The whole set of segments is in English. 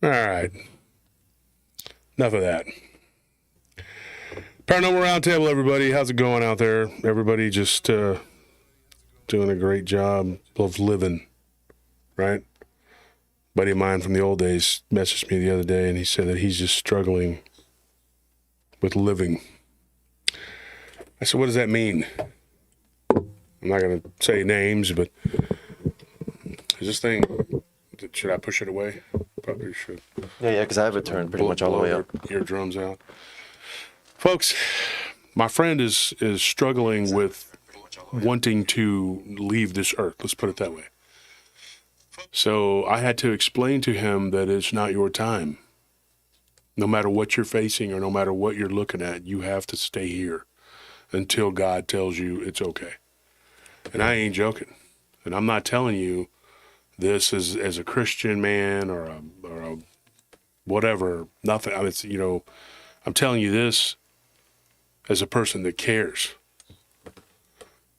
All right. Enough of that. Paranormal Roundtable, everybody. How's it going out there? Everybody just doing a great job of living, right? Buddy of mine from the old days messaged me the other day, and he said that he's just struggling with living. I said, what does that mean? I'm not going to say names, but is this thing, should I push it away? Probably should. Yeah, because I have it turned pretty much all the way up. Eardrums out. Folks, my friend is struggling with wanting to leave this earth. Let's put it that way. So I had to explain to him that it's not your time. No matter what you're facing or no matter what you're looking at, you have to stay here until God tells you it's okay. And I ain't joking. And I'm not telling you this as a Christian man or a whatever, nothing. I mean, I'm telling you this as a person that cares,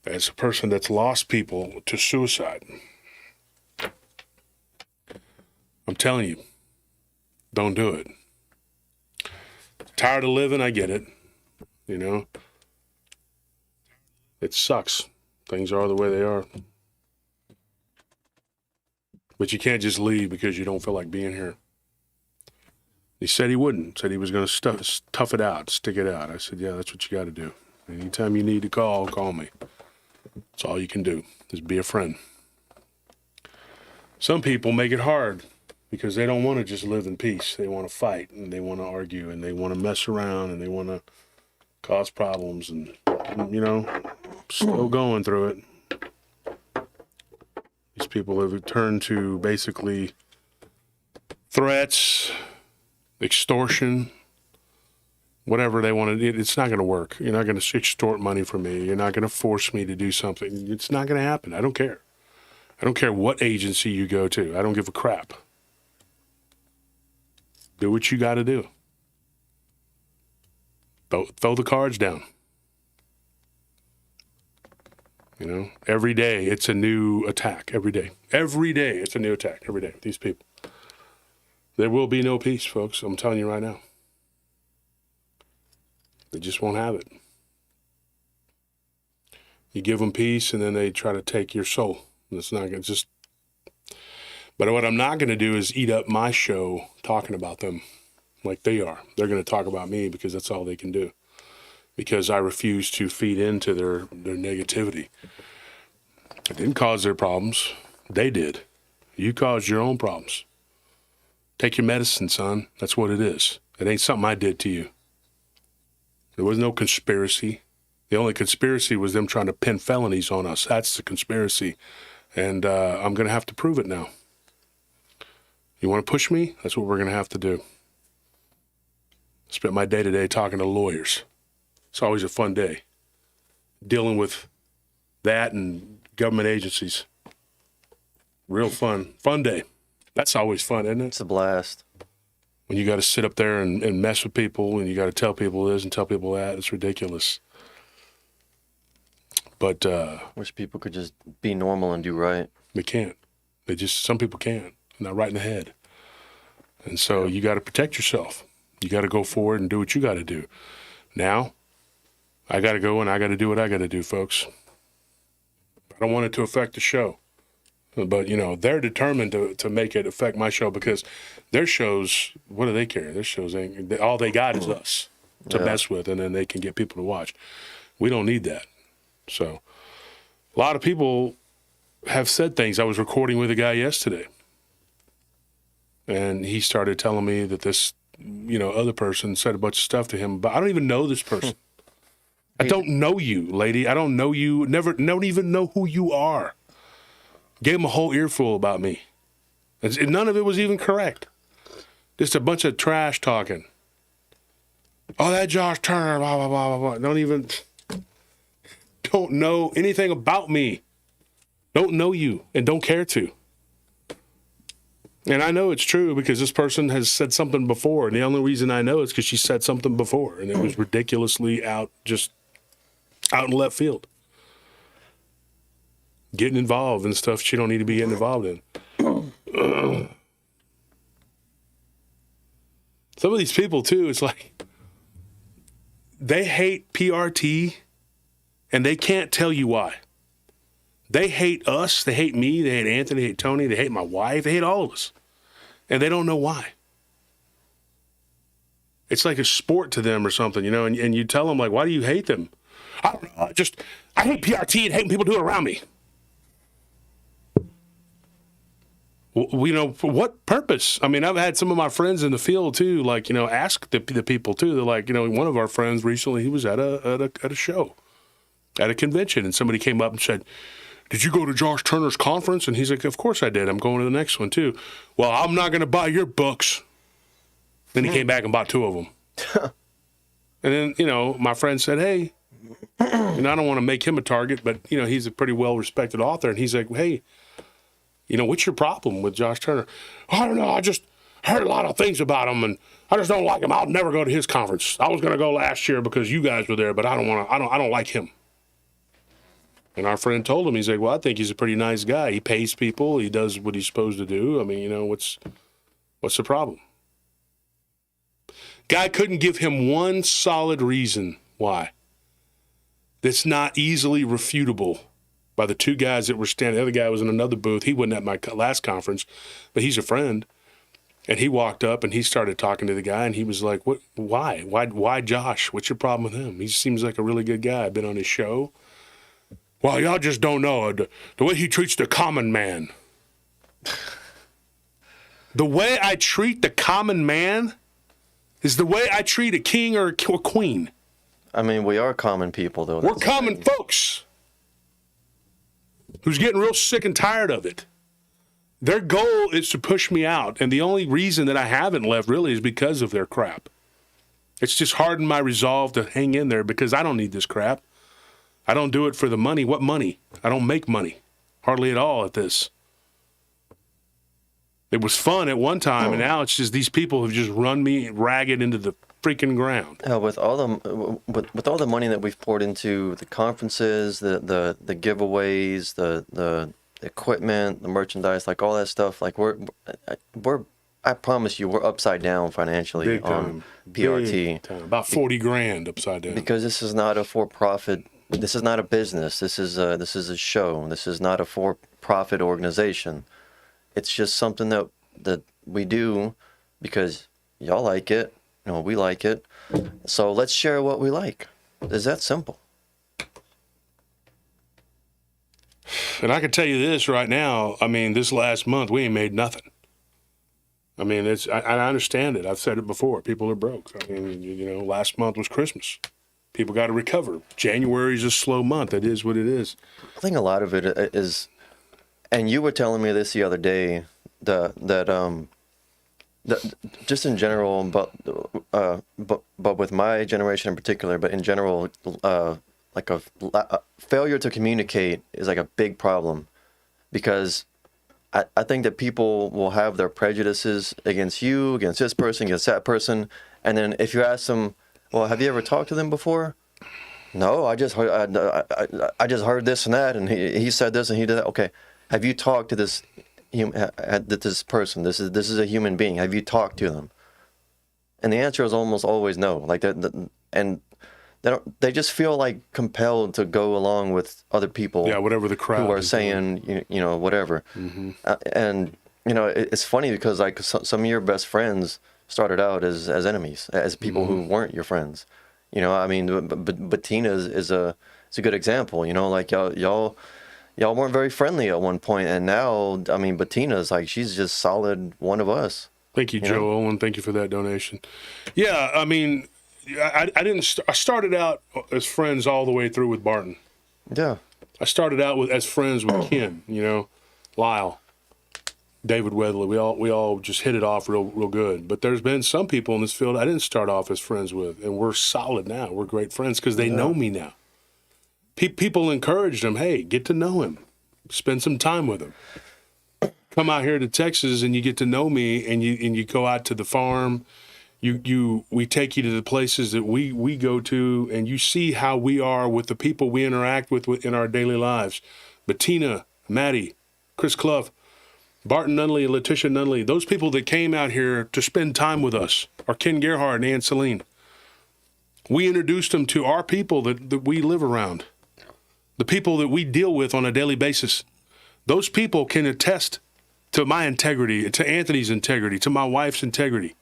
as a person that's lost people to suicide. I'm telling you, don't do it. Tired of living, I get it. It sucks. Things are the way they are. But you can't just leave because you don't feel like being here. He said he wouldn't. Said he was going to tough it out, stick it out. I said, yeah, that's what you got to do. Anytime you need to call me. That's all you can do, is be a friend. Some people make it hard because they don't want to just live in peace. They want to fight, and they want to argue, and they want to mess around, and they want to cause problems, and, still going through it. These people have turned to basically threats, extortion, whatever they want to do. It's not going to work. You're not going to extort money from me. You're not going to force me to do something. It's not going to happen. I don't care. I don't care what agency you go to. I don't give a crap. Do what you got to do. Throw the cards down. Every day it's a new attack. Every day it's a new attack. Every day, these people. There will be no peace, folks. I'm telling you right now. They just won't have it. You give them peace, and then they try to take your soul. It's not going to just... But what I'm not going to do is eat up my show talking about them like they are. They're going to talk about me because that's all they can do. Because I refuse to feed into their negativity. I didn't cause their problems. They did. You caused your own problems. Take your medicine, son. That's what it is. It ain't something I did to you. There was no conspiracy. The only conspiracy was them trying to pin felonies on us. That's the conspiracy. And I'm going to have to prove it now. You want to push me? That's what we're going to have to do. I spent my day-to-day talking to lawyers. It's always a fun day. Dealing with that and government agencies. Real fun. Fun day. That's always fun, isn't it? It's a blast. When you got to sit up there and mess with people, and you got to tell people this and tell people that. It's ridiculous. But wish people could just be normal and do right. They can't. Some people can't. They're not right in the head. And so you got to protect yourself. You got to go forward and do what you got to do. Now, I got to go and I got to do what I got to do, folks. I don't want it to affect the show. But, they're determined to make it affect my show because their shows, what do they care? Their shows, all they got is us to mess with, and then they can get people to watch. We don't need that. So a lot of people have said things. I was recording with a guy yesterday, and he started telling me that this, other person said a bunch of stuff to him, but I don't even know this person. I don't know you, lady. I don't know you. Don't even know who you are. Gave him a whole earful about me. And none of it was even correct. Just a bunch of trash talking. Oh, that Josh Turner, blah, blah, blah, blah, blah. Don't know anything about me. Don't know you and don't care to. And I know it's true because this person has said something before. And the only reason I know is because she said something before. And it was ridiculously out in left field. Getting involved in stuff she don't need to be getting involved in. Some of these people too, it's like they hate PRT and they can't tell you why. They hate us, they hate me, they hate Anthony, they hate Tony, they hate my wife, they hate all of us. And they don't know why. It's like a sport to them or something, you know, and you tell them, like, why do you hate them? I don't know, I hate PRT and hate when people do it around me. Well, you know, for what purpose? I mean, I've had some of my friends in the field too, like, you know, ask the people too. They're like, you know, one of our friends recently, he was at a show, at a convention, and somebody came up and said, "Did you go to Josh Turner's conference?" And he's like, "Of course I did. I'm going to the next one too." "Well, I'm not going to buy your books." Then he came back and bought 2 of them. And then, you know, my friend said, "Hey," and I don't want to make him a target, but, you know, he's a pretty well-respected author. And he's like, "Hey, you know, what's your problem with Josh Turner?" "I don't know. I just heard a lot of things about him, and I just don't like him. I'll never go to his conference. I was going to go last year because you guys were there, but I don't like him." And our friend told him, he's like, "Well, I think he's a pretty nice guy. He pays people. He does what he's supposed to do. I mean, you know, what's the problem?" Guy couldn't give him one solid reason why. That's not easily refutable by the 2 guys that were standing. The other guy was in another booth. He wasn't at my last conference, but he's a friend. And he walked up and he started talking to the guy, and he was like, "What? Why Josh? What's your problem with him? He seems like a really good guy. I've been on his show." "Well, y'all just don't know the way he treats the common man." The way I treat the common man is the way I treat a king or a queen. I mean, we are common people, though. We're common folks who's getting real sick and tired of it. Their goal is to push me out, and the only reason that I haven't left really is because of their crap. It's just hardened my resolve to hang in there because I don't need this crap. I don't do it for the money. What money? I don't make money. Hardly at all at this. It was fun at one time, and now it's just these people have just run me ragged into the freaking ground. With all the money that we've poured into the conferences, the giveaways, the equipment, the merchandise, like all that stuff, like we're I promise you, we're upside down financially Big time. on PRT. Big time. About 40 grand upside down. Because this is not a for-profit. This is not a business. This is a show. This is not a for-profit organization. It's just something that we do because y'all like it. You know, we like it. So let's share what we like. It's that simple. And I can tell you this right now. I mean, this last month, we ain't made nothing. I mean, I understand it. I've said it before. People are broke. I mean, you know, last month was Christmas. People got to recover. January's a slow month. It is what it is. I think a lot of it is, and you were telling me this the other day, that just in general, but with my generation in particular, but in general, like a failure to communicate is like a big problem, because I think that people will have their prejudices against you, against this person, against that person, and then if you ask them, "Well, have you ever talked to them before?" "No, I just heard this and that, and he said this and he did that." "Okay, have you talked to this person? This is a human being. Have you talked to them?" And the answer is almost always no. Like and they just feel like compelled to go along with other people. Yeah, whatever the crowd who are is saying, you know, whatever. Mm-hmm. And you know, it's funny because like some of your best friends started out as enemies, as people who weren't your friends. You know, I mean, but Tina is a good example. You know, like y'all weren't very friendly at one point, and now, I mean, Bettina's like, she's just solid one of us. Thank you, Joe Owen. Thank you for that donation. Yeah, I mean, I started out as friends all the way through with Barton. Yeah. I started out as friends with Ken, you know, Lyle, David Weatherly. We all just hit it off real good. But there's been some people in this field I didn't start off as friends with, and we're solid now. We're great friends because they know me now. People encouraged them, "Hey, get to know him. Spend some time with him. Come out here to Texas and you get to know me, and you go out to the farm. We take you to the places that we go to, and you see how we are with the people we interact with in our daily lives. Bettina, Maddie, Chris Clough, Barton Nunley and Letitia Nunley, those people that came out here to spend time with us, or Ken Gerhard and Ann Celine. We introduced them to our people that we live around, the people that we deal with on a daily basis. Those people can attest to my integrity, to Anthony's integrity, to my wife's integrity.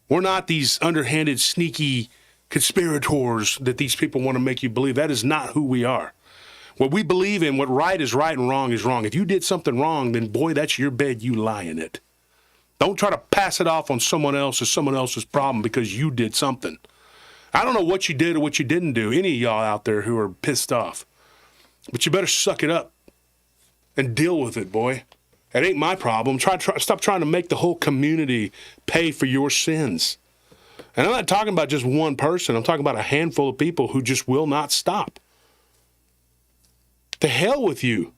We're not these underhanded, sneaky conspirators that these people want to make you believe. That is not who we are. What we believe in, what right is right and wrong is wrong. If you did something wrong, then boy, that's your bed, you lie in it. Don't try to pass it off on someone else as someone else's problem because you did something. I don't know what you did or what you didn't do, any of y'all out there who are pissed off. But you better suck it up and deal with it, boy. That ain't my problem. Stop trying to make the whole community pay for your sins. And I'm not talking about just one person. I'm talking about a handful of people who just will not stop. To hell with you,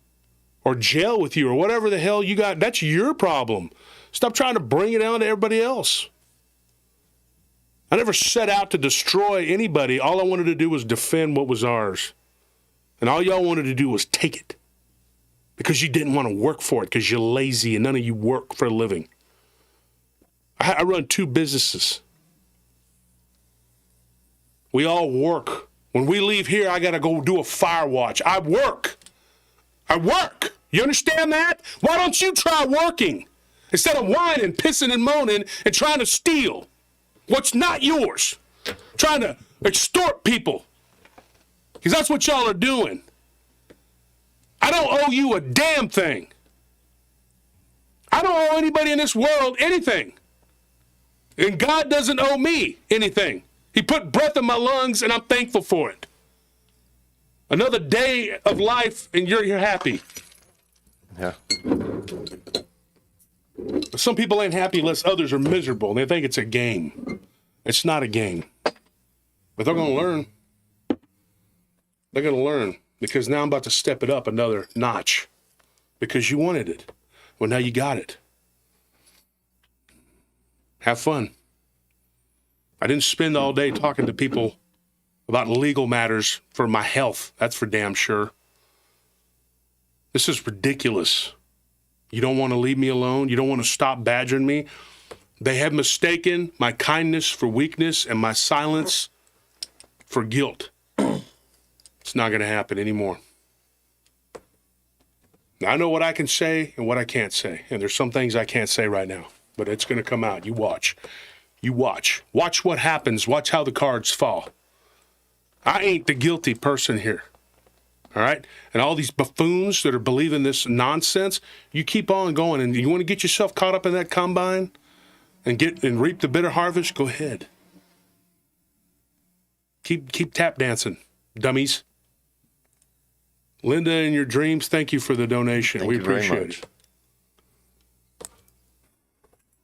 or jail with you, or whatever the hell you got. That's your problem. Stop trying to bring it on to everybody else. I never set out to destroy anybody. All I wanted to do was defend what was ours. And all y'all wanted to do was take it. Because you didn't want to work for it, because you're lazy and none of you work for a living. I run 2 businesses. We all work. When we leave here, I got to go do a fire watch. I work. You understand that? Why don't you try working? Instead of whining, pissing, and moaning, and trying to steal what's not yours. Trying to extort people. Because that's what y'all are doing. I don't owe you a damn thing. I don't owe anybody in this world anything. And God doesn't owe me anything. He put breath in my lungs, and I'm thankful for it. Another day of life, and you're happy. Yeah. Some people ain't happy unless others are miserable, and they think it's a game. It's not a game. But they're going to learn. They're going to learn. Because now I'm about to step it up another notch. Because you wanted it. Well, now you got it. Have fun. I didn't spend all day talking to people about legal matters for my health. That's for damn sure. This is ridiculous. You don't want to leave me alone? You don't want to stop badgering me? They have mistaken my kindness for weakness and my silence for guilt. It's not going to happen anymore. Now, I know what I can say and what I can't say. And there's some things I can't say right now. But it's going to come out. You watch. You watch. Watch what happens. Watch how the cards fall. I ain't the guilty person here. All right? And all these buffoons that are believing this nonsense, you keep on going. And you want to get yourself caught up in that combine and reap the bitter harvest? Go ahead. Keep tap dancing, dummies. Linda, in your dreams, thank you for the donation. We appreciate it.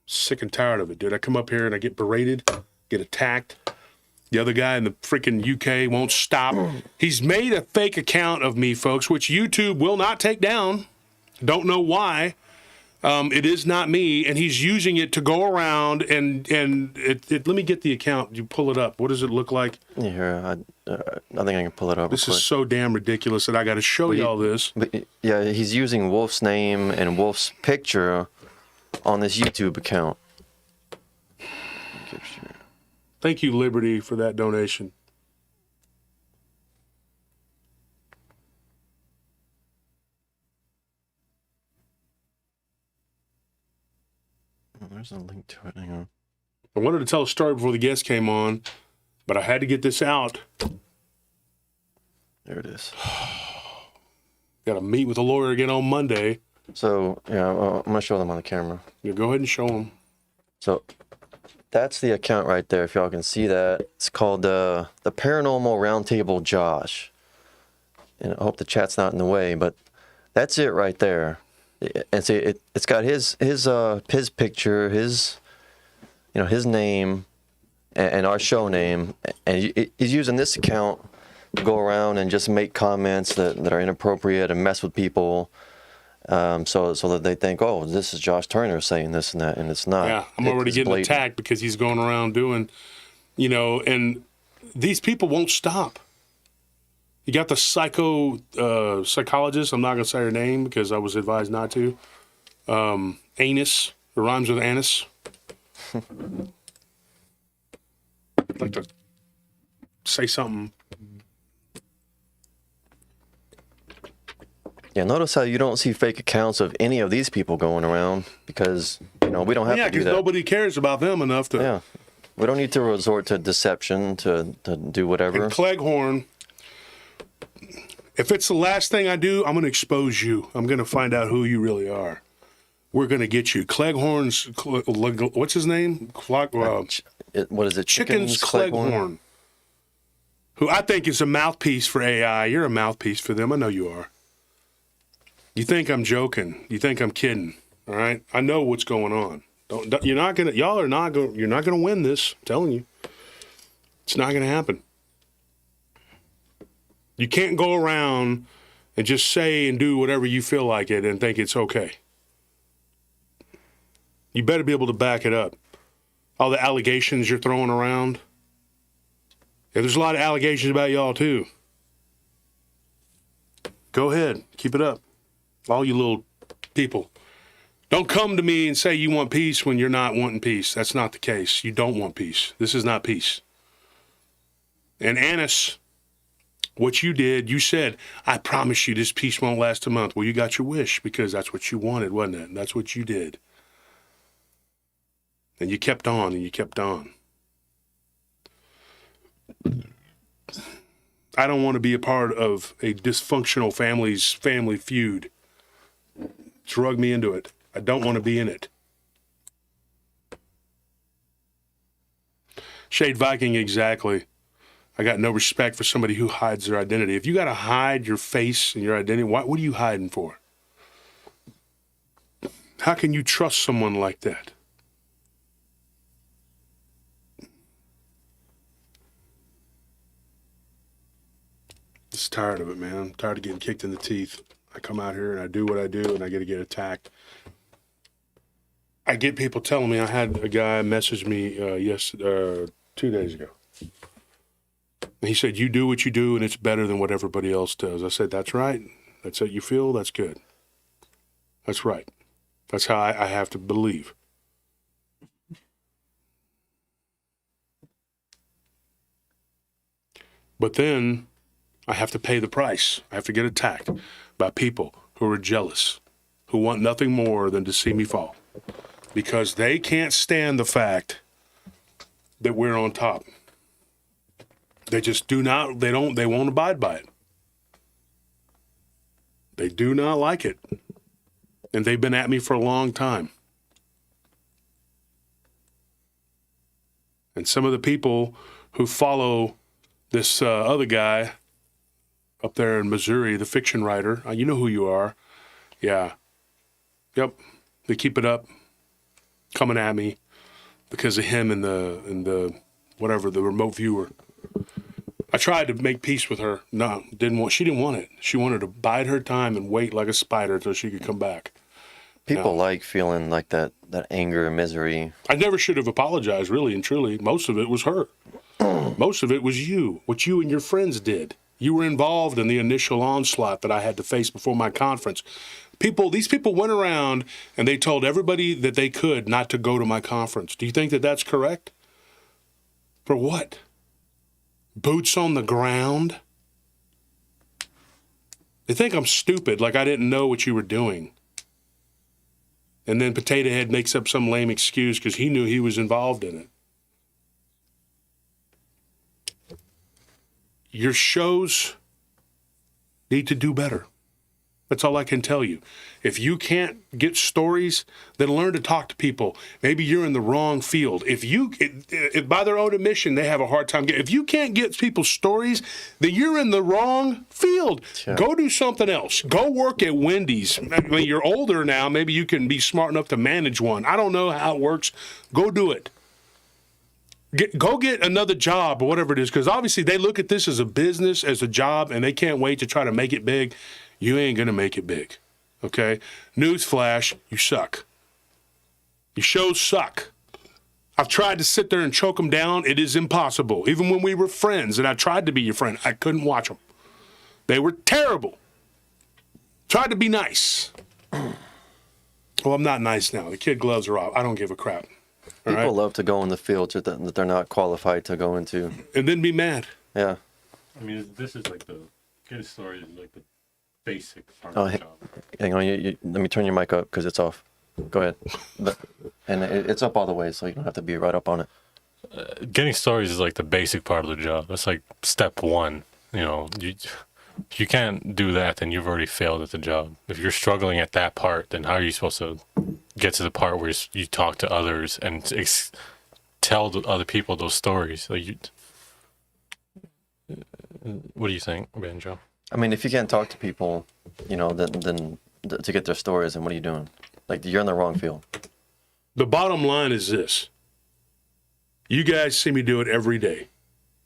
Sick and tired of it, dude. I come up here and I get berated, get attacked. The other guy in the freaking UK won't stop. He's made a fake account of me, folks, which YouTube will not take down. Don't know why. It is not me, and he's using it to go around and let me get the account. You pull it up. What does it look like? Yeah, I think I can pull it up. This is so damn ridiculous that I got to show you all this. But yeah, he's using Wolf's name and Wolf's picture on this YouTube account. Thank you, Liberty, for that donation. There's a link to it. Hang on. I wanted to tell a story before the guest came on, but I had to get this out. There it is. Got to meet with a lawyer again on Monday. So, yeah, I'm going to show them on the camera. Yeah, go ahead and show them. So, that's the account right there, if y'all can see that. It's called the Paranormal Roundtable Josh. And I hope the chat's not in the way, but that's it right there. And see, it's got his picture, his name, and our show name, and he's using this account to go around and just make comments that are inappropriate and mess with people, so that they think, oh, this is Josh Turner saying this and that, and it's not. Yeah, I'm already getting attacked because he's going around doing, and these people won't stop. You got the psychologist, I'm not going to say her name because I was advised not to. Anus. It rhymes with anus. I'd like to say something. Yeah, notice how you don't see fake accounts of any of these people going around because, we don't have to do that. Nobody cares about them enough to. Yeah. We don't need to resort to deception to do whatever. And Cleghorn, if it's the last thing I do, I'm going to expose you. I'm going to find out who you really are. We're going to get you. Cleghorn's, what's his name? What is it? Chickens Cleghorn. Who I think is a mouthpiece for AI. You're a mouthpiece for them. I know you are. You think I'm joking. You think I'm kidding. All right? I know what's going on. You're not gonna win this. I'm telling you. It's not gonna happen. You can't go around and just say and do whatever you feel like it and think it's okay. You better be able to back it up. All the allegations you're throwing around. Yeah, there's a lot of allegations about y'all too. Go ahead, keep it up. All you little people. Don't come to me and say you want peace when you're not wanting peace. That's not the case. You don't want peace. This is not peace. And Annis, what you did, you said, I promise you this peace won't last a month. Well, you got your wish because that's what you wanted, wasn't it? And that's what you did. And you kept on and you kept on. I don't want to be a part of a dysfunctional family feud. Drug me into it. I don't want to be in it. Shade Viking, exactly. I got no respect for somebody who hides their identity. If you got to hide your face and your identity, what are you hiding for? How can you trust someone like that? Just tired of it, man. I'm tired of getting kicked in the teeth. I come out here and I do what I do and I get attacked. I get people telling me, I had a guy message me 2 days ago. And he said, you do what you do and it's better than what everybody else does. I said, that's right. That's what you feel. That's good. That's right. That's how I have to believe. But then I have to pay the price. I have to get attacked by people who are jealous, who want nothing more than to see me fall. Because they can't stand the fact that we're on top. They just they won't abide by it. They do not like it. And they've been at me for a long time. And some of the people who follow this other guy up there in Missouri, the fiction writer, you know who you are. Yeah. Yep. They keep it up. Coming at me because of him and the remote viewer. I tried to make peace with her. No, she didn't want it. She wanted to bide her time and wait like a spider until she could come back. People like feeling like that anger and misery. I never should have apologized, really and truly. Most of it was her. Most of it was you, what you and your friends did. You were involved in the initial onslaught that I had to face before my conference. These people went around and they told everybody that they could not to go to my conference. Do you think that that's correct? For what? Boots on the ground? They think I'm stupid, like I didn't know what you were doing. And then Potato Head makes up some lame excuse because he knew he was involved in it. Your shows need to do better. That's all I can tell you. If you can't get stories, then learn to talk to people. Maybe you're in the wrong field. If by their own admission, they have a hard time if you can't get people's stories, then you're in the wrong field. Sure. Go do something else. Go work at Wendy's. I mean, you're older now. Maybe you can be smart enough to manage one. I don't know how it works. Go do it. Go get another job or whatever it is, because obviously they look at this as a business, as a job, and they can't wait to try to make it big. You ain't going to make it big, okay? Newsflash, you suck. Your shows suck. I've tried to sit there and choke them down. It is impossible. Even when we were friends and I tried to be your friend, I couldn't watch them. They were terrible. Tried to be nice. Well, I'm not nice now. The kid gloves are off. I don't give a crap. All People right? love to go in the fields that they're not qualified to go into. And then be mad. Yeah. I mean, this is like the getting stories is like the basic part Oh, of the job. hang on. Let me turn your mic up because it's off. Go ahead. And it's up all the way, so you don't have to be right up on it. Getting stories is like the basic part of the job. That's like step one. You know, if you can't do that, then you've already failed at the job. If you're struggling at that part, then how are you supposed to get to the part where you talk to others and tell the other people those stories? Like, what do you think, Banjo? I mean, if you can't talk to people, you know, then to get their stories, then what are you doing? Like, you're in the wrong field. The bottom line is this. You guys see me do it every day.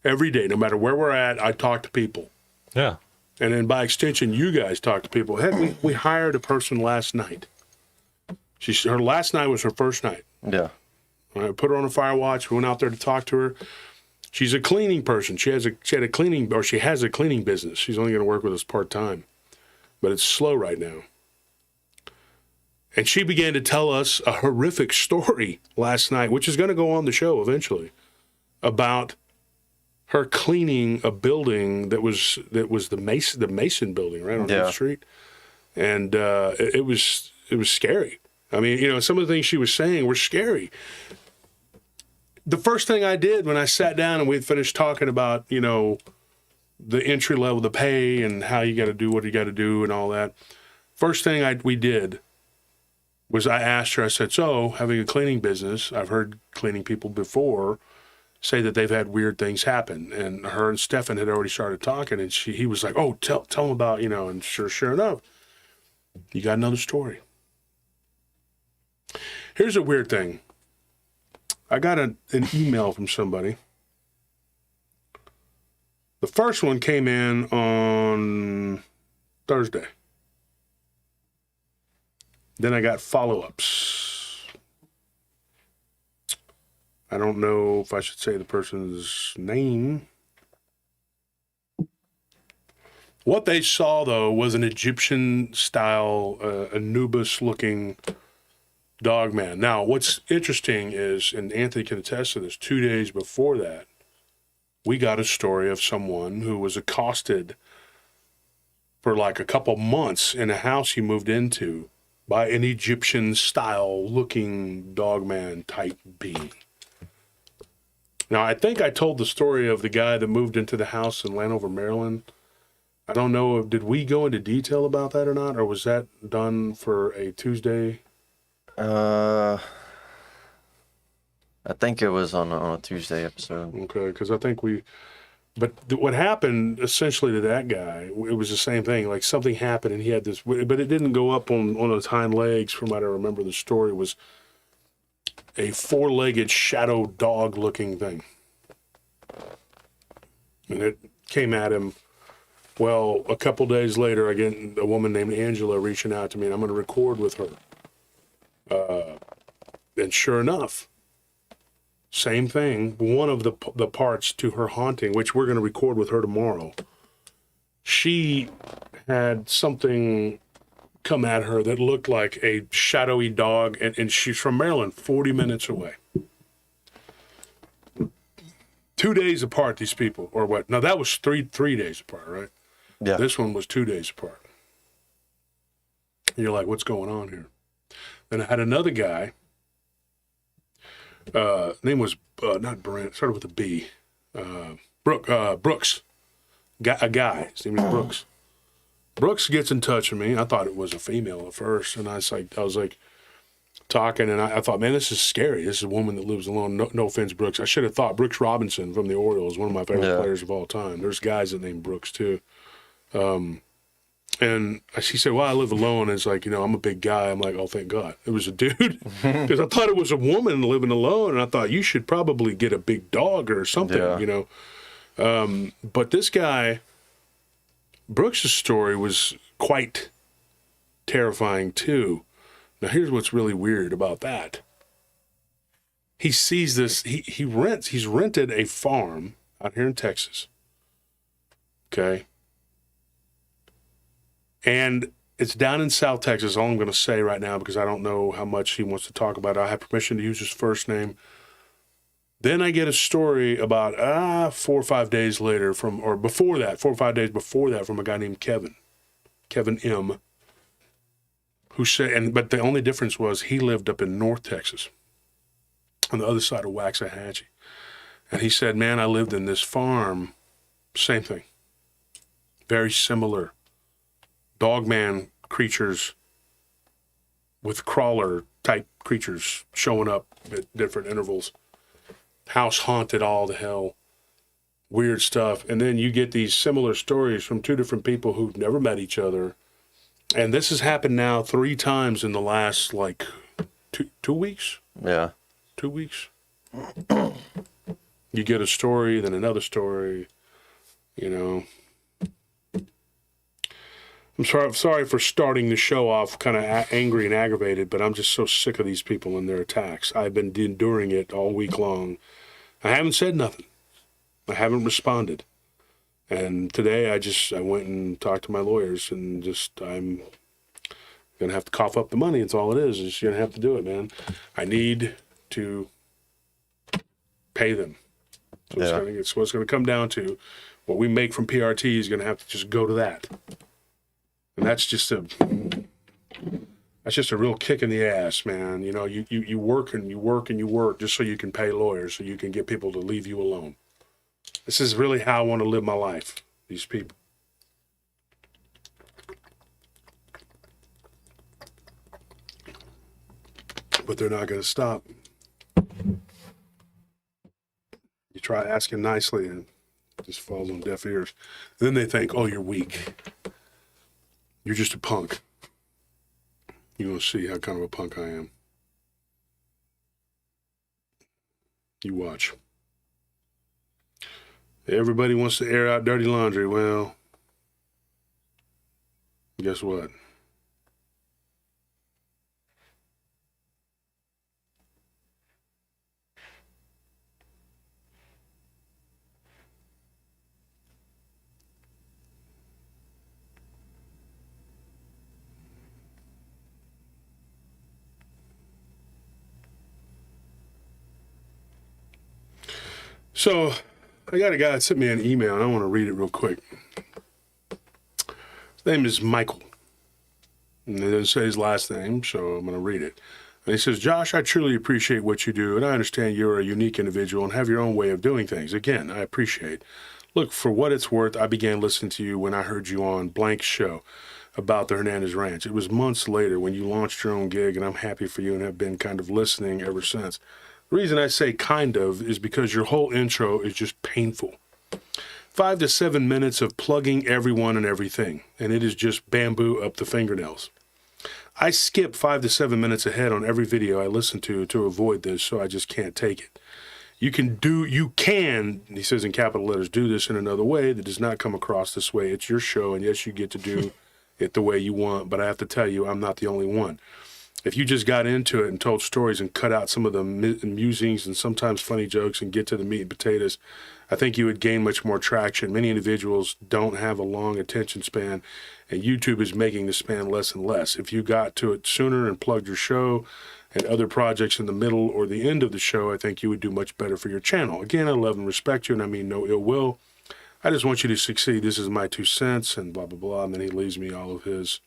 Every day, no matter where we're at, I talk to people. Yeah. And then by extension, you guys talk to people. Heck, we hired a person last night. Her last night was her first night. Yeah. I put her on a fire watch. We went out there to talk to her. She's a cleaning person. She has a cleaning business. She's only going to work with us part-time. But it's slow right now. And she began to tell us a horrific story last night, which is going to go on the show eventually, about her cleaning a building that was the Mason building right on the street. And it was scary. I mean, you know, some of the things she was saying were scary. The first thing I did when I sat down and we finished talking about, you know, the entry level, the pay and how you got to do what you got to do and all that, first thing we did was I asked her, I said, so having a cleaning business, I've heard cleaning people before say that they've had weird things happen. And her and Stefan had already started talking, and he was like, oh, tell them about, you know, and sure enough, you got another story. Here's a weird thing. I got an email from somebody. The first one came in on Thursday. Then I got follow-ups. I don't know if I should say the person's name. What they saw, though, was an Egyptian-style, Anubis-looking Dogman. Now, what's interesting is, and Anthony can attest to this, 2 days before that, we got a story of someone who was accosted for like a couple months in a house he moved into by an Egyptian-style looking Dogman type being. Now, I think I told the story of the guy that moved into the house in Landover, Maryland. I don't know, did we go into detail about that or not, or was that done for a Tuesday? I think it was on a Tuesday episode. Okay, because I think but what happened essentially to that guy, it was the same thing. Like something happened and he had this, but it didn't go up on his hind legs from what I remember the story. It was a four-legged shadow dog-looking thing. And it came at him. Well, a couple days later, I get a woman named Angela reaching out to me, and I'm going to record with her. And sure enough, same thing. One of the parts to her haunting, which we're going to record with her tomorrow, she had something come at her that looked like a shadowy dog, and she's from Maryland, 40 minutes away. 2 days apart, these people, or what? No, that was three days apart, right? Yeah. This one was 2 days apart. And you're like, what's going on here? Then I had another guy. Name was not Brent. Started with a B. Brooks. A guy. His name was Brooks. Brooks gets in touch with me. I thought it was a female at first, and I was like talking, and I thought, man, this is scary. This is a woman that lives alone. No offense, Brooks. I should have thought Brooks Robinson from the Orioles, one of my favorite players of all time. There's guys that name Brooks too. And she said, well, I live alone. And it's like, you know, I'm a big guy. I'm like, oh, thank God. It was a dude. Because I thought it was a woman living alone. And I thought, you should probably get a big dog or something, you know. But this guy, Brooks' story was quite terrifying, too. Now, here's what's really weird about that. He sees this. He's rented a farm out here in Texas. Okay. And It's down in South Texas. All I'm going to say right now, because I don't know how much he wants to talk about it. I have permission to use his first name. Then I get a story about 4 or 5 days later before that, 4 or 5 days before that, from a guy named Kevin M., who said, but the only difference was he lived up in North Texas, on the other side of Waxahachie. And he said, man, I lived in this farm, same thing, very similar. Dogman creatures with crawler-type creatures showing up at different intervals. House haunted, all the hell, weird stuff. And then you get these similar stories from 2 different people who've never met each other. And this has happened now 3 times in the last, like, two weeks? Yeah. 2 weeks. You get a story, then another story, you know. I'm sorry for starting the show off kind of angry and aggravated, but I'm just so sick of these people and their attacks. I've been enduring it all week long. I haven't said nothing. I haven't responded. And today I went and talked to my lawyers, and I'm going to have to cough up the money. It's all it is. It's going to have to do it, man. I need to pay them. So it's what it's going to come down to. What we make from PRT is going to have to just go to that. And that's just a real kick in the ass, man. You know, you work and you work and you work just so you can pay lawyers, so you can get people to leave you alone. This is really how I want to live my life, these people. But they're not going to stop. You try asking nicely and it just falls on deaf ears. And then they think, oh, you're weak. You're just a punk. You're going to see how kind of a punk I am. You watch. Everybody wants to air out dirty laundry. Well, guess what? So, I got a guy that sent me an email, and I want to read it real quick. His name is Michael. And it doesn't say his last name, so I'm going to read it. And he says, Josh, I truly appreciate what you do, and I understand you're a unique individual and have your own way of doing things. Again, I appreciate. Look, for what it's worth, I began listening to you when I heard you on Blank's show about the Hernandez Ranch. It was months later when you launched your own gig, and I'm happy for you and have been kind of listening ever since. The reason I say kind of is because your whole intro is just painful. 5 to 7 minutes of plugging everyone and everything, and it is just bamboo up the fingernails. I skip 5 to 7 minutes ahead on every video I listen to avoid this, so I just can't take it. You can, he says in capital letters, do this in another way that does not come across this way. It's your show, and yes, you get to do it the way you want, but I have to tell you, I'm not the only one. If you just got into it and told stories and cut out some of the musings and sometimes funny jokes and get to the meat and potatoes, I think you would gain much more traction. Many individuals don't have a long attention span, and YouTube is making the span less and less. If you got to it sooner and plugged your show and other projects in the middle or the end of the show, I think you would do much better for your channel. Again, I love and respect you, and I mean no ill will. I just want you to succeed. This is my 2 cents, and blah, blah, blah. And then he leaves me all of his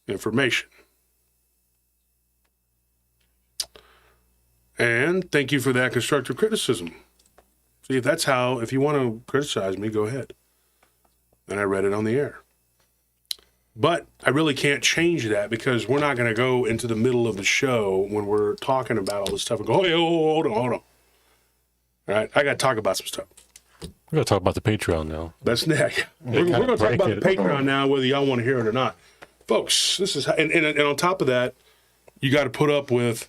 information. And thank you for that constructive criticism. See, if you want to criticize me, go ahead. And I read it on the air. But I really can't change that because we're not going to go into the middle of the show when we're talking about all this stuff and go, oh, hold on. All right, I got to talk about some stuff. We're going to talk about the Patreon now. That's next. We're going to talk about the Patreon now, whether y'all want to hear it or not. Folks, this is, and on top of that, you got to put up with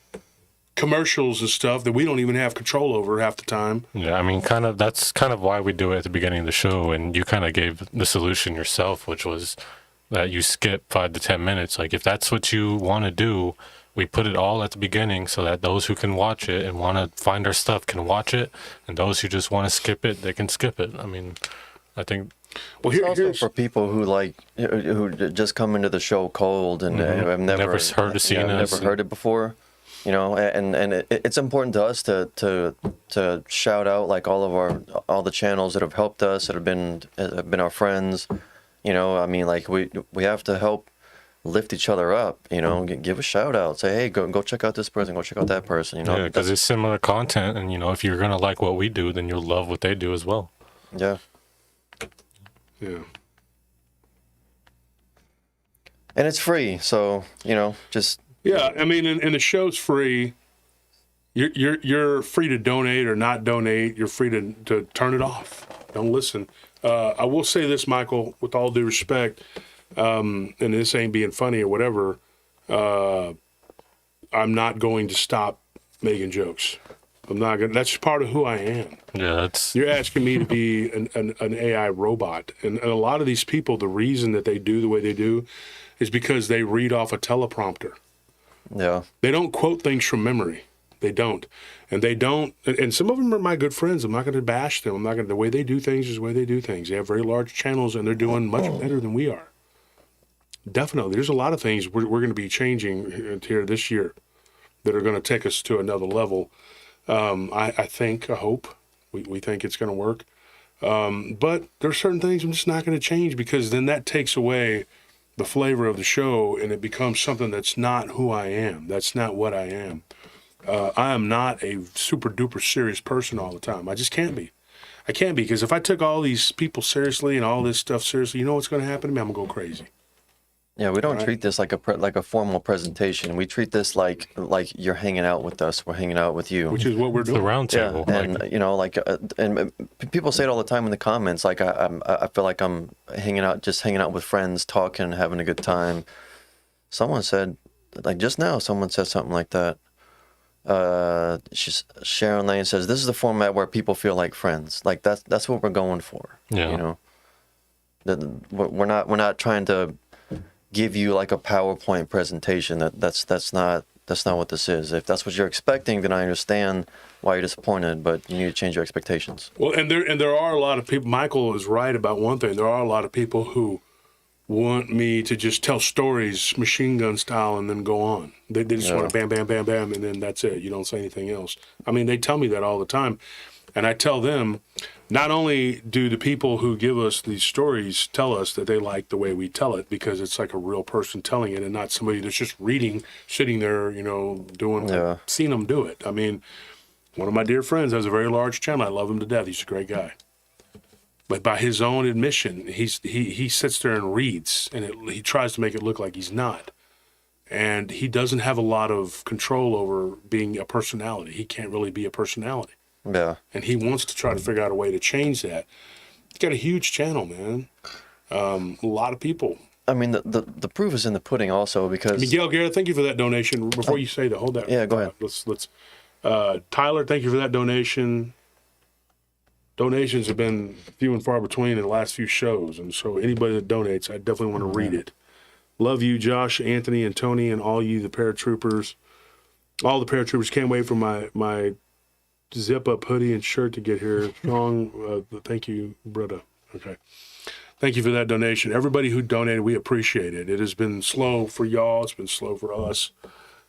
commercials and stuff that we don't even have control over half the time. Yeah, I mean, that's kind of why we do it at the beginning of the show, and you kind of gave the solution yourself, which was that you skip 5 to 10 minutes. Like, if that's what you want to do, we put it all at the beginning so that those who can watch it and want to find our stuff can watch it, and those who just want to skip it, they can skip it. I mean, I think Well, It's also here's for people who just come into the show cold and have never heard of seeing us. never heard it before, and it's important to us to shout out like all the channels that have helped us, that have been our friends. I mean, like we have to help lift each other up. Give a shout out. Say, hey, go check out this person. Go check out that person. Yeah, because it's similar content, and if you're gonna like what we do, then you'll love what they do as well. Yeah. yeah. And it's free, so just Yeah, I mean, and the show's free. You're free to donate or not donate. You're free to turn it off. Don't listen. I will say this, Michael, with all due respect, and this ain't being funny or whatever. I'm not going to stop making jokes. I'm not going. That's part of who I am. Yeah, that's. You're asking me to be an AI robot, and a lot of these people, the reason that they do the way they do, is because they read off a teleprompter. yeah. They don't quote things from memory. They don't. And they don't, and some of them are my good friends. I'm not going to bash them. The way they do things is the way they do things. They have very large channels, and they're doing much better than we are. Definitely. There's a lot of things we're going to be changing here this year that are going to take us to another level. I hope, we think it's going to work. But there are certain things I'm just not going to change, because then that takes away the flavor of the show, and it becomes something that's not who I am. That's not what I am. I am not a super duper serious person all the time. I just can't be. I can't be, because if I took all these people seriously and all this stuff seriously, you know what's going to happen to me? I'm going to go crazy. Yeah, we don't treat this like a formal presentation. We treat this like you're hanging out with us. We're hanging out with you. Which is what we're The doing. round Yeah, table. and and people say it all the time in the comments. Like I feel like I'm hanging out with friends, talking, having a good time. Someone said, like just now, someone said something like that. Sharon Lane says, "This is the format where people feel like friends. Like that's what we're going for. Yeah. We're not trying to give you like a PowerPoint presentation. That's not what this is. If that's what you're expecting, then I understand why you're disappointed, but you need to change your expectations." Well, and there are a lot of people. Michael is right about one thing. There are a lot of people who want me to just tell stories, machine gun style, and then go on. They just want to bam, bam, bam, bam, and then that's it. You don't say anything else. I mean, they tell me that all the time, and I tell them, not only do the people who give us these stories tell us that they like the way we tell it, because it's like a real person telling it and not somebody that's just reading, sitting there, doing, seeing them do it. I mean, one of my dear friends has a very large channel. I love him to death. He's a great guy. But by his own admission, he sits there and reads, and he tries to make it look like he's not. And he doesn't have a lot of control over being a personality. He can't really be a personality. Yeah. And he wants to try to figure out a way to change that. He's got a huge channel, man. A lot of people. I mean, the proof is in the pudding also, because Miguel Garrett, thank you for that donation. Before you say that, hold that. Yeah, go ahead. Let's Tyler, thank you for that donation. Donations have been few and far between in the last few shows, and so anybody that donates, I definitely want to read it. Love you, Josh, Anthony, and Tony, and all you, the paratroopers. All the paratroopers. Can't wait for my zip-up hoodie and shirt to get here. Strong. Thank you, Britta. Okay. Thank you for that donation. Everybody who donated, we appreciate it. It has been slow for y'all. It's been slow for us.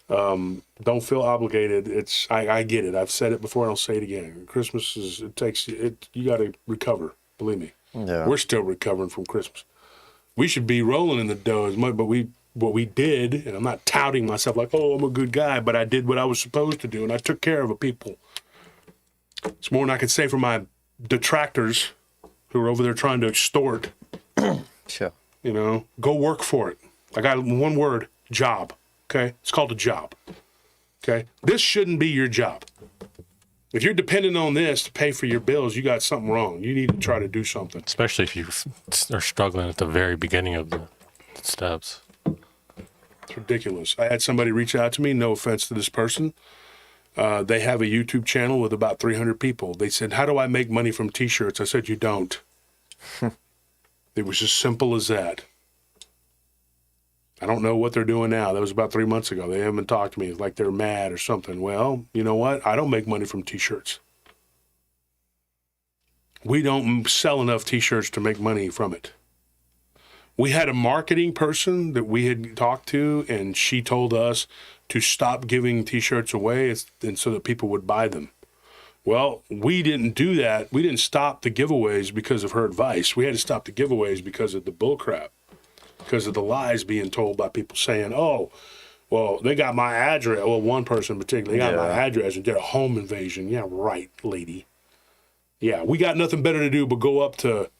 Don't feel obligated. I get it. I've said it before, and I'll say it again. Christmas you got to recover. Believe me. Yeah. We're still recovering from Christmas. We should be rolling in the dough as much, but what we did, and I'm not touting myself like, oh, I'm a good guy, but I did what I was supposed to do, and I took care of the people. It's more than I can say for my detractors who are over there trying to extort. Sure. Go work for it. I got one word, job. Okay? It's called a job. Okay? This shouldn't be your job. If you're dependent on this to pay for your bills, you got something wrong. You need to try to do something. Especially if you are struggling at the very beginning of the steps. It's ridiculous. I had somebody reach out to me, no offense to this person. They have a YouTube channel with about 300 people. They said, how do I make money from T-shirts? I said, you don't. It was as simple as that. I don't know what they're doing now. That was about 3 months ago. They haven't talked to me. It's like they're mad or something. Well, you know what? I don't make money from T-shirts. we don't sell enough T-shirts to make money from it. We had a marketing person that we had talked to, and she told us to stop giving T-shirts away and so that people would buy them. Well, we didn't do that. We didn't stop the giveaways because of her advice. We had to stop the giveaways because of the bullcrap, because of the lies being told by people saying, oh, well, they got my address. Well, one person in particular, they got my address and did a home invasion. Yeah, right, lady. Yeah, we got nothing better to do but go up to,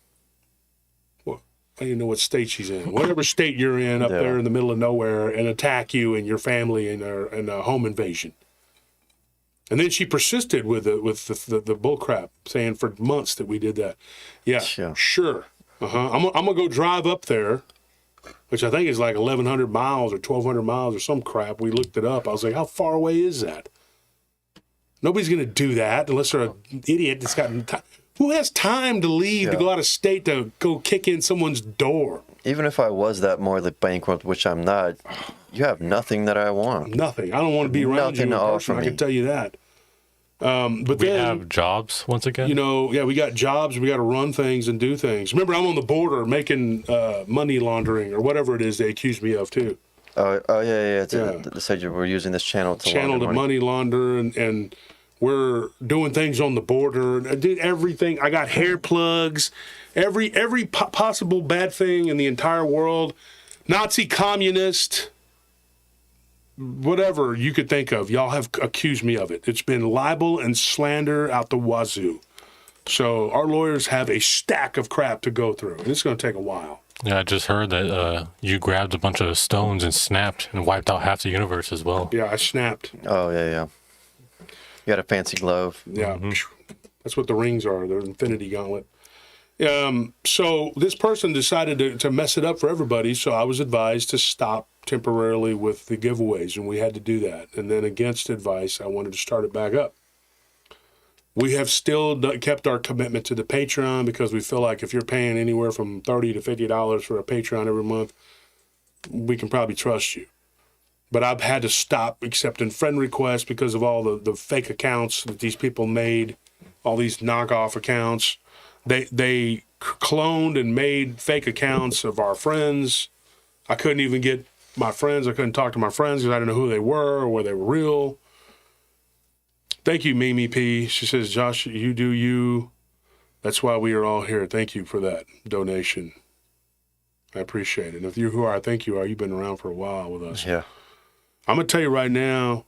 well, I don't even know what state she's in. Whatever state you're in up there in the middle of nowhere and attack you and your family in a home invasion. And then she persisted with the bull crap, saying for months that we did that. Yeah, sure. I'm going to go drive up there, which I think is like 1,100 miles or 1,200 miles or some crap. We looked it up. I was like, how far away is that? Nobody's going to do that unless they're an idiot that's got time. Who has time to leave to go out of state to go kick in someone's door? Even if I was that morally bankrupt, which I'm not, you have nothing that I want. Nothing. I don't want to be around you in person, I can tell you that. But we have jobs once again. You know, we got jobs. We got to run things and do things. Remember, I'm on the border making money laundering or whatever it is they accuse me of too. They said you were using this channel to money launder, and we're doing things on the border. I did everything. I got hair plugs, every possible bad thing in the entire world, Nazi, communist, whatever you could think of. Y'all have accused me of it. It's been libel and slander out the wazoo. So our lawyers have a stack of crap to go through, and it's going to take a while. Yeah, I just heard that you grabbed a bunch of stones and snapped and wiped out half the universe as well. Yeah, I snapped. Oh, yeah. You got a fancy glove. Yeah, that's what the rings are. They're infinity gauntlet. So this person decided to mess it up for everybody, so I was advised to stop temporarily with the giveaways, and we had to do that. And then against advice, I wanted to start it back up. We have still kept our commitment to the Patreon because we feel like if you're paying anywhere from $30 to $50 for a Patreon every month, we can probably trust you. But I've had to stop accepting friend requests because of all the fake accounts that these people made, all these knockoff accounts. They cloned and made fake accounts of our friends. I couldn't even get my friends. I couldn't talk to my friends because I didn't know who they were or where they were real. Thank you, Mimi P. She says, Josh, you do you. That's why we are all here. Thank you for that donation. I appreciate it. And if you're who I think you are, you've been around for a while with us. Yeah. I'm going to tell you right now,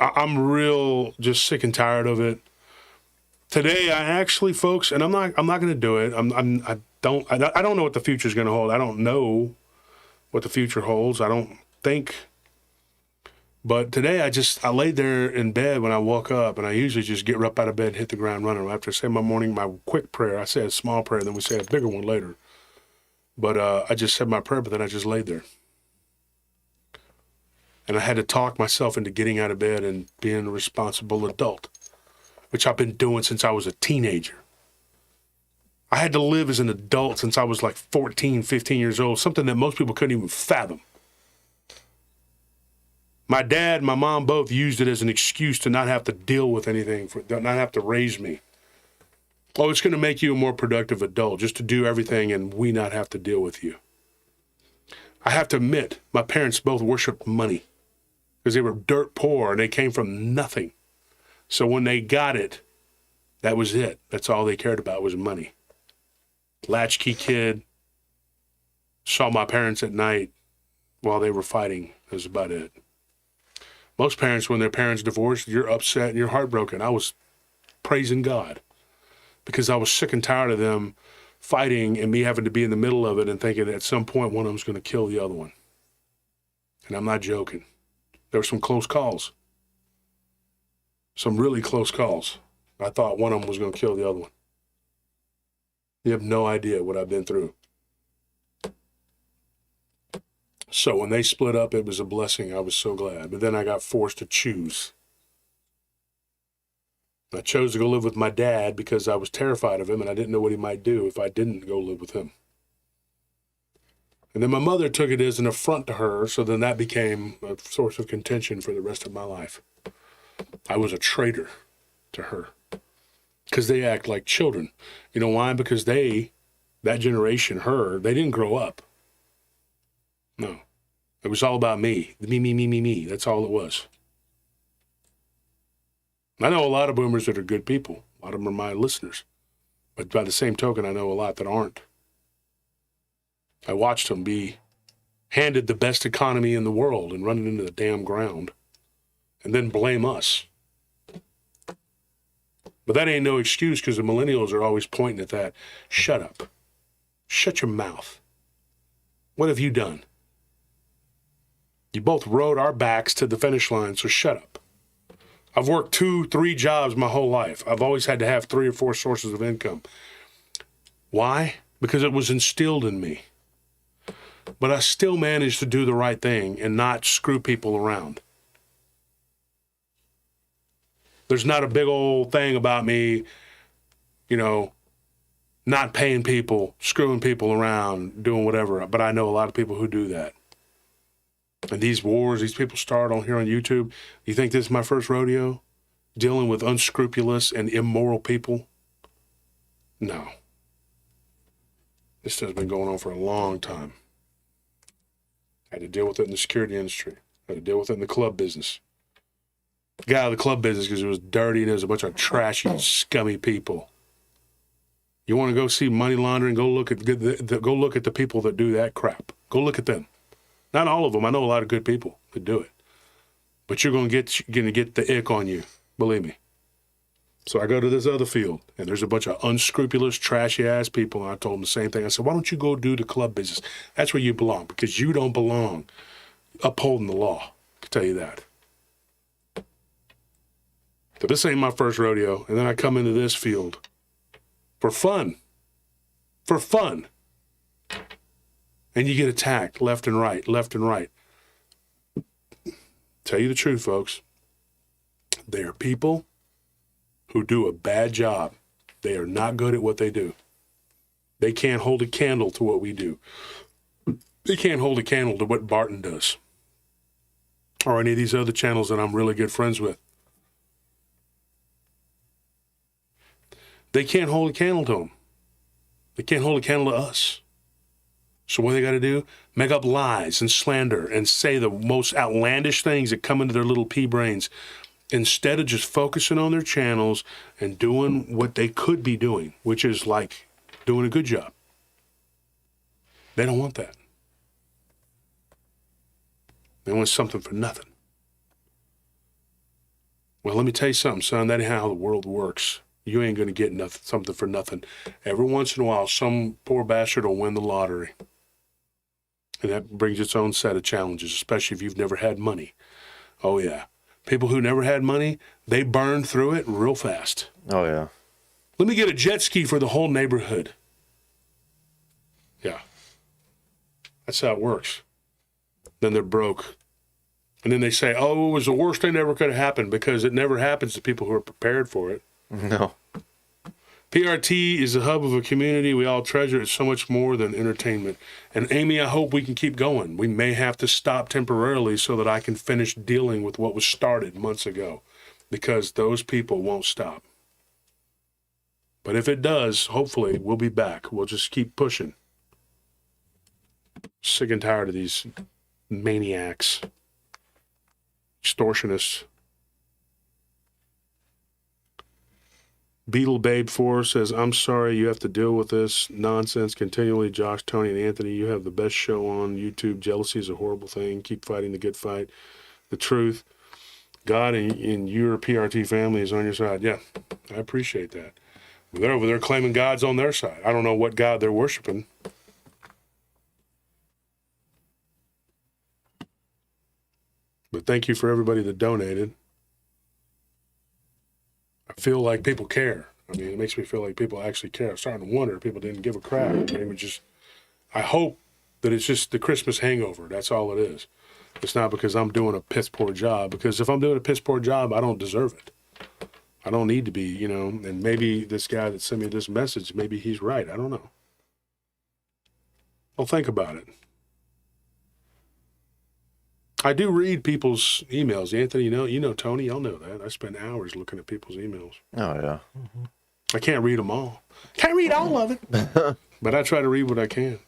I'm real just sick and tired of it. Today, I actually, folks, and I'm not going to do it. I don't know what the future is going to hold. I don't know what the future holds. I don't think. But today, I laid there in bed when I woke up, and I usually just get up out of bed and hit the ground running. After I say my quick prayer, I say a small prayer, then we say a bigger one later. But I just said my prayer, but then I just laid there. And I had to talk myself into getting out of bed and being a responsible adult, which I've been doing since I was a teenager. I had to live as an adult since I was like 14, 15 years old, something that most people couldn't even fathom. My dad and my mom both used it as an excuse to not have to deal with anything, not have to raise me. Oh, it's going to make you a more productive adult just to do everything and we not have to deal with you. I have to admit, my parents both worshiped money because they were dirt poor and they came from nothing. So when they got it, that was it. That's all they cared about was money. Latchkey kid, saw my parents at night while they were fighting. That was about it. Most parents, when their parents divorced, you're upset and you're heartbroken. I was praising God because I was sick and tired of them fighting and me having to be in the middle of it and thinking at some point one of them's going to kill the other one. And I'm not joking. There were some close calls. Some really close calls. I thought one of them was going to kill the other one. You have no idea what I've been through. So when they split up, it was a blessing. I was so glad. But then I got forced to choose. I chose to go live with my dad because I was terrified of him and I didn't know what he might do if I didn't go live with him. And then my mother took it as an affront to her, so then that became a source of contention for the rest of my life. I was a traitor to her. because they act like children. You know why? Because that generation, they didn't grow up. No. It was all about me. Me. That's all it was. I know a lot of boomers that are good people. A lot of them are my listeners. But by the same token, I know a lot that aren't. I watched them be handed the best economy in the world and run it into the damn ground and then blame us. But that ain't no excuse because the millennials are always pointing at that. Shut up. Shut your mouth. What have you done? You both rode our backs to the finish line, so shut up. I've worked 2-3 jobs my whole life. I've always had to have 3 or 4 sources of income. Why? Because it was instilled in me. But I still managed to do the right thing and not screw people around. There's not a big old thing about me, not paying people, screwing people around, doing whatever. But I know a lot of people who do that. And these wars, these people start on here on YouTube. You think this is my first rodeo? Dealing with unscrupulous and immoral people? No. This has been going on for a long time. I had to deal with it in the security industry. I had to deal with it in the club business. Got out of the club business because it was dirty and there was a bunch of trashy, scummy people. You want to go see money laundering? Go look at the people that do that crap. Go look at them. Not all of them. I know a lot of good people that do it. But you're going to get the ick on you. Believe me. So I go to this other field, and there's a bunch of unscrupulous, trashy-ass people, and I told them the same thing. I said, why don't you go do the club business? That's where you belong, because you don't belong upholding the law. I can tell you that. So this ain't my first rodeo, and then I come into this field for fun. For fun. And you get attacked left and right. Tell you the truth, folks. They are people who do a bad job. They are not good at what they do. They can't hold a candle to what we do. They can't hold a candle to what Barton does. Or any of these other channels that I'm really good friends with. They can't hold a candle to them. They can't hold a candle to us. So what they got to do? Make up lies and slander and say the most outlandish things that come into their little pea brains instead of just focusing on their channels and doing what they could be doing, which is like doing a good job. They don't want that. They want something for nothing. Well, let me tell you something, son. That ain't how the world works. You ain't going to get something for nothing. Every once in a while, some poor bastard will win the lottery. And that brings its own set of challenges, especially if you've never had money. Oh, yeah. People who never had money, they burn through it real fast. Oh, yeah. Let me get a jet ski for the whole neighborhood. Yeah. That's how it works. Then they're broke. And then they say, oh, it was the worst thing that ever could have happened, because it never happens to people who are prepared for it. No. PRT is the hub of a community we all treasure. It's so much more than entertainment. And Amy, I hope we can keep going. We may have to stop temporarily so that I can finish dealing with what was started months ago, because those people won't stop. But if it does, hopefully we'll be back. We'll just keep pushing. Sick and tired of these maniacs, extortionists. Beetle Babe 4 says, I'm sorry you have to deal with this nonsense continually. Josh, Tony, and Anthony, you have the best show on YouTube. Jealousy is a horrible thing. Keep fighting the good fight. The truth. God and your PRT family is on your side. Yeah, I appreciate that. They're over there claiming God's on their side. I don't know what God they're worshiping. But thank you for everybody that donated. I feel like people care. I mean, it makes me feel like people actually care. I'm starting to wonder if people didn't give a crap. I hope that it's just the Christmas hangover. That's all it is. It's not because I'm doing a piss poor job, because if I'm doing a piss poor job, I don't deserve it. I don't need to be, and maybe this guy that sent me this message, maybe he's right. I don't know. Well, think about it. I do read people's emails. Anthony, you know, Tony, y'all know that. I spend hours looking at people's emails. Oh, yeah. Mm-hmm. I can't read them all. Can't read all of it. But I try to read what I can.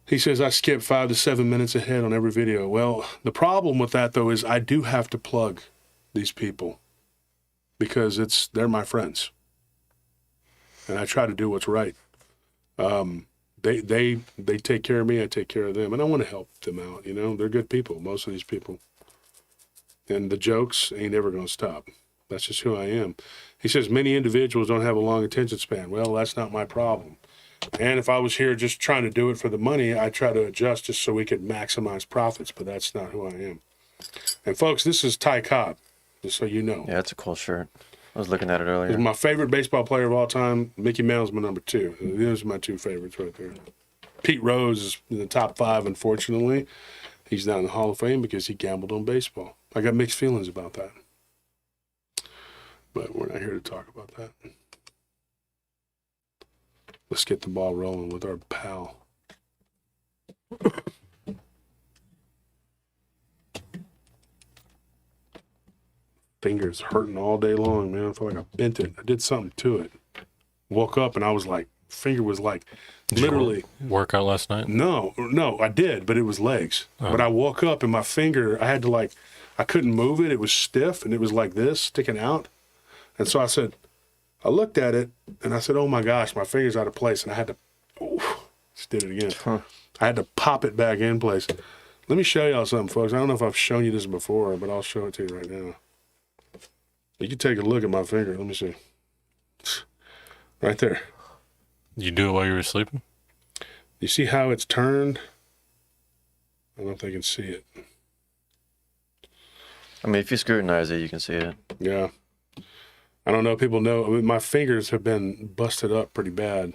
He says, I skip 5 to 7 minutes ahead on every video. Well, the problem with that, though, is I do have to plug these people because they're my friends. And I try to do what's right. They take care of me, I take care of them. And I want to help them out, you know. They're good people, most of these people. And the jokes ain't ever going to stop. That's just who I am. He says, many individuals don't have a long attention span. Well, that's not my problem. And if I was here just trying to do it for the money, I try to adjust just so we could maximize profits, but that's not who I am. And folks, this is Ty Cobb, just so you know. Yeah, it's a cool shirt. I was looking at it earlier. He's my favorite baseball player of all time. Mickey Mantle's my number 2. Those are my 2 favorites right there. Pete Rose is in the top 5, unfortunately. He's not in the Hall of Fame because he gambled on baseball. I got mixed feelings about that. But we're not here to talk about that. Let's get the ball rolling with our pal. Fingers hurting all day long, man. I feel like I bent it. I did something to it. Woke up and I was like, finger was like, literally. Work out last night? No, I did, but it was legs. Oh. But I woke up and my finger, I had to I couldn't move it. It was stiff and it was like this, sticking out. And so I looked at it and I said, oh my gosh, my finger's out of place. And I had to, just did it again. Huh. I had to pop it back in place. Let me show y'all something, folks. I don't know if I've shown you this before, but I'll show it to you right now. You can take a look at my finger. Let me see. Right there. You do it while you were sleeping? You see how it's turned? I don't know if they can see it. I mean, if you scrutinize it, you can see it. Yeah. I don't know if people know. I mean, my fingers have been busted up pretty bad.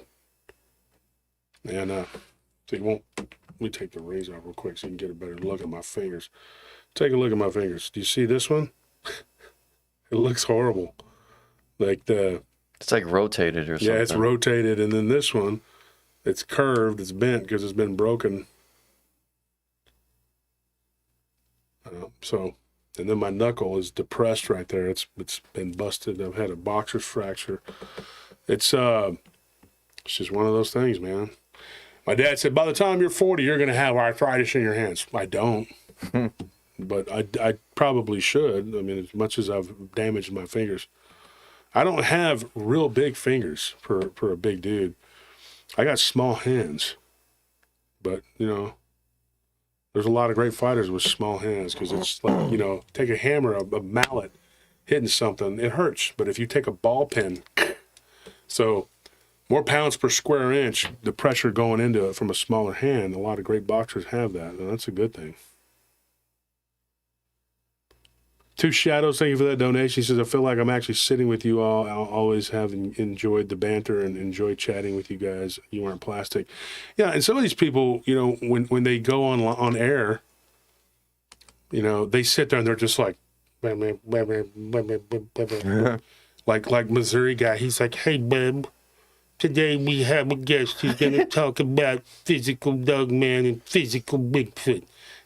And so you won't. Let me take the razor off real quick so you can get a better look at my fingers. Take a look at my fingers. Do you see this one? It looks horrible. It's like rotated or something. Yeah, it's rotated. And then this one, it's curved. It's bent because it's been broken. And then my knuckle is depressed right there. It's been busted. I've had a boxer's fracture. It's just one of those things, man. My dad said, by the time you're 40, you're going to have arthritis in your hands. I don't. But I probably should. I mean, as much as I've damaged my fingers. I don't have real big fingers for a big dude. I got small hands. But, you know, there's a lot of great fighters with small hands because it's like, you know, take a hammer, a mallet, hitting something, it hurts. But if you take a ball pen, so more pounds per square inch, the pressure going into it from a smaller hand, a lot of great boxers have that, and that's a good thing. Two Shadows, thank you for that donation. He says, I feel like I'm actually sitting with you all. I always have enjoyed the banter and enjoyed chatting with you guys. You aren't plastic. Yeah, and some of these people, you know, when they go on air, you know, they sit there and they're just like, like Missouri guy. He's like, hey, babe, today we have a guest who's going to talk about physical Dogman and physical Bigfoot.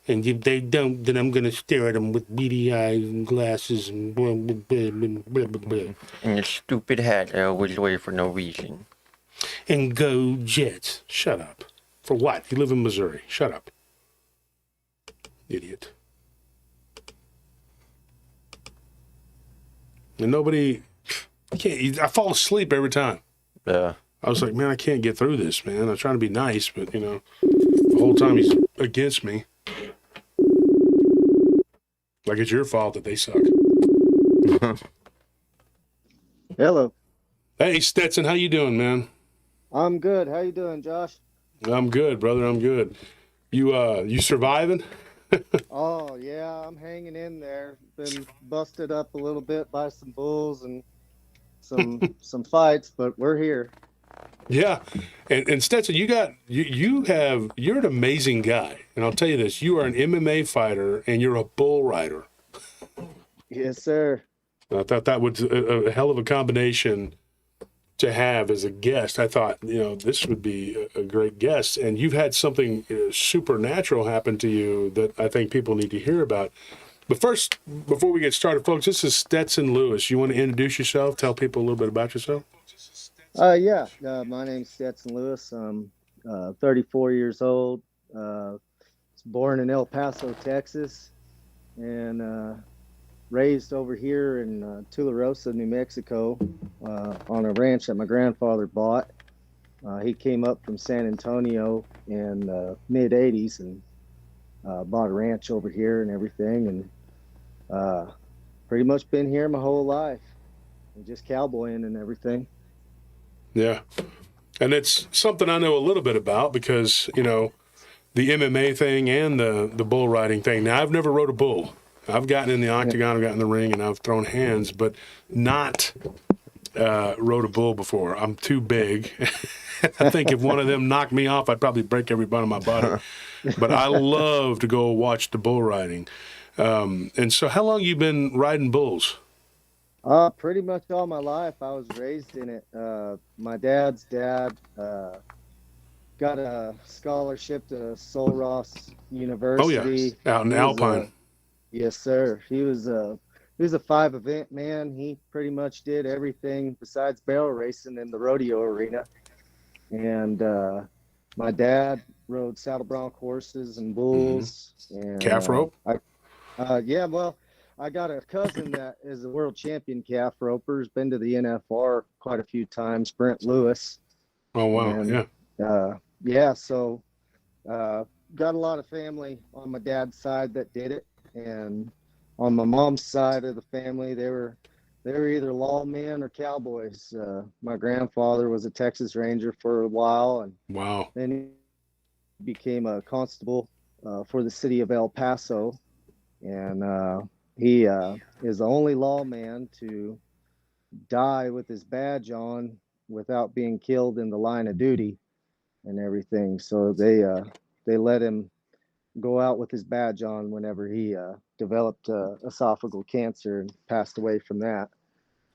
And if they don't, then I'm going to stare at them with beady eyes and glasses and blah, blah, blah, blah, blah, blah. And your stupid hat I always wear for no reason. And go Jets. Shut up. For what? You live in Missouri. Shut up. Idiot. And nobody... I fall asleep every time. Yeah. I was like, man, I can't get through this, man. I'm trying to be nice, but, you know, the whole time he's against me. Like it's your fault that they suck. Hello. Hey, Stetson, how you doing, man? I'm good. How you doing, Josh? I'm good, brother. I'm good. You surviving? Oh, yeah, I'm hanging in there. Been busted up a little bit by some bulls and some fights, but we're here. Yeah. And Stetson, you're an amazing guy. And I'll tell you this, you are an MMA fighter and you're a bull rider. Yes, sir. I thought that was a hell of a combination to have as a guest. I thought, you know, this would be a great guest. And you've had something supernatural happen to you that I think people need to hear about. But first, before we get started, folks, this is Stetson Lewis. You want to introduce yourself? Tell people a little bit about yourself? Yeah. My name's Stetson Lewis. I'm 34 years old. Was born in El Paso, Texas, and raised over here in Tularosa, New Mexico, on a ranch that my grandfather bought. He came up from San Antonio in the mid 80s and bought a ranch over here and everything, and pretty much been here my whole life, and just cowboying and everything. Yeah. And it's something I know a little bit about because, you know, the MMA thing and the bull riding thing. Now, I've never rode a bull. I've gotten in the octagon, I've gotten in the ring, and I've thrown hands, but not rode a bull before. I'm too big. I think if one of them knocked me off, I'd probably break every bone in my body. But I love to go watch the bull riding. And so how long you been riding bulls? Pretty much all my life. I was raised in it. My dad's dad got a scholarship to Sul Ross University. Oh, yeah, out in Alpine. Yes, sir. He was a 5-event man. He pretty much did everything besides barrel racing in the rodeo arena. And my dad rode saddle bronc horses and bulls. And calf rope? Yeah, well, I got a cousin that is a world champion calf roper. Has been to the NFR quite a few times, Brent Lewis. Oh, wow, and, yeah. So got a lot of family on my dad's side that did it. And on my mom's side of the family, they were either lawmen or cowboys. My grandfather was a Texas Ranger for a while, and wow. then he became a constable for the city of El Paso. And he is the only lawman to die with his badge on without being killed in the line of duty and everything. So they let him go out with his badge on whenever he developed esophageal cancer and passed away from that.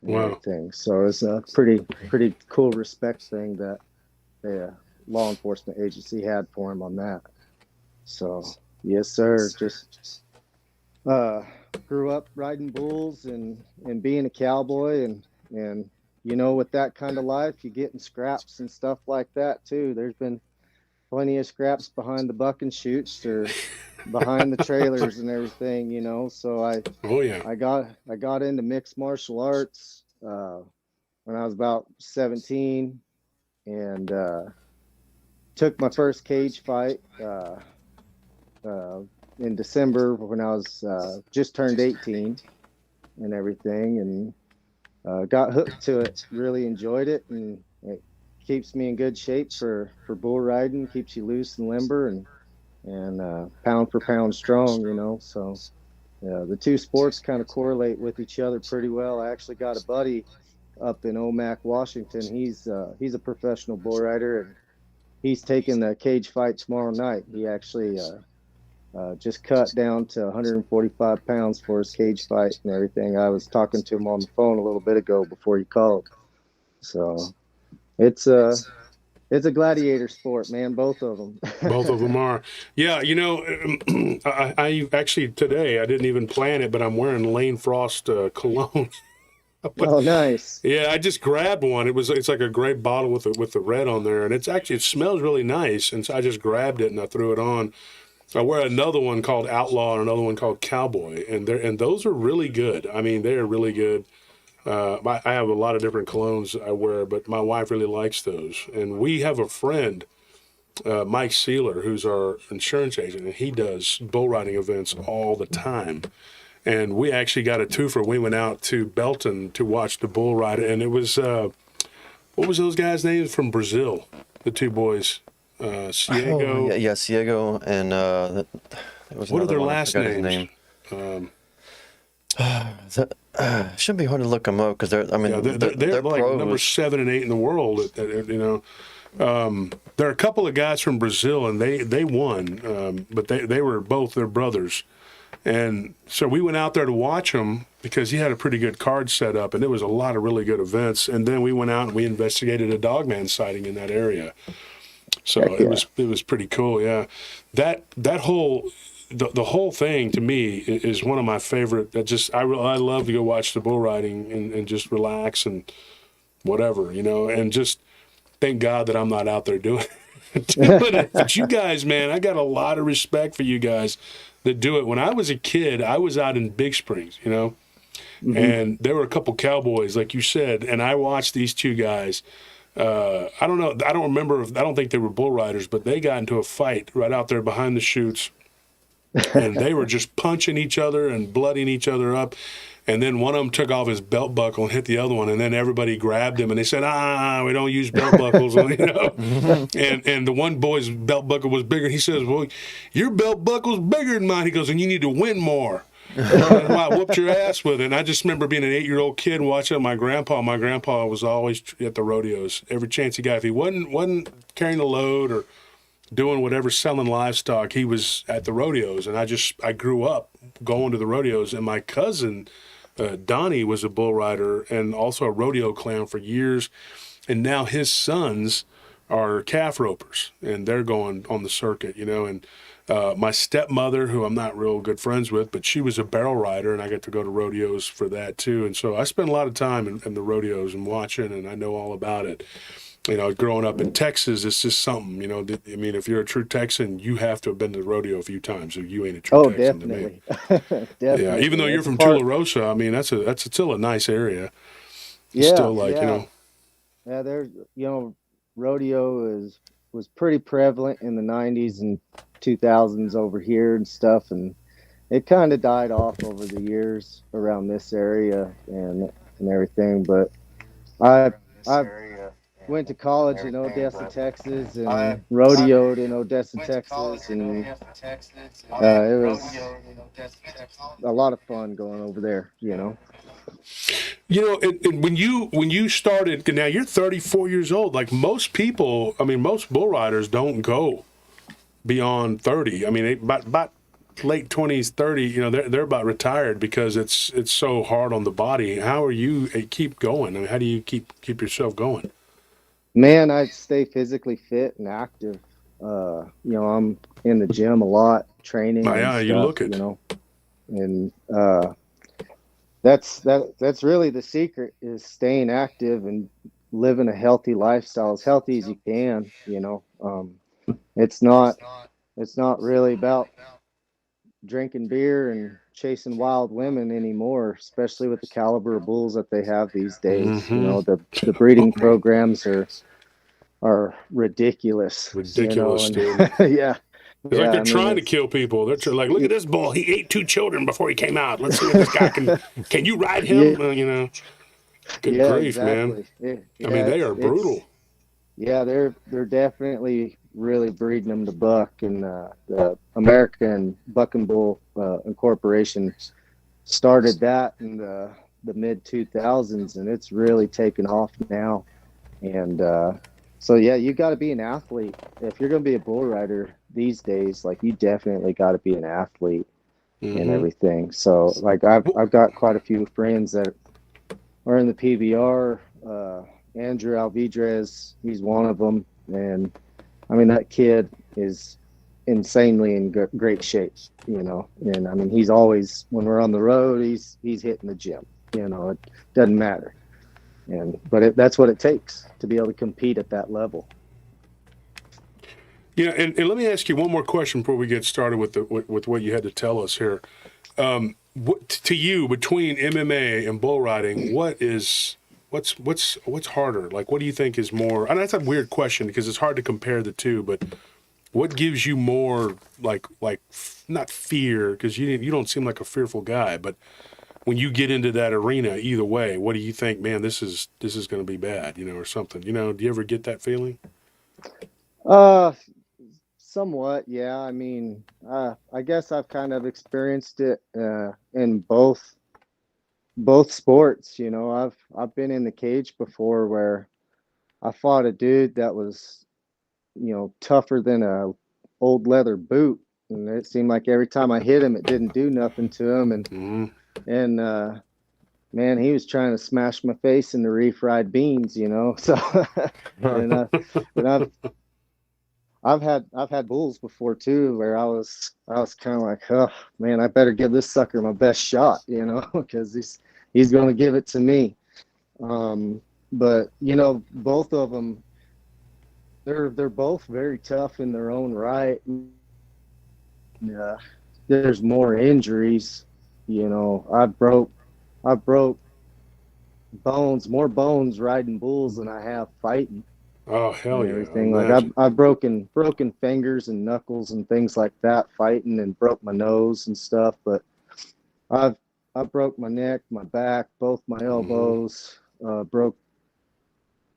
And wow. everything. So it's a pretty cool respect thing that the law enforcement agency had for him on that. So yes, sir. Just grew up riding bulls and being a cowboy, and you know, with that kind of life, you get in scraps and stuff like that too. There's been plenty of scraps behind the buck and shoots or behind the trailers and everything, you know. So I got into mixed martial arts when I was about 17, and took my first cage fight in December when I was just turned 18 and everything, and got hooked to it. Really enjoyed it, and it keeps me in good shape for bull riding. Keeps you loose and limber, and pound for pound strong, you know. So the two sports kind of correlate with each other pretty well. I actually got a buddy up in Omak, Washington. He's a professional bull rider, and he's taking the cage fight tomorrow night. He actually just cut down to 145 pounds for his cage fight and everything. I was talking to him on the phone a little bit ago before he called. So it's a gladiator sport, man. Both of them. Both of them are. Yeah, you know, I actually today, I didn't even plan it, but I'm wearing Lane Frost cologne. Oh, nice. Yeah, I just grabbed one. It's like a gray bottle with the red on there, and it smells really nice. And so I just grabbed it and I threw it on. I wear another one called Outlaw and another one called Cowboy, and those are really good. I mean, they are really good. I have a lot of different colognes I wear, but my wife really likes those. And we have a friend, Mike Sealer, who's our insurance agent, and he does bull riding events all the time. And we actually got a twofer. We went out to Belton to watch the bull ride, and it was what was those guys' names from Brazil? The two boys, Ciego. Oh, yeah, Ciego, and there was what are their one. last names? Shouldn't be hard to look them up because they're like pros. number 7 and 8 in the world. You know, there are a couple of guys from Brazil, and they won, but they were both their brothers. And so we went out there to watch him because he had a pretty good card set up, and there was a lot of really good events. And then we went out and we investigated a Dogman sighting in that area. So it was pretty cool, yeah. That whole the whole thing to me is one of my favorite. I love to go watch the bull riding and just relax and whatever, and just thank God that I'm not out there doing it. But you guys, man, I got a lot of respect for you guys that do it. When I was a kid, I was out in Big Springs, and there were a couple cowboys, like you said, and I watched these two guys. I don't know. I don't remember. I don't think they were bull riders, but they got into a fight right out there behind the chutes, and they were just punching each other and blooding each other up. And then one of them took off his belt buckle and hit the other one, and then everybody grabbed him and they said, we don't use belt buckles, And the one boy's belt buckle was bigger. He says, well, your belt buckle's bigger than mine. He goes, and you need to win more. I whooped your ass with it. And I just remember being an 8-year-old kid watching my grandpa. My grandpa was always at the rodeos every chance he got. If he wasn't carrying a load or doing whatever, selling livestock, he was at the rodeos. And I grew up going to the rodeos. And my cousin, Donnie, was a bull rider and also a rodeo clown for years. And now his sons are calf ropers, and they're going on the circuit, and my stepmother, who I'm not real good friends with, but she was a barrel rider, and I got to go to rodeos for that too. And so I spent a lot of time in the rodeos and watching, and I know all about it. Growing up in Texas, it's just something, I mean, if you're a true Texan, you have to have been to the rodeo a few times, or you ain't a true Texan definitely. to me. Definitely. Yeah, even though you're from Tularosa, I mean, that's still a nice area. It's still Yeah, there's, rodeo was pretty prevalent in the 90s and 2000s over here and stuff, and it kind of died off over the years around this area and everything. But I went to college in Odessa, Texas, and rodeoed in Odessa, Texas, and it was a lot of fun going over there, And when you started, now you're 34 years old. Like most people, I mean, most bull riders don't go beyond 30. I mean, about late 20s, 30. They're about retired because it's so hard on the body. How are you keep going? I mean, how do you keep yourself going? Man, I stay physically fit and active. I'm in the gym a lot, training. Yeah, and stuff, you look it. And that's really the secret, is staying active and living a healthy lifestyle, as healthy as you can. It's not really about drinking beer and chasing wild women anymore, especially with the caliber of bulls that they have these days. Mm-hmm. The breeding programs are ridiculous. Ridiculous, dude. Yeah. It's like they're trying to kill people. They're like, look at this bull. He ate 2 children before he came out. Let's see if this guy can you ride him? Yeah. Good grief, exactly. man. I mean, they are brutal. Yeah, they're definitely really breeding them to buck, and the American Buck and Bull Incorporation started that in the mid 2000s, and it's really taken off now. And so yeah, you got to be an athlete if you're going to be a bull rider these days. Like, you definitely got to be an athlete and everything. So like I've got quite a few friends that are in the PBR. Andrew Alvidrez, he's one of them, and I mean, that kid is insanely in great shape, and I mean, he's always, when we're on the road, he's hitting the gym. It doesn't matter, but that's what it takes to be able to compete at that level. Yeah, and let me ask you one more question before we get started with what you had to tell us here. To you, between MMA and bull riding, what's harder? Like, what do you think is more? And that's a weird question because it's hard to compare the two. But what gives you more, like not fear, because you don't seem like a fearful guy, but when you get into that arena, either way, what do you think? Man, this is going to be bad, or something. Do you ever get that feeling? Somewhat, yeah. I mean, I guess I've kind of experienced it in both sports. I've been in the cage before where I fought a dude that was, tougher than a old leather boot, and it seemed like every time I hit him, it didn't do nothing to him. And man, he was trying to smash my face into refried beans, So and I've had bulls before too, where I was kind of like, oh man, I better give this sucker my best shot, you know, because he's going to give it to me. But you know, both of them, they're both very tough in their own right. Yeah, there's more injuries. You know, I broke more bones riding bulls than I have fighting Oh hell and yeah! everything. Like Imagine. I've broken fingers and knuckles and things like that fighting, and broke my nose and stuff. But I've I broke my neck, my back, both my Hmm. elbows. Broke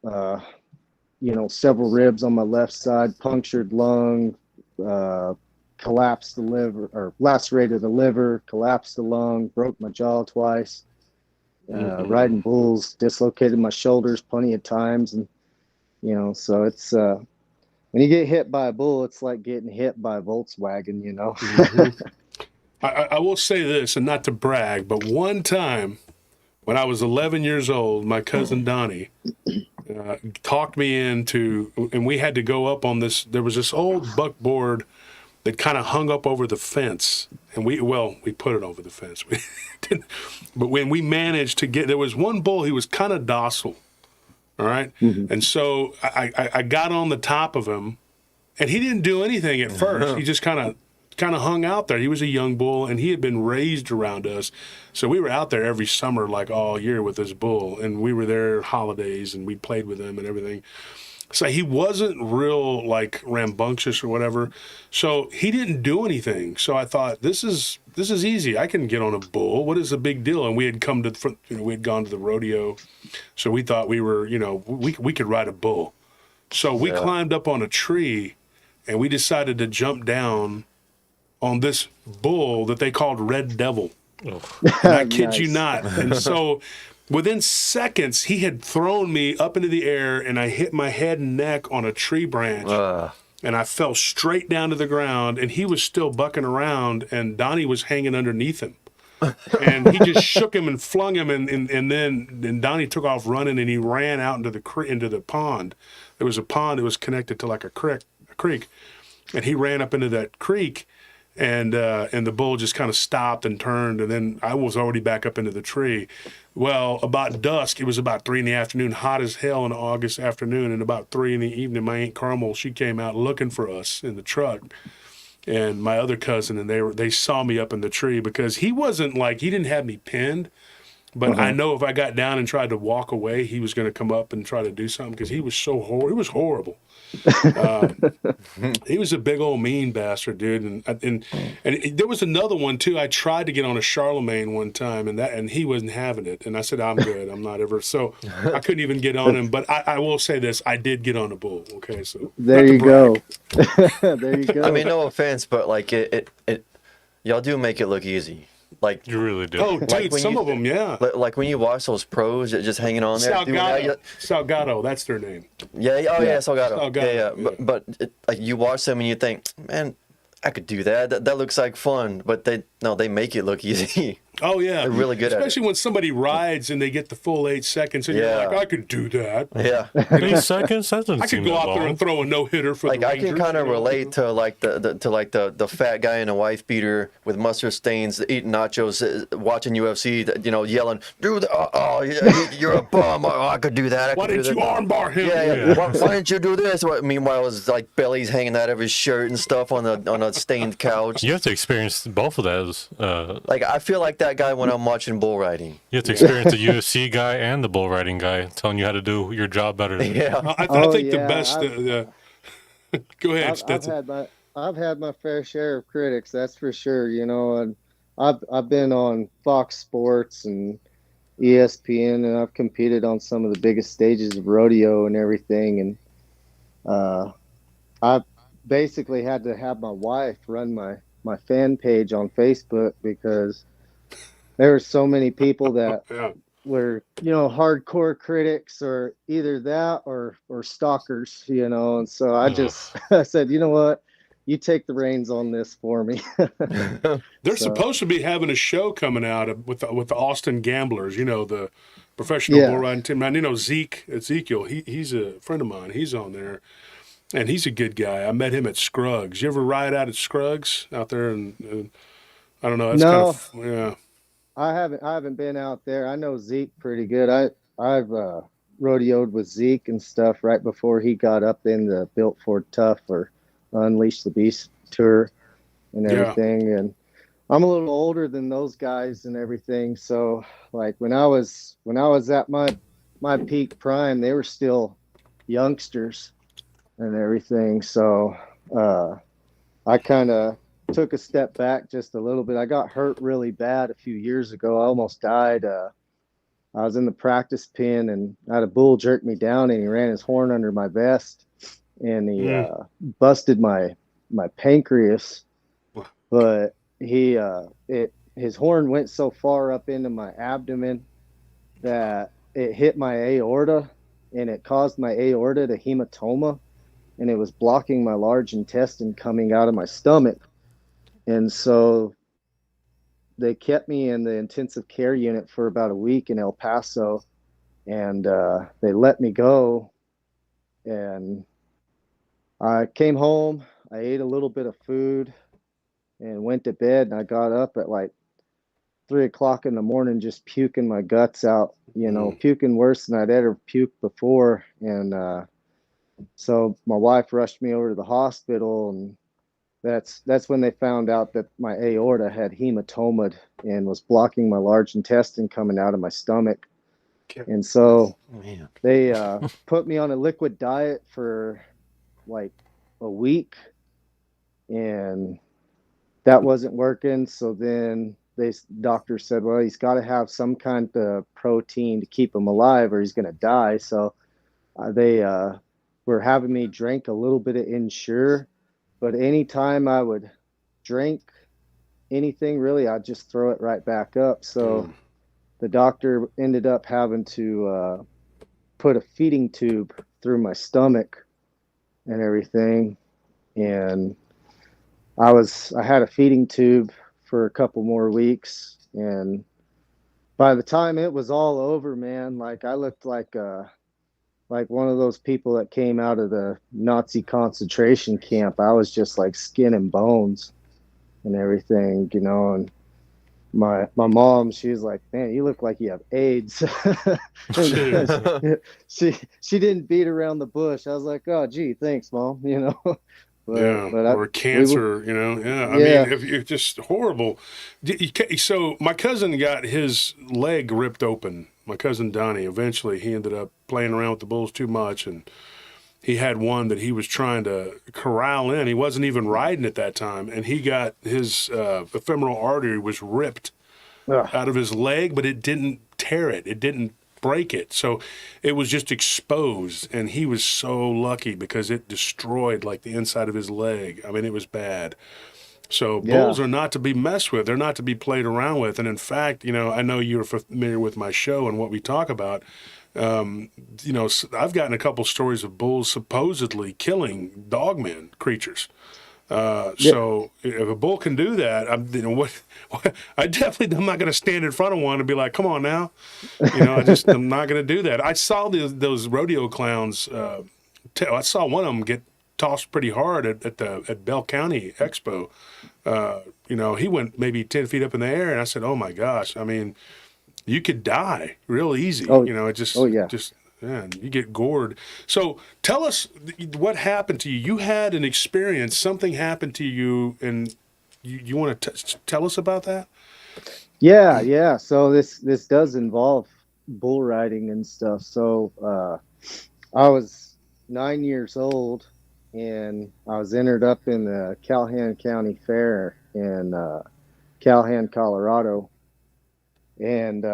uh, you know, several ribs on my left side, punctured lung, uh, collapsed the liver, or lacerated the liver, collapsed the lung, broke my jaw twice. Mm-mm. Riding bulls, dislocated my shoulders plenty of times, and you know, so it's when you get hit by a bull, it's like getting hit by a Volkswagen, you know. Hmm. I will say this, and not to brag, but one time when I was 11 years old, my cousin Donnie talked me into, and we had to go up on this. There was this old buckboard that kind of hung up over the fence, and we put it over the fence. We didn't, but when we managed to get, there was one bull. He was kind of docile, all right, Mhm. and so I got on the top of him, and he didn't do anything at first. He just kind of hung out there. He was a young bull, and he had been raised around us, so we were out there every summer, like all year, with this bull, and we were there holidays, and we played with him and everything. So he wasn't real like rambunctious or whatever. So he didn't do anything. So I thought this is easy. I can get on a bull. What is the big deal? And we had come to we had gone to the rodeo, so we thought we were we could ride a bull. So we Yeah. climbed up on a tree, and we decided to jump down on this bull that they called Red Devil. Oh, And I kid you Nice. not. And so within seconds, he had thrown me up into the air, and I hit my head and neck on a tree branch, Uh, and I fell straight down to the ground, and he was still bucking around, and Donnie was hanging underneath him. And he just shook him and flung him, and then Donnie took off running, and he ran out into the pond. There was a pond that was connected to like a creek, and he ran up into that creek, and the bull just kind of stopped and turned, and then I was already back up into the tree. Well, about dusk, it was about 3 in the afternoon, hot as hell in an August afternoon, and about 3 in the evening, my Aunt Carmel, she came out looking for us in the truck, and my other cousin, and they saw me up in the tree because he didn't have me pinned. But I Uh-huh. know if I got down and tried to walk away, he was going to come up and try to do something because he was he was horrible. He was a big old mean bastard, dude. And there was another one too. I tried to get on a Charlemagne one time, and he wasn't having it. And I said, I'm good. I'm not ever. So I couldn't even get on him. But I will say this: I did get on a bull. Okay, so There not to you brag. go. There you I go. mean, no offense, but like y'all do make it look easy. Like, you really do. Oh, dude, when some you- of them, yeah. like when you watch those pros just hanging on there. Dude, now Salgado, that's their name. yeah, oh yeah, Yeah. Salgado. Salgado, Yeah. yeah. But like you watch them and you think, man, I could do that. That looks like fun. But they make it look easy. Oh yeah, They're really good at it. especially when somebody rides and they get the full 8 seconds, and you're Yeah. like, I could do that. Yeah. 8 seconds? That doesn't I seem could go that out there long. and throw a no hitter for Like the I Rangers. can kind of you know? relate to like the fat guy in a wife beater with mustard stains eating nachos, watching UFC, yelling, "Dude, you're a bum! Oh, I could do that. I Why could do didn't you that." armbar him? Yeah, yeah. Yeah. Why didn't you do this? Meanwhile, his like belly's hanging out of his shirt and stuff on a stained couch. You have to experience both of those. Like I feel like that guy when I'm watching bull riding. You have to experience the UFC guy and the bull riding guy telling you how to do your job better. Yeah. I Oh, think the yeah, best. Go ahead, I've Stetson. I've had my fair share of critics, that's for sure. You know, and I've been on Fox Sports and ESPN, and I've competed on some of the biggest stages of rodeo and everything. And I basically had to have my wife run my fan page on Facebook because there were so many people that Yeah. were, you know, hardcore critics or either that or stalkers, you know. And so I just I said, you know what, you take the reins on this for me. They're So- supposed to be having a show coming out with the Austin Gamblers. You know, the professional Yeah. bull riding team. Man, you know Ezekiel. He's a friend of mine. He's on there. And he's a good guy. I met him at Scruggs. You ever ride out at Scruggs out there? And I don't know. That's kind No, of, yeah. I haven't been out there. I know Zeke pretty good. I've rodeoed with Zeke and stuff right before he got up in the Built Ford Tough or Unleash the Beast tour and Yeah. everything. And I'm a little older than those guys and everything. So like when I was at my peak prime, they were still youngsters and everything. So I kind of took a step back just a little bit. I got hurt really bad a few years ago. I almost died. I was in the practice pen and I had a bull jerk me down and he ran his horn under my vest and he Mm. busted my pancreas. But his horn went so far up into my abdomen that it hit my aorta and it caused my aorta to hematoma and it was blocking my large intestine coming out of my stomach. And so they kept me in the intensive care unit for about a week in El Paso, and they let me go. And I came home, I ate a little bit of food and went to bed. And I got up at like 3 o'clock in the morning, just puking my guts out, puking worse than I'd ever puked before. And so my wife rushed me over to the hospital, and that's when they found out that my aorta had hematoma and was blocking my large intestine coming out of my stomach. And so Man. they put me on a liquid diet for like a week, and that wasn't working. So then doctor said, well, he's got to have some kind of protein to keep him alive or he's going to die. So they were having me drink a little bit of Ensure. But anytime I would drink anything, really, I'd just throw it right back up. So the doctor ended up having to put a feeding tube through my stomach and everything. And I had a feeding tube for a couple more weeks. And by the time it was all over, man, like I looked like one of those people that came out of the Nazi concentration camp. I was just like skin and bones and everything, and my mom, she was like, man, you look like you have AIDS. she didn't beat around the bush. I was like, oh gee, thanks, Mom. Yeah, but or cancer, yeah. I yeah. mean, if you're just horrible. So my cousin got his leg ripped open. My cousin Donnie, eventually he ended up playing around with the bulls too much, and he had one that he was trying to corral in. He wasn't even riding at that time, and he got his ephemeral artery was ripped out of his leg, but it didn't tear it. It didn't break it. So it was just exposed, and he was so lucky because it destroyed like the inside of his leg. I mean, it was bad. So bulls are not to be messed with. They're not to be played around with. And in fact, I know you're familiar with my show and what we talk about. I've gotten a couple stories of bulls supposedly killing dogman creatures. So if a bull can do that, I'm not going to stand in front of one and be like, "Come on now," I'm not going to do that. I saw those rodeo clowns. I saw one of them get tossed pretty hard at Bell County Expo. He went maybe 10 feet up in the air, and I said, "Oh my gosh!" I mean, you could die real easy. Man, you get gored. So tell us what happened to you. You had an experience, something happened to you, and you want to tell us about that? Yeah. So this does involve bull riding and stuff. So I was 9 years old, and I was entered up in the Calhoun County Fair in Calhoun, Colorado, and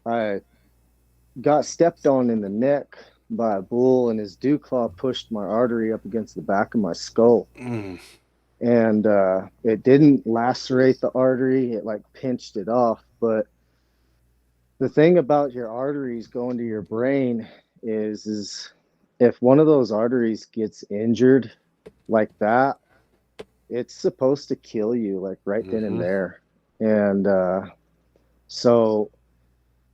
I got stepped on in the neck by a bull, and his dew claw pushed my artery up against the back of my skull. And it didn't lacerate the artery, it like pinched it off. But the thing about your arteries going to your brain is if one of those arteries gets injured like that, it's supposed to kill you like right then and there. And so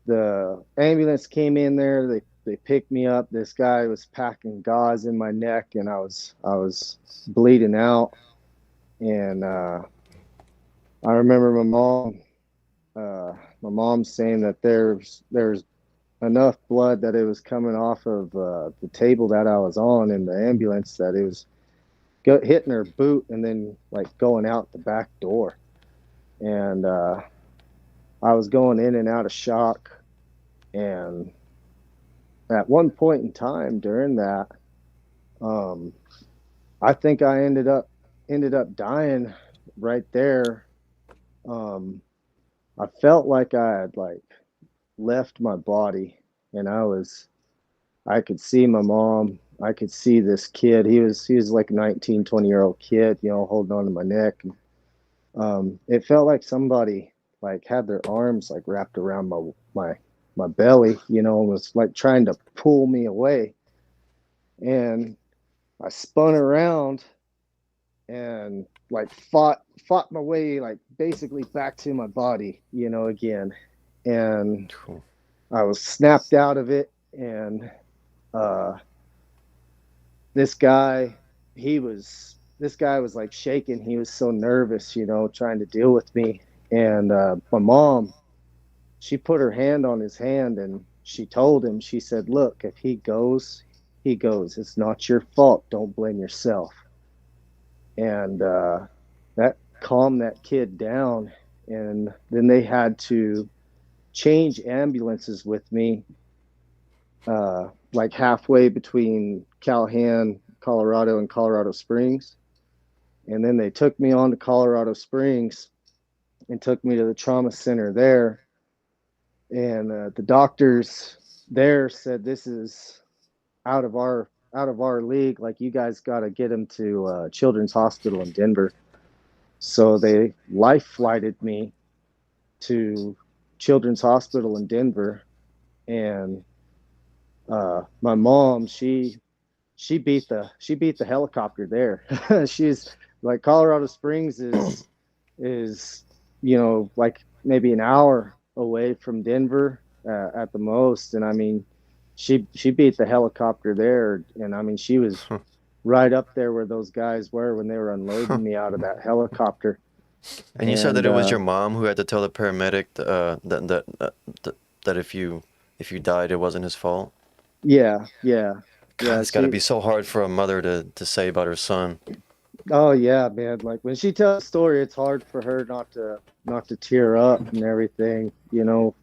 the ambulance came in there. They picked me up. This guy was packing gauze in my neck, and I was bleeding out. And I remember my mom saying that there's enough blood that it was coming off of the table that I was on in the ambulance, that it was hitting her boot and then like going out the back door. And I was going in and out of shock. And at one point in time during that, I think I ended up dying right there. I felt like I had like left my body, and I could see my mom. I could see this kid. He was like a 19, 20-year-old kid, you know, holding on to my neck. And, it felt like somebody like had their arms like wrapped around my belly, you know, and was like trying to pull me away. And I spun around and like fought my way like basically back to my body, you know, again. And I was snapped out of it. And this guy was like shaking. He was so nervous, you know, trying to deal with me. And my mom, she put her hand on his hand, and she told him, she said, look, if he goes, he goes. It's not your fault. Don't blame yourself. And that calmed that kid down. And then they had to change ambulances with me, like halfway between Calhan, Colorado, and Colorado Springs. And then they took me on to Colorado Springs and took me to the trauma center there. And the doctors there said, this is out of our league. Like, you guys got to get him to Children's Hospital in Denver. So they life flighted me to Children's Hospital in Denver. And my mom, she beat the helicopter there. She's like, Colorado Springs is, you know, like maybe an hour away from Denver at the most. And I mean, she beat the helicopter there. And I mean, she was right up there where those guys were when they were unloading me out of that helicopter. And you said that it was your mom who had to tell the paramedic that if you died, it wasn't his fault. Yeah. God, it's got to be so hard for a mother to say about her son. Oh yeah, man. Like, when she tells a story, it's hard for her not to tear up and everything, you know.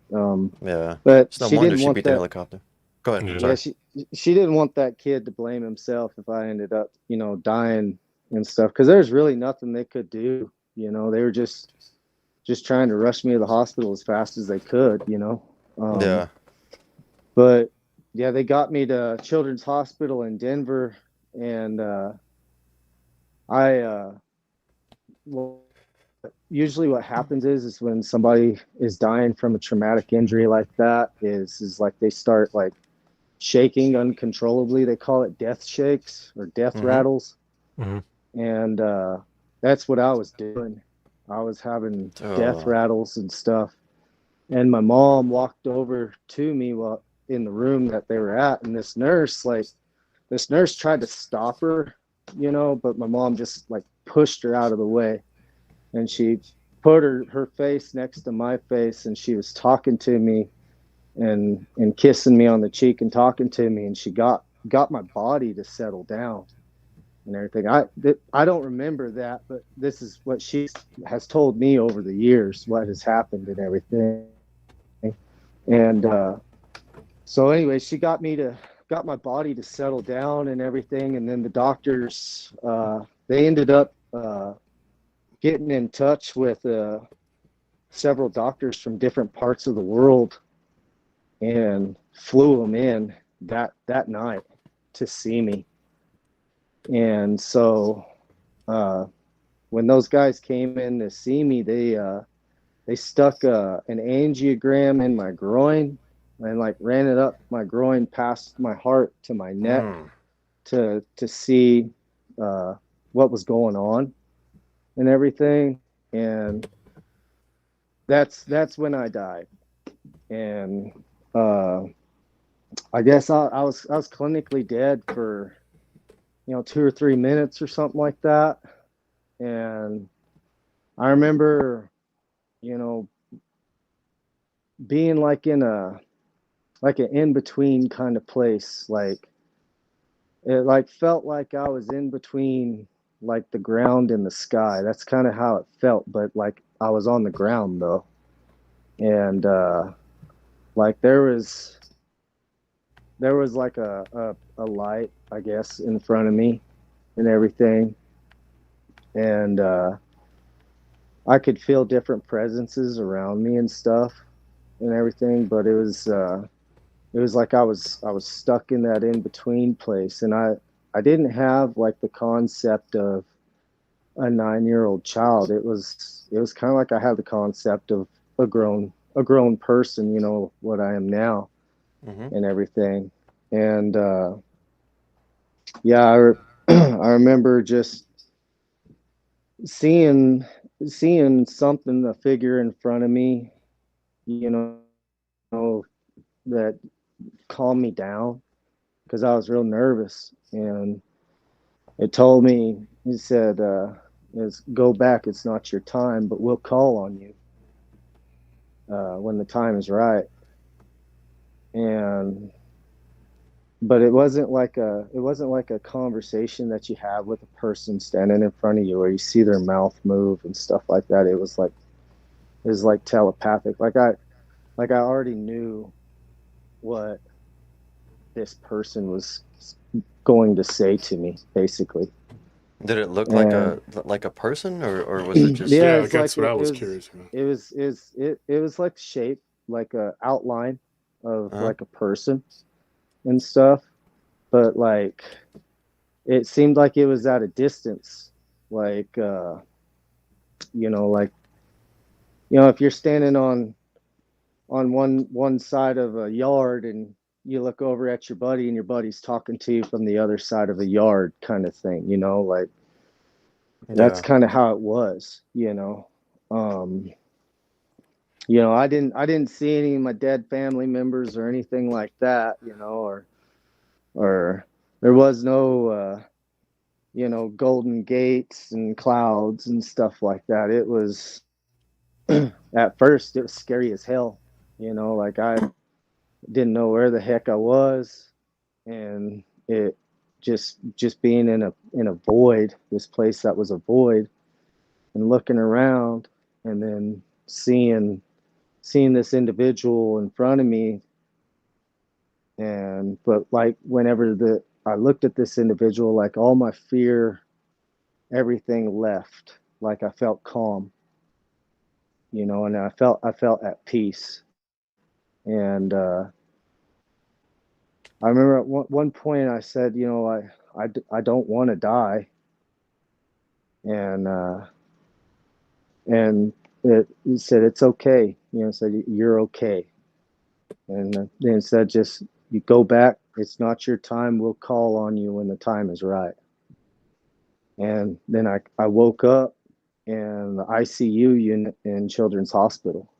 Yeah. But It's no she wonder didn't she want beat that. the helicopter. Go ahead. Yeah. Sorry. Yeah, she didn't want that kid to blame himself if I ended up, you know, dying and stuff, because there's really nothing they could do. You know, they were just trying to rush me to the hospital as fast as they could, you know. Yeah. But yeah, they got me to Children's Hospital in Denver, and well, usually what happens is when somebody is dying from a traumatic injury like that, is like they start like shaking uncontrollably. They call it death shakes or death rattles. Mm-hmm. And that's what I was doing. I was having death rattles and stuff. And my mom walked over to me while in the room that they were at, and this nurse tried to stop her, you know, but my mom just like pushed her out of the way. And she put her face next to my face, and she was talking to me and kissing me on the cheek and talking to me, and she got my body to settle down and everything. I don't remember that, but this is what she has told me over the years, what has happened and everything. And so anyway, she got my body to settle down and everything. And then the doctors, they ended up getting in touch with several doctors from different parts of the world and flew them in that night to see me. And so when those guys came in to see me, they stuck an angiogram in my groin and like ran it up my groin past my heart to my neck to see what was going on and everything. And that's when I died. And I guess I was clinically dead for 2 or 3 minutes or something like that, and I remember you know being like in a like an in between kind of place, like it like felt like I was in between like the ground and the sky. That's kind of how it felt, but like I was on the ground though, and like there was like a light, I guess, in front of me and everything. And I could feel different presences around me and stuff and everything, but it was like I was stuck in that in between place, and I didn't have like the concept of a 9-year-old child. It was kind of like I had the concept of a grown person, what I am now Mm-hmm. and everything. And yeah, I remember just seeing something, a figure in front of me, you know, that calmed me down because I was real nervous. And it told me, he said, go back. It's not your time, but we'll call on you when the time is right. And but it wasn't like a conversation that you have with a person standing in front of you where you see their mouth move and stuff like that. It was like telepathic. Like I already knew what this person was going to say to me, basically. Did it look And like a person, or was it just? yeah, Yeah, it's that's like what I was curious about. it was like shape, like a outline of Uh-huh. like a person and stuff, but like it seemed like it was at a distance, like like if you're standing on one side of a yard and you look over at your buddy and your buddy's talking to you from the other side of a yard kind of thing, like that's Yeah. kind of how it was. um I didn't see any of my dead family members or anything like that, or there was no golden gates and clouds and stuff like that. It was at first it was scary as hell, like I didn't know where the heck I was, and it just being in a void, this place that was a void, and looking around, and then seeing this individual in front of me. And but like whenever the I looked at this individual, like all my fear, everything left. Like I felt calm, and I felt at peace. And I remember at one point I said, I don't want to die. And and it said it's okay. It said you're okay. And then it said just you go back. It's not your time. We'll call on you when the time is right. And then I woke up in the ICU unit in Children's Hospital.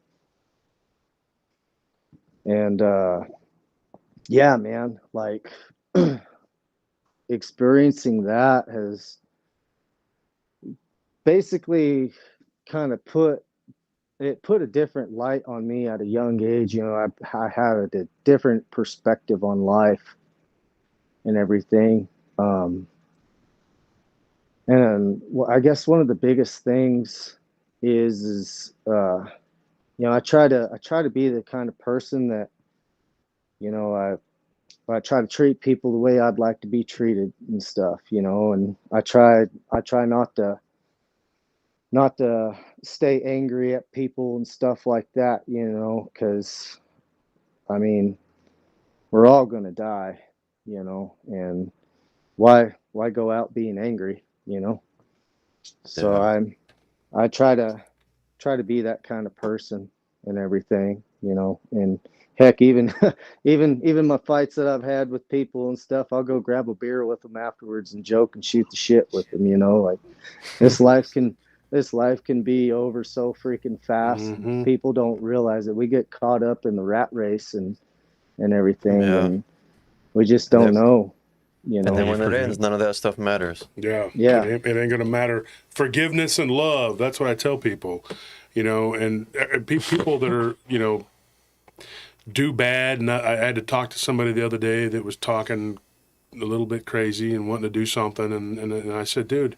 And yeah, man, like experiencing that has basically kind of put a different light on me at a young age. I had a different perspective on life and everything. And well, I guess one of the biggest things is I try to be the kind of person that I try to treat people the way I'd like to be treated and stuff, and I try not to stay angry at people and stuff like that, because I mean, we're all going to die, and why go out being angry, So Yeah. I try to be that kind of person and everything, and heck, even even my fights that I've had with people and stuff, I'll go grab a beer with them afterwards and joke and shoot the shit with them, like this life can be over so freaking fast, and Mm-hmm. people don't realize it. We get caught up in the rat race, and and everything, Yeah. and we just And don't then, know, you and then know. when it ends, none of that stuff matters. Yeah, Yeah, it ain't gonna matter. Forgiveness and love. That's what I tell people, and people that are, do bad. And I had to talk to somebody the other day that was talking a little bit crazy and wanting to do something, and I said, dude,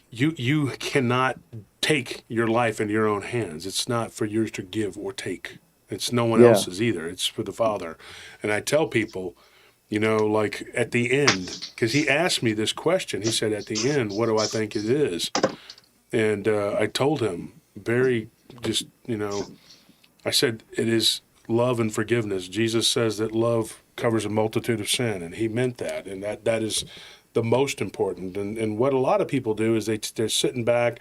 you cannot take your life into your own hands. It's not for yours to give or take. It's no one yeah, else's either. It's for the Father. And I tell people, like at the end, because he asked me this question. He said, at the end, what do I think it is? And I told him very just, I said, it is love and forgiveness. Jesus says that love covers a multitude of sin, and he meant that. And that is the most important. And what a lot of people do is they're sitting back,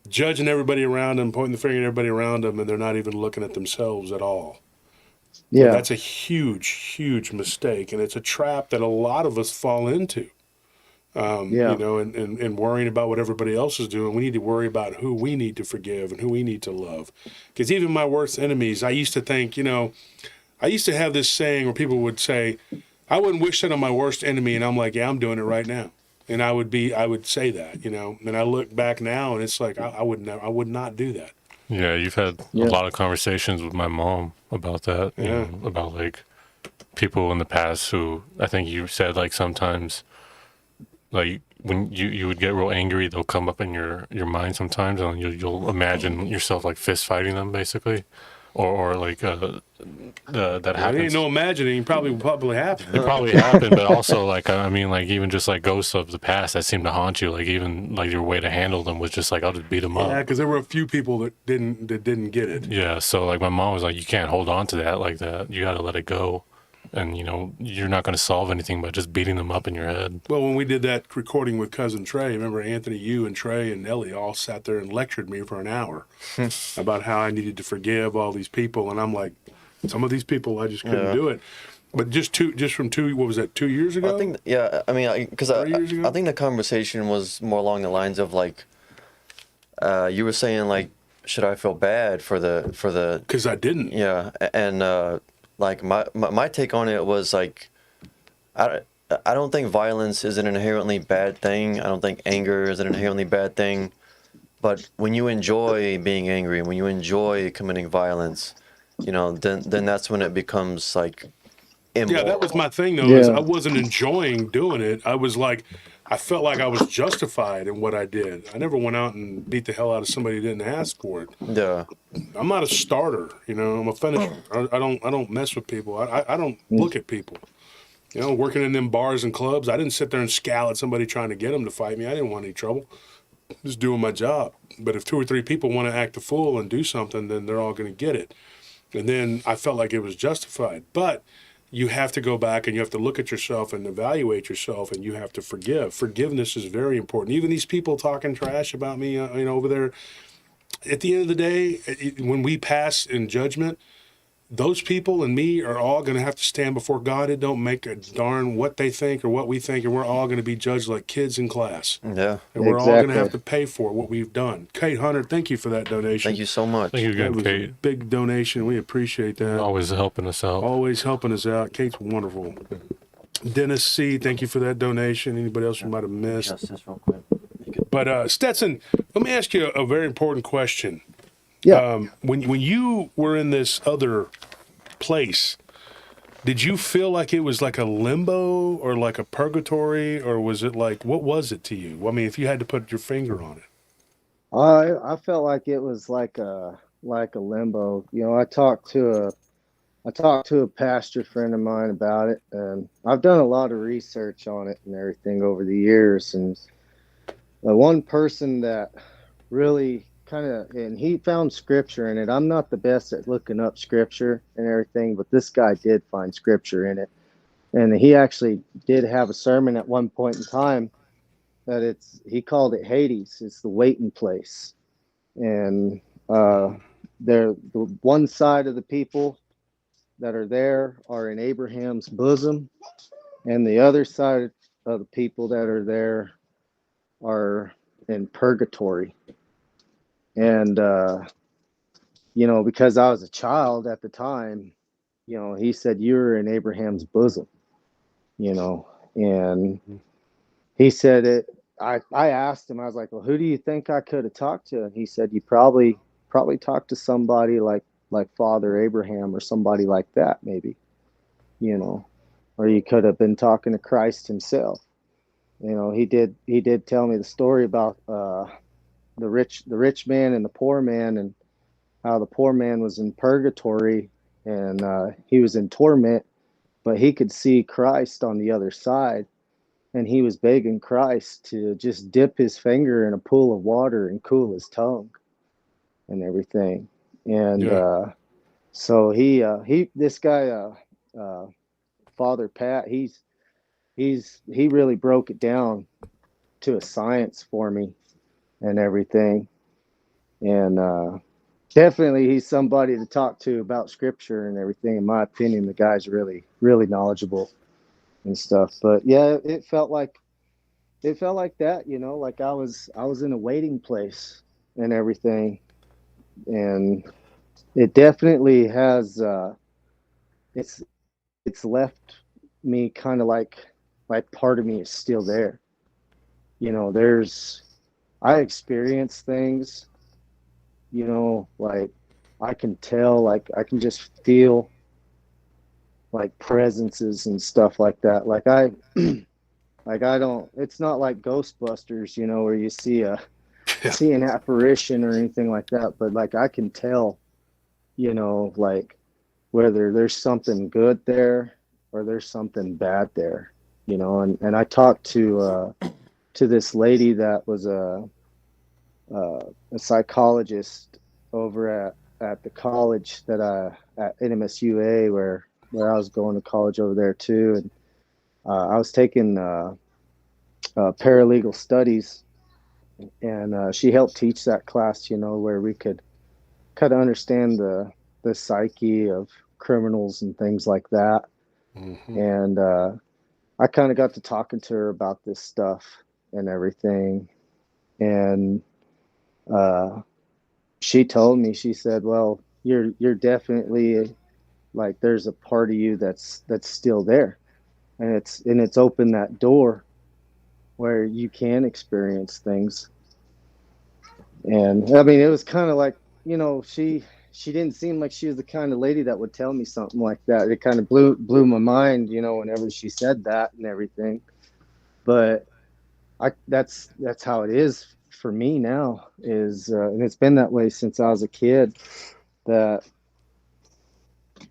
judging everybody around them, pointing the finger at everybody around them, and they're not even looking at themselves at all. And yeah, that's a huge, huge mistake. And it's a trap that a lot of us fall into. yeah, And worrying about what everybody else is doing. We need to worry about who we need to forgive and who we need to love. Because even my worst enemies, I used to think, I used to have this saying where people would say, I wouldn't wish that on my worst enemy. And I'm like, yeah, I'm doing it right now. And I would say that, and I look back now and it's like, I would not do that. Yeah, you've had a yeah, lot of conversations with my mom about that, Yeah. about like people in the past who I think you said like sometimes like when you would get real angry, they'll come up in your mind sometimes, and you'll imagine yourself like fist fighting them basically, or like that It ain't happens. no imagining. Probably happened. It probably happened, but also like I mean, like even just like ghosts of the past that seem to haunt you. Like even like your way to handle them was just like I'll just beat them Yeah, up. because there were a few people that didn't get it. Yeah, so like my mom was like, you can't hold on to that like that. You got to let it go, and you're not going to solve anything by just beating them up in your head. Well, when we did that recording with cousin Trey, remember Anthony, you and Trey and Ellie all sat there and lectured me for an hour about how I needed to forgive all these people, and I'm like, some of these people I just couldn't do it. But just from 2 years ago? I think, yeah, I mean, because 3 years ago? I think the conversation was more along the lines of like, you were saying like, should I feel bad for the Because I didn't. yeah, and like my take on it was like, I don't think violence is an inherently bad thing. I don't think anger is an inherently bad thing. But when you enjoy being angry, when you enjoy committing violence, then that's when it becomes like immoral. Yeah, that was my thing though. Is yeah, I wasn't enjoying doing it. I was like, I felt like I was justified in what I did. I never went out and beat the hell out of somebody who didn't ask for it. Yeah. I'm not a starter, I'm a finisher. I don't mess with people. I don't look at people. Working in them bars and clubs, I didn't sit there and scowl at somebody trying to get them to fight me. I didn't want any trouble. Just doing my job. But if 2 or 3 people want to act a fool and do something, then they're all going to get it. And then I felt like it was justified. But you have to go back and you have to look at yourself and evaluate yourself, and you have to forgive. Forgiveness is very important. Even these people talking trash about me, over there, at the end of the day, when we pass in judgment, those people and me are all going to have to stand before God. It don't make a darn what they think or what we think, and we're all going to be judged like kids in class. Yeah. And we're all going to exactly. have to pay for what we've done. Kate Hunter, thank you for that donation. Thank you so much. Thank you That again, was a Kate. big donation. We appreciate that. Always helping us out. Always helping us out. Kate's wonderful. Dennis C., thank you for that donation. Anybody else you might have missed? Just this real quick. But Stetson, let me ask you a very important question. Yeah. When you were in this other place, did you feel like it was like a limbo or like a purgatory, or was it like, what was it to you? I mean, if you had to put your finger on it. I felt like it was like a limbo. I talked to a pastor friend of mine about it, and I've done a lot of research on it and everything over the years. And the one person that really and he found scripture in it. I'm not the best at looking up scripture and everything, but this guy did find scripture in it. And he actually did have a sermon at one point in time that he called it Hades. It's the waiting place. And the one side of the people that are there are in Abraham's bosom, and the other side of the people that are there are in purgatory. And because I was a child at the time, he said, you're in Abraham's bosom, and he said it. I asked him, I was like, well, who do you think I could have talked to? And he said, you probably talked to somebody like Father Abraham or somebody like that, maybe, or you could have been talking to Christ himself. He did tell me the story about the rich man and the poor man, and how the poor man was in purgatory, and he was in torment, but he could see Christ on the other side, and he was begging Christ to just dip his finger in a pool of water and cool his tongue and everything. And Yeah. so this guy, Father Pat, he really broke it down to a science for me and everything. And definitely he's somebody to talk to about scripture and everything. In my opinion, the guy's really, really knowledgeable and stuff. But yeah, it felt like that, like I was in a waiting place and everything. And it definitely has it's left me kind of like part of me is still there. I experience things, like I can tell, like I can just feel like presences and stuff like that. Like I don't, it's not like Ghostbusters, where you see an apparition or anything like that, but like I can tell, like whether there's something good there or there's something bad there, and I talked to this lady that was a psychologist over at the college that at NMSUA, where I was going to college over there too. And I was taking paralegal studies, and she helped teach that class, where we could kind of understand the psyche of criminals and things like that. Mm-hmm. And I kind of got to talking to her about this stuff and everything. And she told me, she said, well, you're definitely, like, there's a part of you that's still there, and it's opened that door where you can experience things. And I mean, it was kind of like, she didn't seem like she was the kind of lady that would tell me something like that. It kind of blew my mind, whenever she said that and everything. But that's how it is for me now, is and it's been that way since I was a kid. That,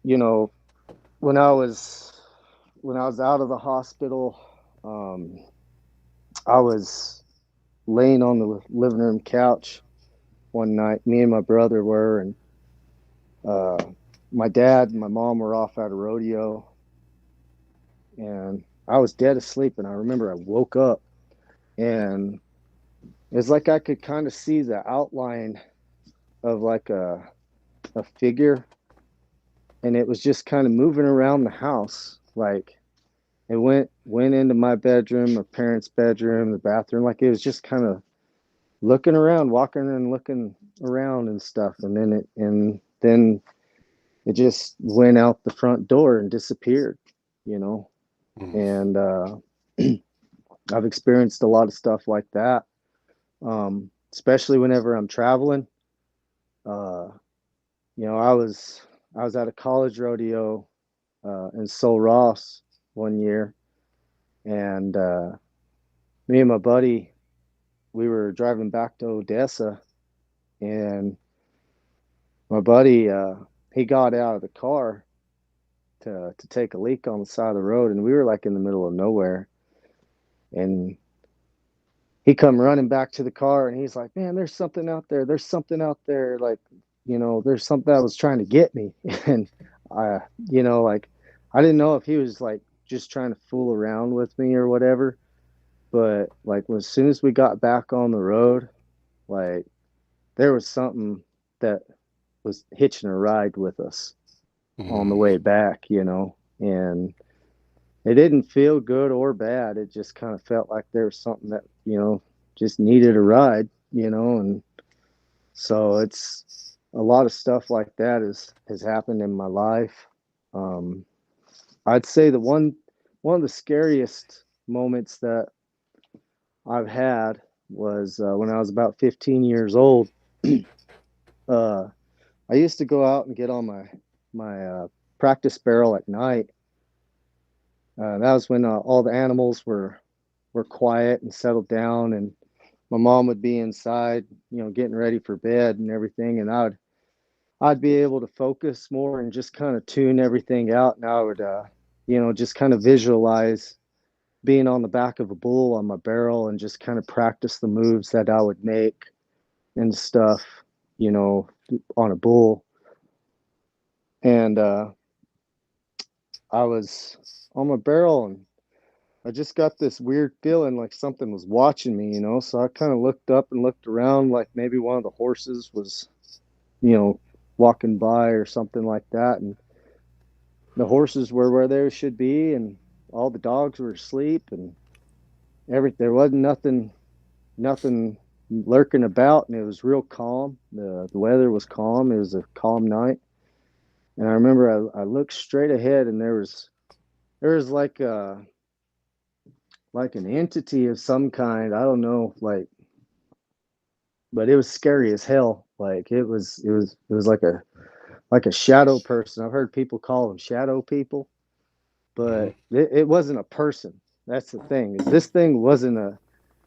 when I was out of the hospital, I was laying on the living room couch one night. Me and my brother were, and my dad and my mom were off at a rodeo, and I was dead asleep. And I remember I woke up, and it's like I could kind of see the outline of like a figure, and it was just kind of moving around the house. Like it went into my bedroom, my parents' bedroom, the bathroom. Like it was just kind of looking around, walking and looking around and stuff. And then it just went out the front door and disappeared, Mm-hmm. And I've experienced a lot of stuff like that, especially whenever I'm traveling. I was at a college rodeo in Sul Ross one year, and me and my buddy, we were driving back to Odessa, and my buddy, he got out of the car to take a leak on the side of the road, and we were like in the middle of nowhere, and he come running back to the car, and he's like, man, there's something out there, like, there's something that was trying to get me. And like, I didn't know if he was like just trying to fool around with me or whatever, but like as soon as we got back on the road, like there was something that was hitching a ride with us on the way back, and it didn't feel good or bad. It just kind of felt like there was something that, just needed a ride, and so it's a lot of stuff like that has happened in my life. I'd say one of the scariest moments that I've had was when I was about 15 years old. uh, I used to go out and get on my practice barrel at night. That was when all the animals were quiet and settled down, and my mom would be inside, getting ready for bed and everything, and I'd be able to focus more and just kind of tune everything out, and I would just kind of visualize being on the back of a bull on my barrel and just kind of practice the moves that I would make and stuff, on a bull. And I was on my barrel, and I just got this weird feeling like something was watching me, so I kind of looked up and looked around, like maybe one of the horses was, walking by or something like that. And the horses were where they should be, and all the dogs were asleep, and there wasn't nothing lurking about, and it was real calm. The weather was calm. It was a calm night. And I remember I looked straight ahead, and there was like an entity of some kind. I don't know, but it was scary as hell. Like it was like a shadow person. I've heard people call them shadow people, but it wasn't a person. That's the thing. Is this thing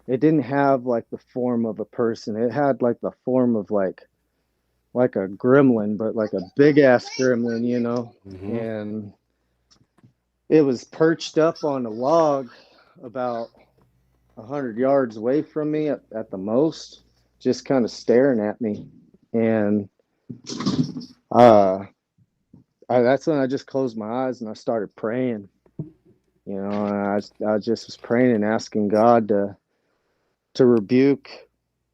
it didn't have like the form of a person. It had like the form of like a gremlin, but like a big ass gremlin, and it was perched up on a log about 100 yards away from me at the most, just kind of staring at me. And that's when I just closed my eyes and I started praying, and I just was praying and asking God to rebuke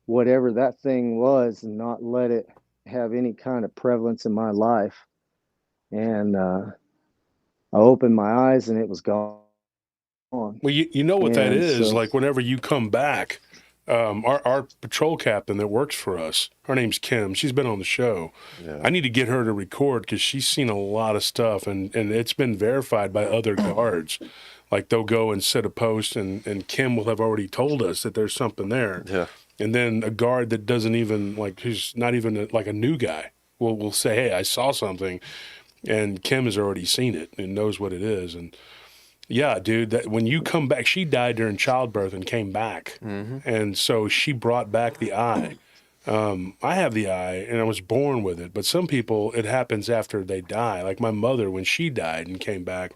whatever that thing was and not let it have any kind of prevalence in my life. And I opened my eyes and it was gone. Well, you know what that And is. so, Like whenever you come back, our patrol captain that works for us, her name's Kim. She's been on the show. Yeah. I need to get her to record because she's seen a lot of stuff, and it's been verified by other guards. Like they'll go and set a post, and Kim will have already told us that there's something there. Yeah. And then a guard that doesn't even who's not even like a new guy will say, "Hey, I saw something," and Kim has already seen it and knows what it is. And yeah, dude, that when you come back, she died during childbirth and came back, and so she brought back the eye. I have the eye, and I was born with it. But some people, it happens after they die. Like my mother, when she died and came back,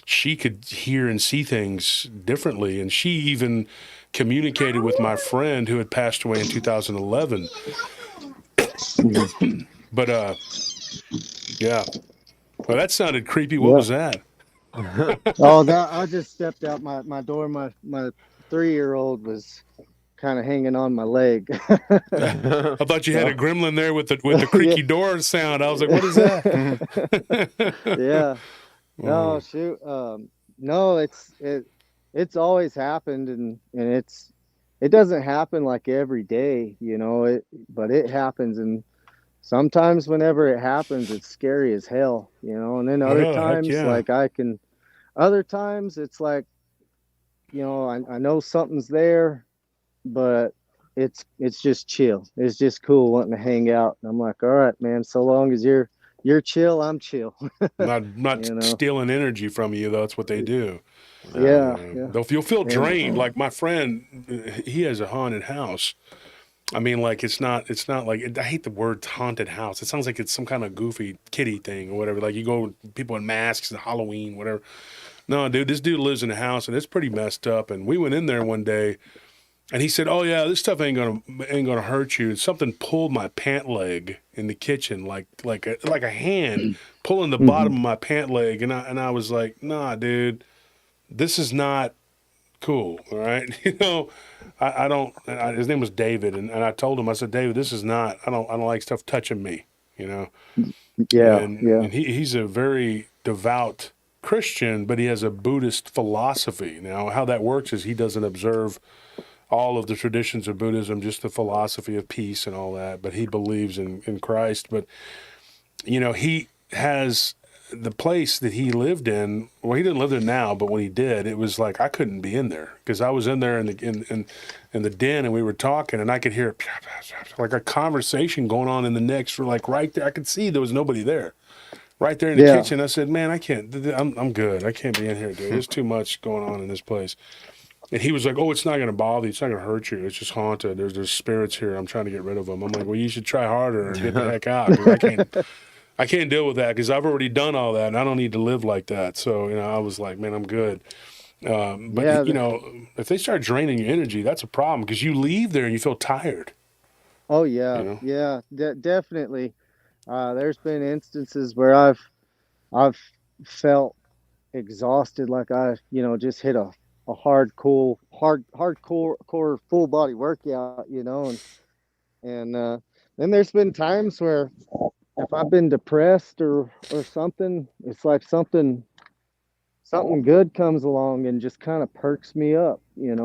she could hear and see things differently, and she even communicated with my friend who had passed away in 2011. But yeah, well, that sounded creepy. What was that? Oh, that I just stepped out my door. My 3-year-old was kind of hanging on my leg. I thought you had a gremlin there with the creaky door sound. I was like, what is that? Yeah. No, shoot. No, it's always happened, and it doesn't happen like every day, but it happens, and sometimes whenever it happens, it's scary as hell, and then other times, other times it's like, I know something's there, but it's just chill. It's just cool wanting to hang out. And I'm like, all right, man, so long as you're chill, I'm chill. not stealing energy from you, though. That's what they do. Yeah. You'll feel drained. Like my friend, he has a haunted house. I mean, like it's not like, I hate the word haunted house. It sounds like it's some kind of goofy kiddie thing or whatever. Like you go, people in masks and Halloween, whatever. No, dude, this dude lives in a house and it's pretty messed up. And we went in there one day, and he said, "Oh yeah, this stuff ain't gonna hurt you." And something pulled my pant leg in the kitchen, like a hand pulling the bottom of my pant leg, and I was like, "Nah, dude, this is not cool." All right, I don't. His name was David, and I told him, I said, "David, this is not. I don't like stuff touching me." Yeah. And he's a very devout Christian, but he has a Buddhist philosophy. Now, how that works is he doesn't observe all of the traditions of Buddhism, just the philosophy of peace and all that, but he believes in Christ. But, he has the place that he lived in, well, he didn't live there now, but when he did, it was like I couldn't be in there because I was in there in the den and we were talking and I could hear like a conversation going on in the next for like right there. I could see there was nobody there. Right there in the kitchen, I said, "Man, I can't. I'm good. I can't be in here, dude. There's too much going on in this place." And he was like, "Oh, it's not going to bother you. It's not going to hurt you. It's just haunted. There's spirits here. I'm trying to get rid of them." I'm like, "Well, you should try harder and get the heck out. 'Cause I can't deal with that because I've already done all that and I don't need to live like that." So, I was like, "Man, I'm good." But if they start draining your energy, that's a problem because you leave there and you feel tired. Oh yeah, definitely. There's been instances where I've felt exhausted, like I just hit a hardcore full body workout, and then there's been times where if I've been depressed or something, it's like something good comes along and just kind of perks me up, and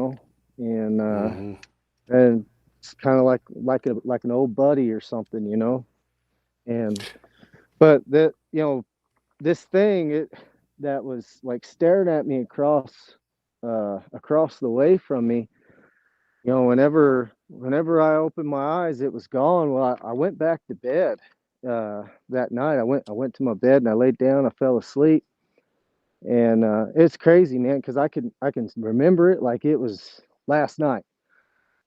and it's kind of like an old buddy or something, and but this thing that was like staring at me across the way from me, whenever I opened my eyes, it was gone. Well, I went back to bed that night. I went to my bed and I laid down. I fell asleep, and it's crazy, man, because I can remember it like it was last night.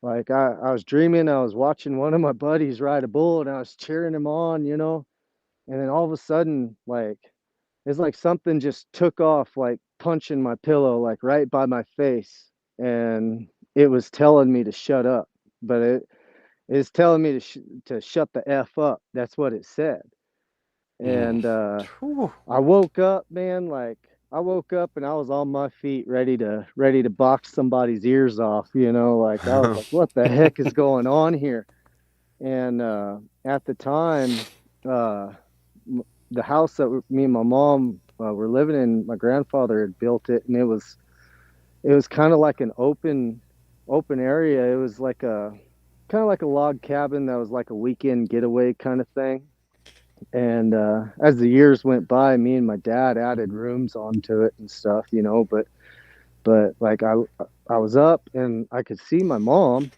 Like I was dreaming. I was watching one of my buddies ride a bull, and I was cheering him on, and then all of a sudden, like it's like something just took off, like punching my pillow, like right by my face, and it was telling me to shut up, but it is telling me to shut the F up. That's what it said. And I woke up, man, like I woke up and I was on my feet ready to box somebody's ears off, like I was like, what the heck is going on here? And at the time, the house that me and my mom were living in, my grandfather had built it, and it was kind of like an open area. It was like a kind of like a log cabin that was like a weekend getaway kind of thing. And as the years went by, me and my dad added rooms onto it and stuff, but like I was up and I could see my mom,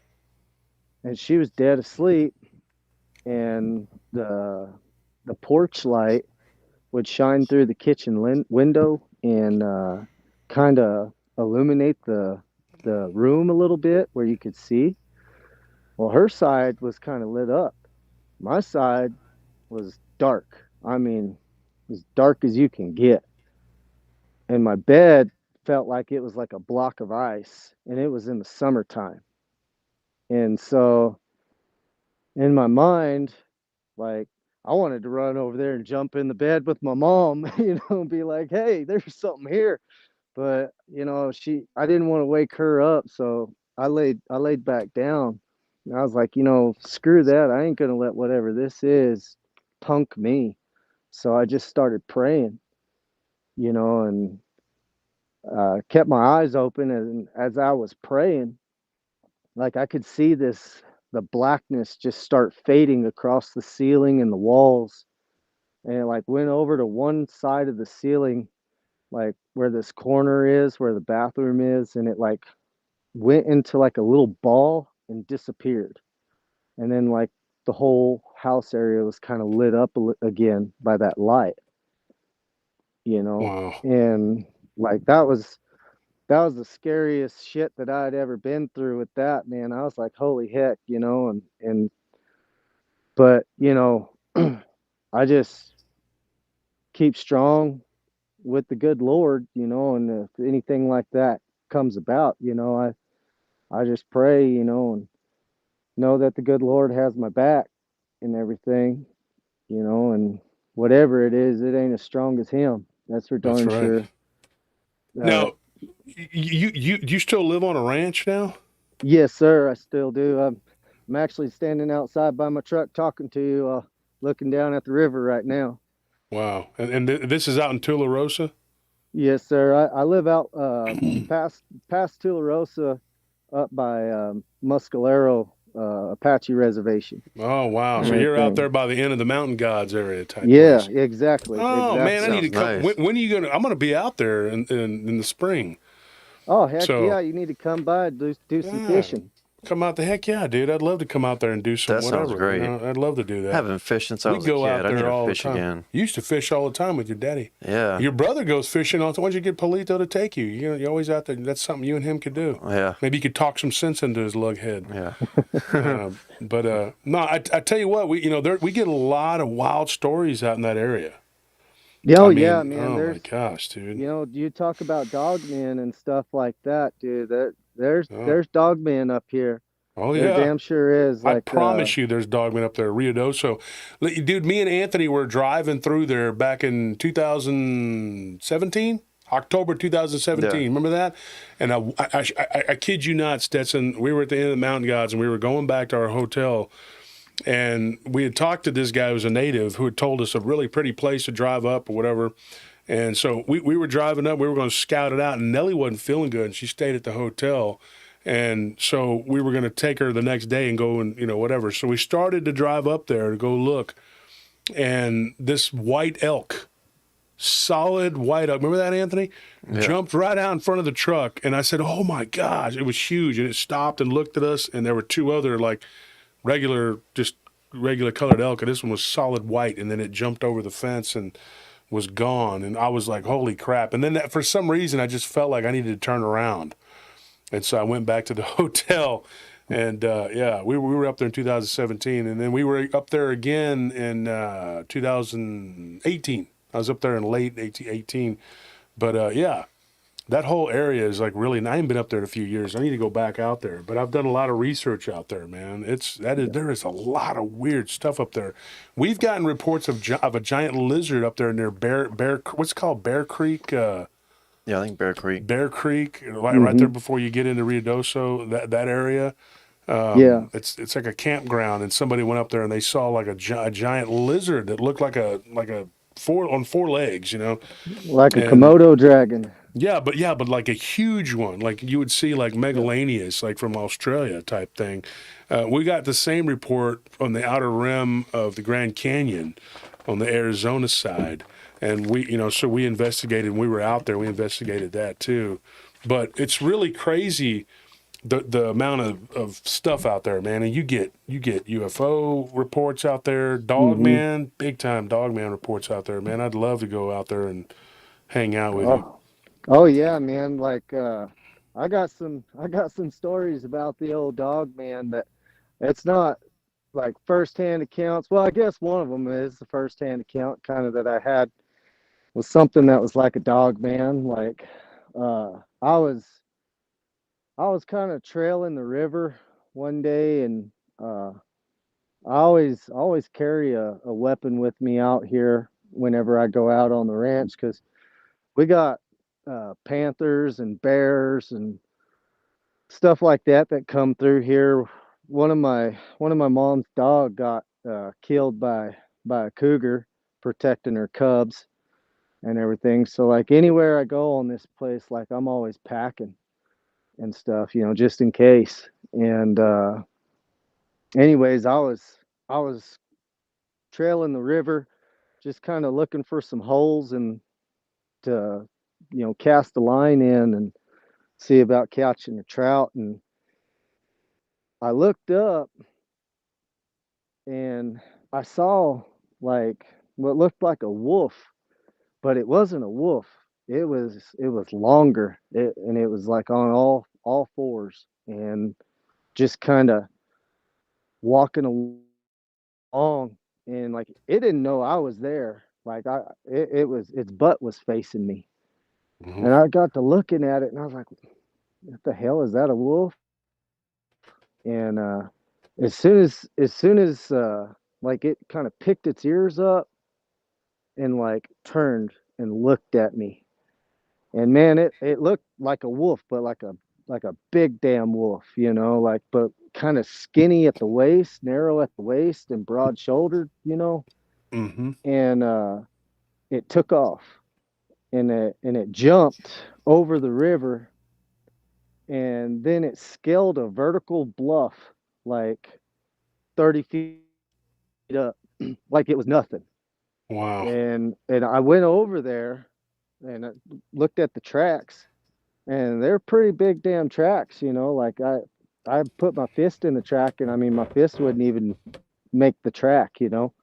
and she was dead asleep, and the porch light would shine through the kitchen window and kind of illuminate the room a little bit where you could see. Well, her side was kind of lit up. My side was dark. I mean, as dark as you can get. And my bed felt like it was like a block of ice, and it was in the summertime. And so in my mind, like I wanted to run over there and jump in the bed with my mom, and be like, "Hey, there's something here." But, I didn't want to wake her up, so I laid back down. And I was like, screw that. I ain't going to let whatever this is punk me. So I just started praying, and kept my eyes open. And as I was praying, like I could see the blackness just start fading across the ceiling and the walls. And it like went over to one side of the ceiling, like where this corner is, where the bathroom is. And it like went into like a little ball and disappeared. And then like the whole house area was kind of lit up again by that light, Wow. and like that was the scariest shit that I'd ever been through with that, man. I was like, holy heck, and but I just keep strong with the good Lord, and if anything like that comes about, I just pray, and know that the good Lord has my back and everything, and whatever it is, it ain't as strong as him. That's for That's darn right. sure. Now, you still live on a ranch now? Yes, sir, I still do. I'm actually standing outside by my truck talking to you, looking down at the river right now. Wow. And this is out in Tularosa? Yes, sir. I live out past Tularosa, up by Muscalero Apache reservation Oh wow! and So you're out everything. there by the end of the Mountain Gods area type Yeah, place. exactly, Oh man, I exactly. need to Sounds come. nice. When are you gonna? I'm gonna be out there in the spring. Oh heck So yeah, you need to come by and do some yeah, fishing. come out the heck yeah, dude. I'd love to come out there and do some That sounds whatever. great. I'd love to do I that. haven't fished since I We was a go kid. out I need there to all the fish time. again. You used to fish all the time with your daddy. Yeah. Your brother goes fishing all the time. Why don't you get Polito to take you? You're always out there. That's something you and him could do. Yeah. Maybe you could talk some sense into his lug head. Yeah. No, I tell you what, we get a lot of wild stories out in that area. Oh I yeah, mean, man. oh my There's, gosh, dude. you talk about dogmen and stuff like that, dude. There's Oh, there's dogmen up here. oh There yeah. damn sure is. I Like promise you, there's dogmen up there, Rio Doso. Dude, me and Anthony were driving through there back in 2017, October 2017. Yeah. Remember that? And I kid you not, Stetson. We were at the end of the Mountain Gods, and we were going back to our hotel. And we had talked to this guy who was a native who had told us a really pretty place to drive up or whatever. And so we were driving up. We were going to scout it out. And Nellie wasn't feeling good, and she stayed at the hotel. And so we were going to take her the next day and go and, whatever. So we started to drive up there to go look. And this white elk, solid white elk, remember that, Anthony? Yeah. Jumped right out in front of the truck. And I said, oh, my gosh, it was huge. And it stopped and looked at us. And there were two other, like, regular colored elk. And this one was solid white. And then it jumped over the fence and was gone. And I was like, holy crap. And then for some reason, I just felt like I needed to turn around. And so I went back to the hotel, and we were up there in 2017, and then we were up there again in 2018. I was up there in late 18. But that whole area is like really. I haven't been up there in a few years. I need to go back out there. But I've done a lot of research out there, man. There is a lot of weird stuff up there. We've gotten reports of a giant lizard up there near what's it called, Bear Creek. Yeah, I think Bear Creek. Bear Creek, right there before you get into Rio Doso, that area. yeah, It's like a campground, and somebody went up there and they saw like a giant lizard that looked like a four legs, like a and Komodo dragon. but like a huge one, like you would see like Megalanius, like from Australia type thing. We got the same report on the outer rim of the Grand Canyon, on the Arizona side. And so we investigated. When we were out there, we investigated that too. But it's really crazy the amount of stuff out there, man. And you get UFO reports out there, Dogman, big time Dogman reports out there, man. I'd love to go out there and hang out with you. Oh yeah, man. Like I got some stories about the old dogman that it's not like firsthand accounts. Well, I guess one of them is the firsthand account kind of that I had was something that was like a dog man. Like I was kind of trailing the river one day, and I always carry a weapon with me out here whenever I go out on the ranch because we got panthers and bears and stuff like that come through here. One of my mom's dog got killed by a cougar protecting her cubs and everything. So like anywhere I go on this place, like I'm always packing and stuff, just in case. And anyways, I was trailing the river, just kind of looking for some holes and to cast a line in and see about catching a trout. And I looked up and I saw like what looked like a wolf, but it wasn't a wolf. It was longer, and it was like on all fours and just kind of walking along, and like it didn't know I was there. Like its butt was facing me, and I got to looking at it, and I was like, "What the hell is that? A wolf?" And as soon as like it kind of picked its ears up and like turned and looked at me, and man, it looked like a wolf, but like a big damn wolf, like, but kind of skinny at the waist, narrow at the waist, and broad shouldered, Mm-hmm. and it took off, and it jumped over the river, and then it scaled a vertical bluff like 30 feet up, like it was nothing. Wow. And I went over there and I looked at the tracks, and they're pretty big damn tracks, you know. Like I put my fist in the track, and I mean my fist wouldn't even make the track, you know.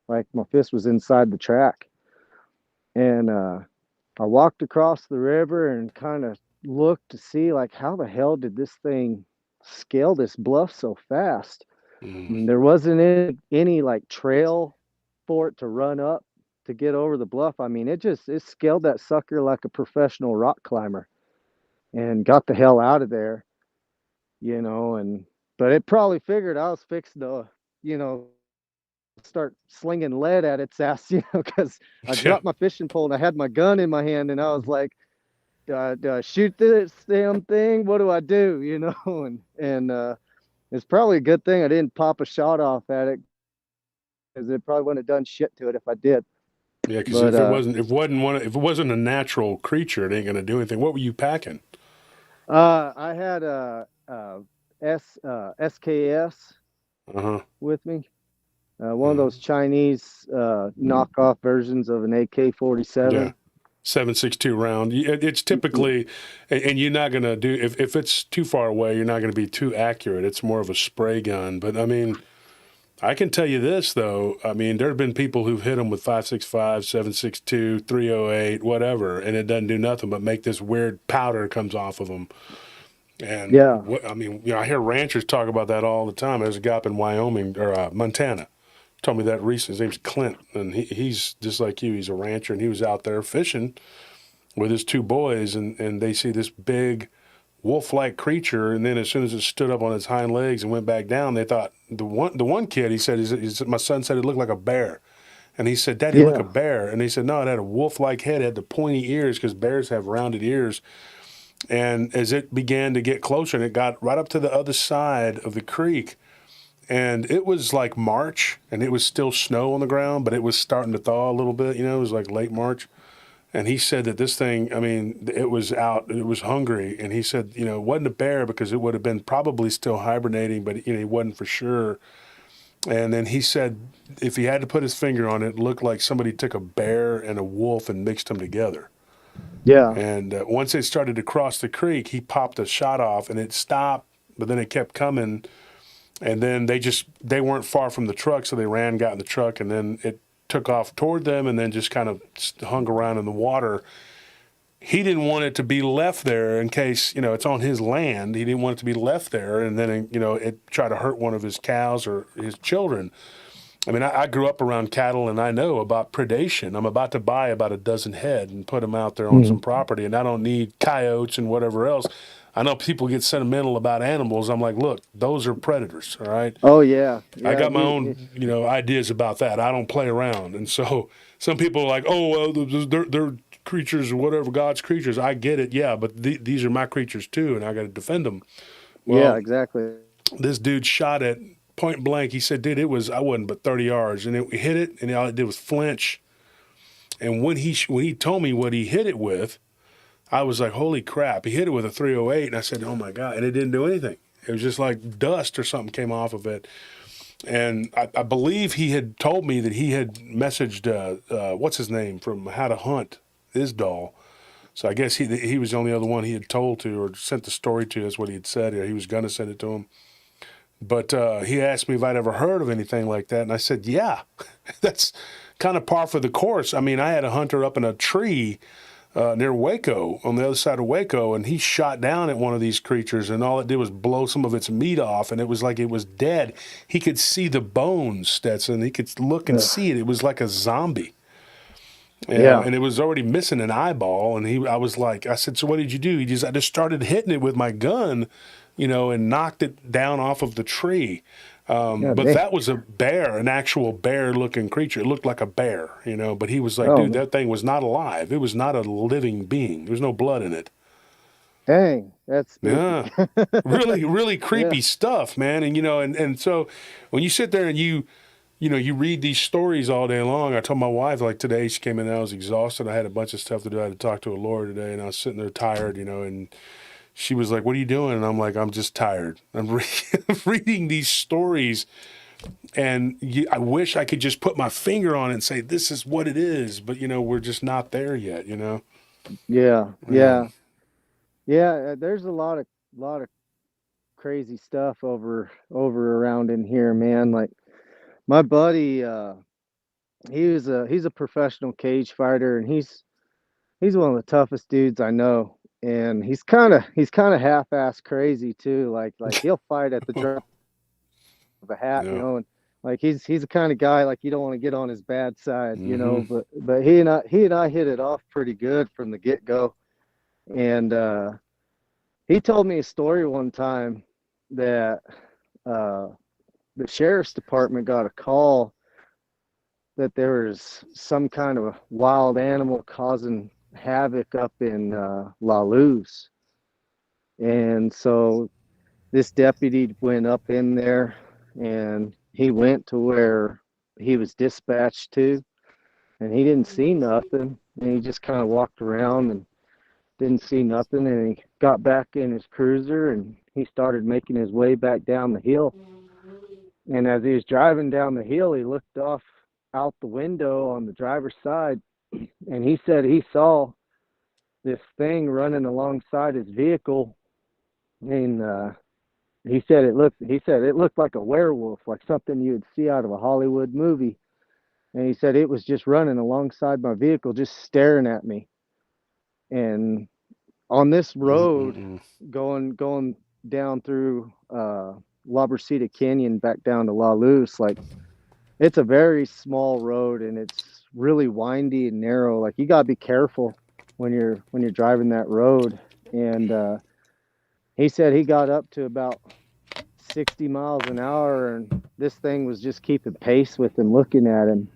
Like my fist was inside the track. And I walked across the river and kind of looked to see like how the hell did this thing scale this bluff so fast? And there wasn't any like trail for it to run up to get over the bluff. I mean, it scaled that sucker like a professional rock climber and got the hell out of there, you know. And but it probably figured I was fixing to, you know, start slinging lead at its ass, you know, because I dropped my fishing pole and I had my gun in my hand, and I was like, do I shoot this damn thing? What do I do, you know? And it's probably a good thing I didn't pop a shot off at it, because it probably wouldn't have done shit to it if I did. Yeah, because if it wasn't a natural creature, it ain't gonna do anything. What were you packing? I had a SKS with me. One of those Chinese knockoff versions of an AK-47. Yeah, 7.62 round. It's typically, and you're not gonna do if it's too far away, you're not gonna be too accurate. It's more of a spray gun. But I mean, I can tell you this though. I mean, there have been people who've hit them with 5.65, 7.62, 308, whatever, and it doesn't do nothing but make this weird powder comes off of them. And yeah, I mean, you know, I hear ranchers talk about that all the time. There's a guy up in Wyoming or Montana. Told me that recently. His name's Clint, and he's just like you. He's a rancher, and he was out there fishing with his two boys, and they see this big wolf-like creature, and then as soon as it stood up on its hind legs and went back down, they thought the one kid, he said, my son said it looked like a bear, and he said, Daddy, look, a bear, and he said, no, it had a wolf-like head, it had the pointy ears because bears have rounded ears, and as it began to get closer, and it got right up to the other side of the creek. And it was like March, and it was still snow on the ground, but it was starting to thaw a little bit, you know, it was like late March. And he said that this thing, I mean, it was out, it was hungry. And he said, you know, it wasn't a bear because it would have been probably still hibernating, but, you know, he wasn't for sure. And then he said if he had to put his finger on it, it looked like somebody took a bear and a wolf and mixed them together. Yeah. And once it started to cross the creek, he popped a shot off, and it stopped, but then it kept coming. And then they weren't far from the truck, so they ran, got in the truck, and then it took off toward them and then just kind of hung around in the water. He didn't want it to be left there in case, you know, it's on his land. He didn't want it to be left there, and then, you know, it tried to hurt one of his cows or his children. I mean, I grew up around cattle, and I know about predation. I'm about to buy about a dozen head and put them out there on some property, and I don't need coyotes and whatever else. I know people get sentimental about animals. I'm like, look, those are predators, all right? Oh, yeah. I got my own, you know, ideas about that. I don't play around. And so some people are like, oh, well, they're creatures or whatever, God's creatures. I get it, yeah, but these are my creatures too, and I got to defend them. Well, yeah, exactly. This dude shot it point blank. He said, dude, I wasn't but 30 yards, and it hit it, and all it did was flinch. And when he told me what he hit it with, I was like, holy crap. He hit it with a 308, and I said, oh, my God. And it didn't do anything. It was just like dust or something came off of it. And I believe he had told me that he had messaged, what's his name, from How to Hunt, Isdall. So I guess he was the only other one he had told to or sent the story to. That's what he had said. He was going to send it to him. But he asked me if I'd ever heard of anything like that. And I said, yeah, that's kind of par for the course. I mean, I had a hunter up in a tree near Waco, on the other side of Waco, and he shot down at one of these creatures, and all it did was blow some of its meat off, and it was like it was dead. He could see the bones, Stetson. He could look and see it. It was like a zombie. And it was already missing an eyeball, and I said, so what did you do? I just started hitting it with my gun, you know, and knocked it down off of the tree. But that was a bear, an actual bear-looking creature. It looked like a bear, you know, but he was like, dude, that thing was not alive. It was not a living being. There was no blood in it. Dang, that's spooky. Yeah, really, really creepy stuff, man. And, you know, and so when you sit there and you read these stories all day long. I told my wife, like today, she came in and I was exhausted. I had a bunch of stuff to do. I had to talk to a lawyer today, and I was sitting there tired, you know, and she was like, "What are you doing?" And I'm like, "I'm just tired. I'm reading these stories, and I wish I could just put my finger on it and say this is what it is, but we're just not there yet. Yeah, Yeah. yeah, yeah. There's a lot of crazy stuff over around in here, man. Like my buddy, he's a professional cage fighter, and he's one of the toughest dudes I know. And he's kind of half-ass crazy too. Like he'll fight at the drop of a hat, Yeah. and like he's the kind of guy like you don't want to get on his bad side, Mm-hmm. But he and I hit it off pretty good from the get-go. And he told me a story one time that uh, the sheriff's department got a call that there was some kind of a wild animal causing havoc up in La Luz. And so this deputy went up in there, and he went to where he was dispatched to, and he didn't see nothing. And he just kind of walked around and didn't see nothing. And he got back in his cruiser, and he started making his way back down the hill. And as he was driving down the hill, he looked off out the window on the driver's side, and he said he saw this thing running alongside his vehicle. And he said it looked like a werewolf, like something you would see out of a Hollywood movie. And he said it was just running alongside my vehicle, just staring at me. And on this road, Mm-mm-mm. going down through La Brecita Canyon back down to La Luz, like it's a very small road, and it's really windy and narrow. Like you gotta be careful when you're driving that road. And he said he got up to about 60 miles an hour, and this thing was just keeping pace with him, looking at him.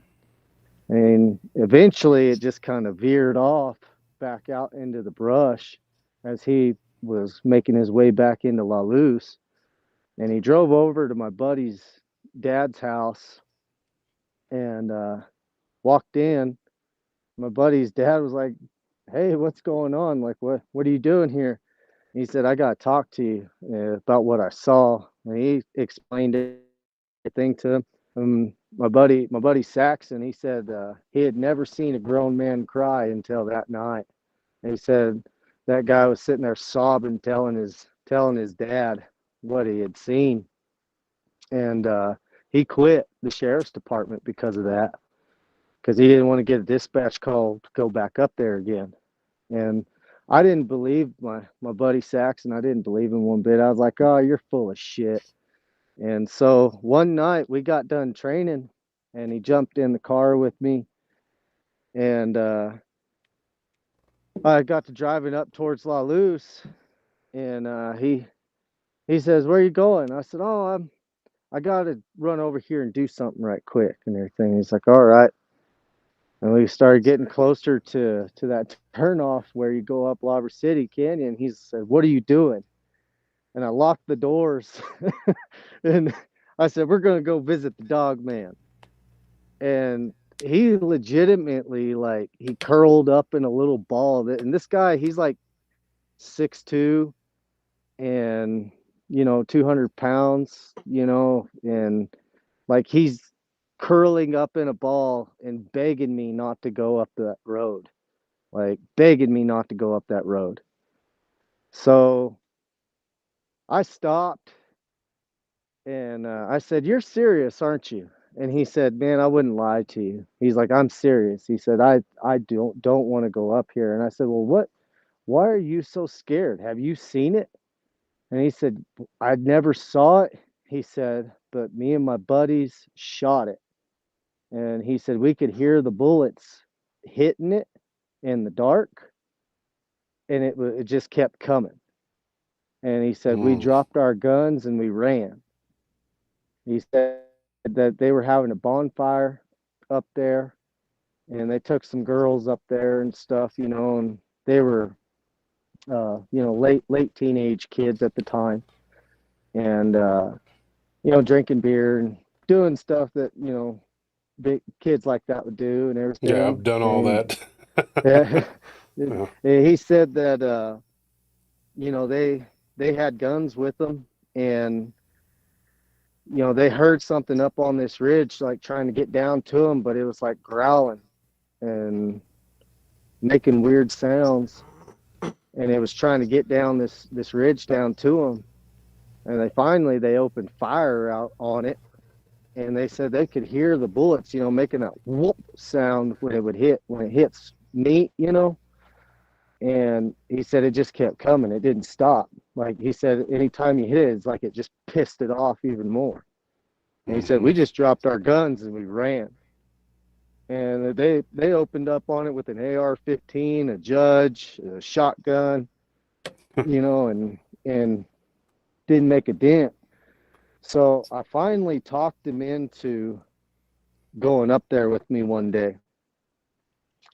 And eventually it just kind of veered off back out into the brush as he was making his way back into La Luz. And he drove over to my buddy's dad's house and walked in. My buddy's dad was like, "Hey, what's going on? Like, what are you doing here?" He said, "I got to talk to you about what I saw." And he explained everything to him. My buddy Saxon, he said he had never seen a grown man cry until that night. And he said that guy was sitting there sobbing, telling his dad what he had seen. And he quit the sheriff's department because of that, because he didn't want to get a dispatch call to go back up there again. And I didn't believe my buddy Saxon. I didn't believe him one bit. I was like, "Oh, you're full of shit." And so one night we got done training, and he jumped in the car with me, and I got to driving up towards La Luz, and he says, "Where are you going?" I said, "Oh, I got to run over here and do something right quick and everything." He's like, "All right." And we started getting closer to that turnoff where you go up Lava City Canyon. He said, "What are you doing?" And I locked the doors, and I said, "We're going to go visit the Dogman." And he legitimately, like, he curled up in a little ball. And this guy, he's like 6'2", and 200 pounds, and like he's curling up in a ball and begging me not to go up that road, like begging me not to go up that road. So I stopped, and I said, "You're serious, aren't you?" And he said, "Man, I wouldn't lie to you." He's like, "I'm serious." He said, I don't want to go up here." And I said, "Well, why are you so scared? Have you seen it?" And he said, "I never saw it." He said, "But me and my buddies shot it." And he said, "We could hear the bullets hitting it in the dark, and it just kept coming." And he said, "We Mm. dropped our guns and we ran." He said that they were having a bonfire up there, and they took some girls up there and stuff, and they were, late teenage kids at the time, and drinking beer and doing stuff that big kids like that would do and Yeah, everything. I've done all And that. yeah, Yeah. he said that you know, they had guns with them, and you know, they heard something up on this ridge, like trying to get down to them, but it was like growling and making weird sounds, and it was trying to get down this ridge down to them. And they opened fire out on it, and they said they could hear the bullets, you know, making that whoop sound when it hits meat, you know. And he said it just kept coming. It didn't stop. Like he said, anytime you hit it, it's like it just pissed it off even more. And he said, we just dropped our guns and we ran. And they opened up on it with an AR-15, a judge, a shotgun, you know, and didn't make a dent. So I finally talked him into going up there with me one day.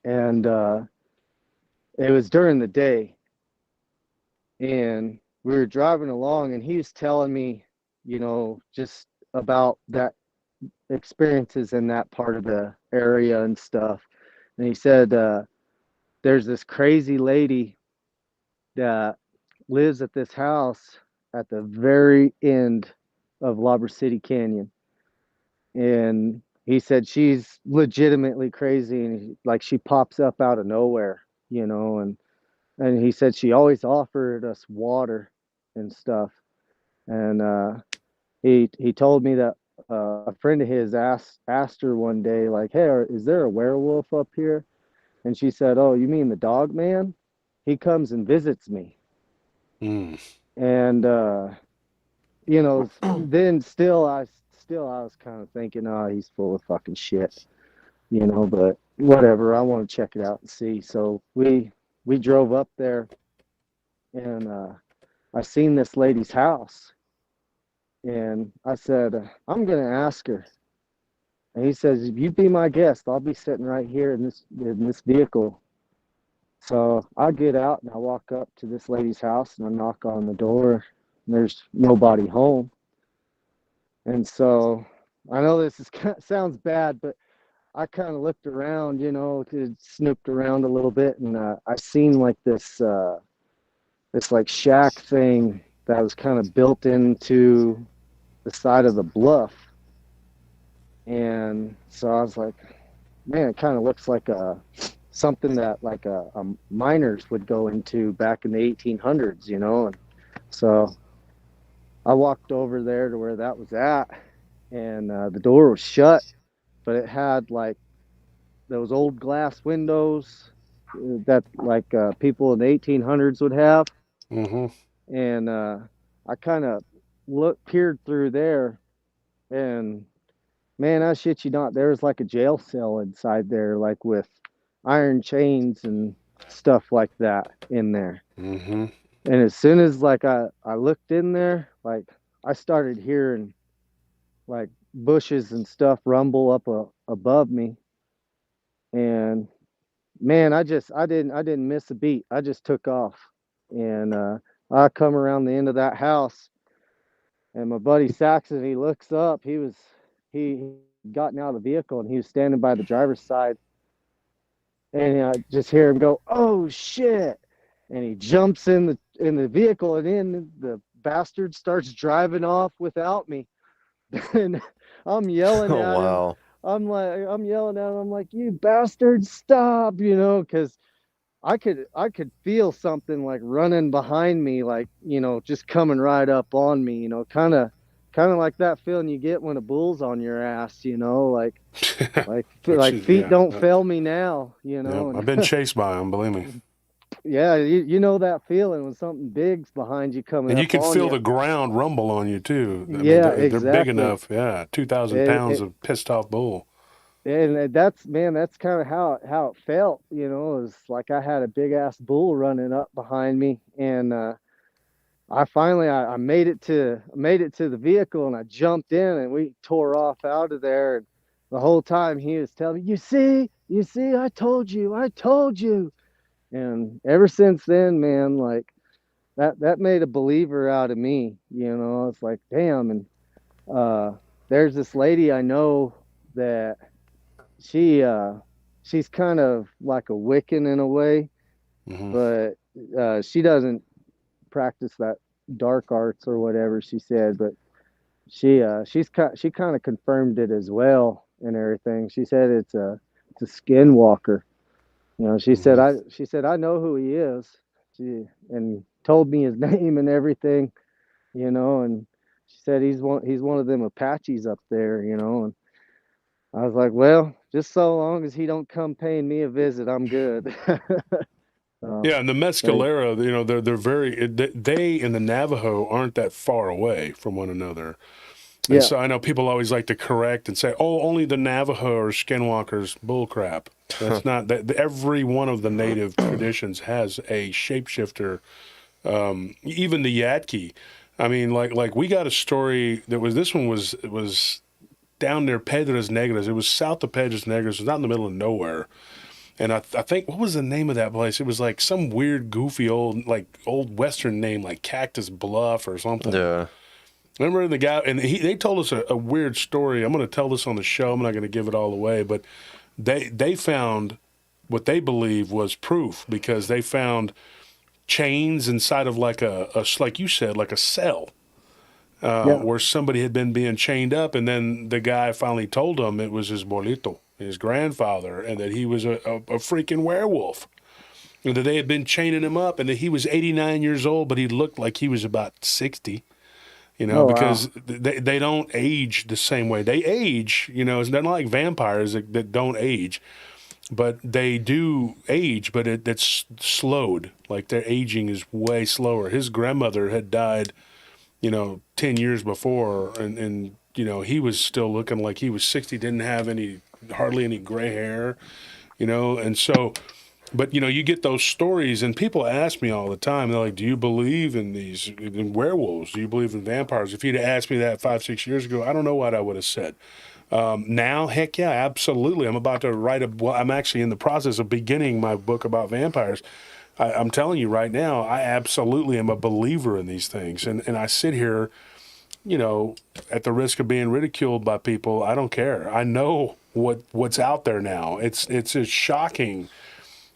And it was during the day. And we were driving along, and he was telling me, you know, just about that experiences in that part of the area and stuff. And he said, there's this crazy lady that lives at this house at the very end of Lobber City Canyon. And he said she's legitimately crazy, and like she pops up out of nowhere, you know, and he said she always offered us water and stuff. And he told me that a friend of his asked her one day, like, hey, is there a werewolf up here? And she said, oh, you mean the Dogman? He comes and visits me. Mm. And you know, then still I was kind of thinking, oh, he's full of fucking shit, you know, but whatever, I want to check it out and see. So we drove up there, and I seen this lady's house, and I said, I'm gonna ask her. And he says, if you be my guest, I'll be sitting right here in this vehicle. So I get out and I walk up to this lady's house and I knock on the door, and there's nobody home. And so I know this sounds bad, but I kind of looked around, you know, snooped around a little bit, and I seen like this like shack thing that was kind of built into the side of the bluff. And so I was like, man, it kind of looks like something that like a miners would go into back in the 1800s, you know. And so I walked over there to where that was at, and the door was shut, but it had like those old glass windows that like people in the 1800s would have. Mm-hmm. And I kind of peered through there, and man, I shit you not, there was like a jail cell inside there, like with iron chains and stuff like that in there. Mm-hmm. And as soon as like I looked in there, like I started hearing like bushes and stuff rumble up above me. And man, I didn't miss a beat. I just took off. And I come around the end of that house, and my buddy Saxon, he looks up. He gotten out of the vehicle, and he was standing by the driver's side. And I just hear him go, "Oh shit!" And he jumps in the vehicle, and then the bastard starts driving off without me. And I'm yelling Oh, at him. wow. I'm yelling at him. I'm like, "You bastard, stop!" You know, because I could feel something like running behind me, like, you know, just coming right up on me, you know, kind of like that feeling you get when a bull's on your ass, you know, like feet don't fail me now, you know. I've been chased by them, believe me. Yeah, you know that feeling when something big's behind you coming And up you can on feel you. the ground rumble on you too. I mean, Yeah, they're big exactly. enough. Yeah, 2,000 pounds of pissed off bull. And that's kind of how it felt, you know. It was like I had a big ass bull running up behind me, and I finally I made it to the vehicle, and I jumped in, and we tore off out of there. And the whole time he was telling me, you see, I told you. And ever since then, man, like that made a believer out of me, you know. It's like, damn. And there's this lady I know that she's kind of like a Wiccan in a way, Mm-hmm. but she doesn't practice that dark arts or whatever she said, but she kind of confirmed it as well and everything. She said it's a skinwalker. You know, she said I know who he is. She and told me his name and everything, you know, and she said he's one of them Apaches up there, you know, and I was like, well, just so long as he don't come paying me a visit, I'm good. So, Yeah, and the Mescalero, you know, they're very they and the Navajo aren't that far away from one another. And yeah, so I know people always like to correct and say, "Oh, only the Navajo or skinwalkers." Bullcrap. That's not that. Every one of the native traditions has a shapeshifter. Even the Yatki. I mean, like we got a story that was this one was down near Pedras Negras. It was south of Pedras Negras. It was not in the middle of nowhere. And I think what was the name of that place? It was like some weird, goofy old Western name, like Cactus Bluff or something. Yeah. Remember the guy, and they told us a weird story. I'm going to tell this on the show. I'm not going to give it all away, but they found what they believe was proof because they found chains inside of like like you said, like a cell yeah. where somebody had been being chained up, and then the guy finally told them it was his bolito, his grandfather, and that he was a freaking werewolf. And that they had been chaining him up, and that he was 89 years old, but he looked like he was about 60. You know, Oh, because wow. they don't age the same way. They age, you know, it's not like vampires that don't age, but they do age, but it's slowed. Like their aging is way slower. His grandmother had died, you know, 10 years before, and you know, he was still looking like he was 60, didn't have hardly any gray hair, you know, and so. But you know, you get those stories, and people ask me all the time. They're like, "Do you believe in in werewolves? Do you believe in vampires?" If you'd asked me that 5-6 years ago, I don't know what I would have said. Now, heck yeah, absolutely. I'm about to well, I'm actually in the process of beginning my book about vampires. I'm telling you right now, I absolutely am a believer in these things, and I sit here, you know, at the risk of being ridiculed by people. I don't care. I know what's out there now. It's as shocking.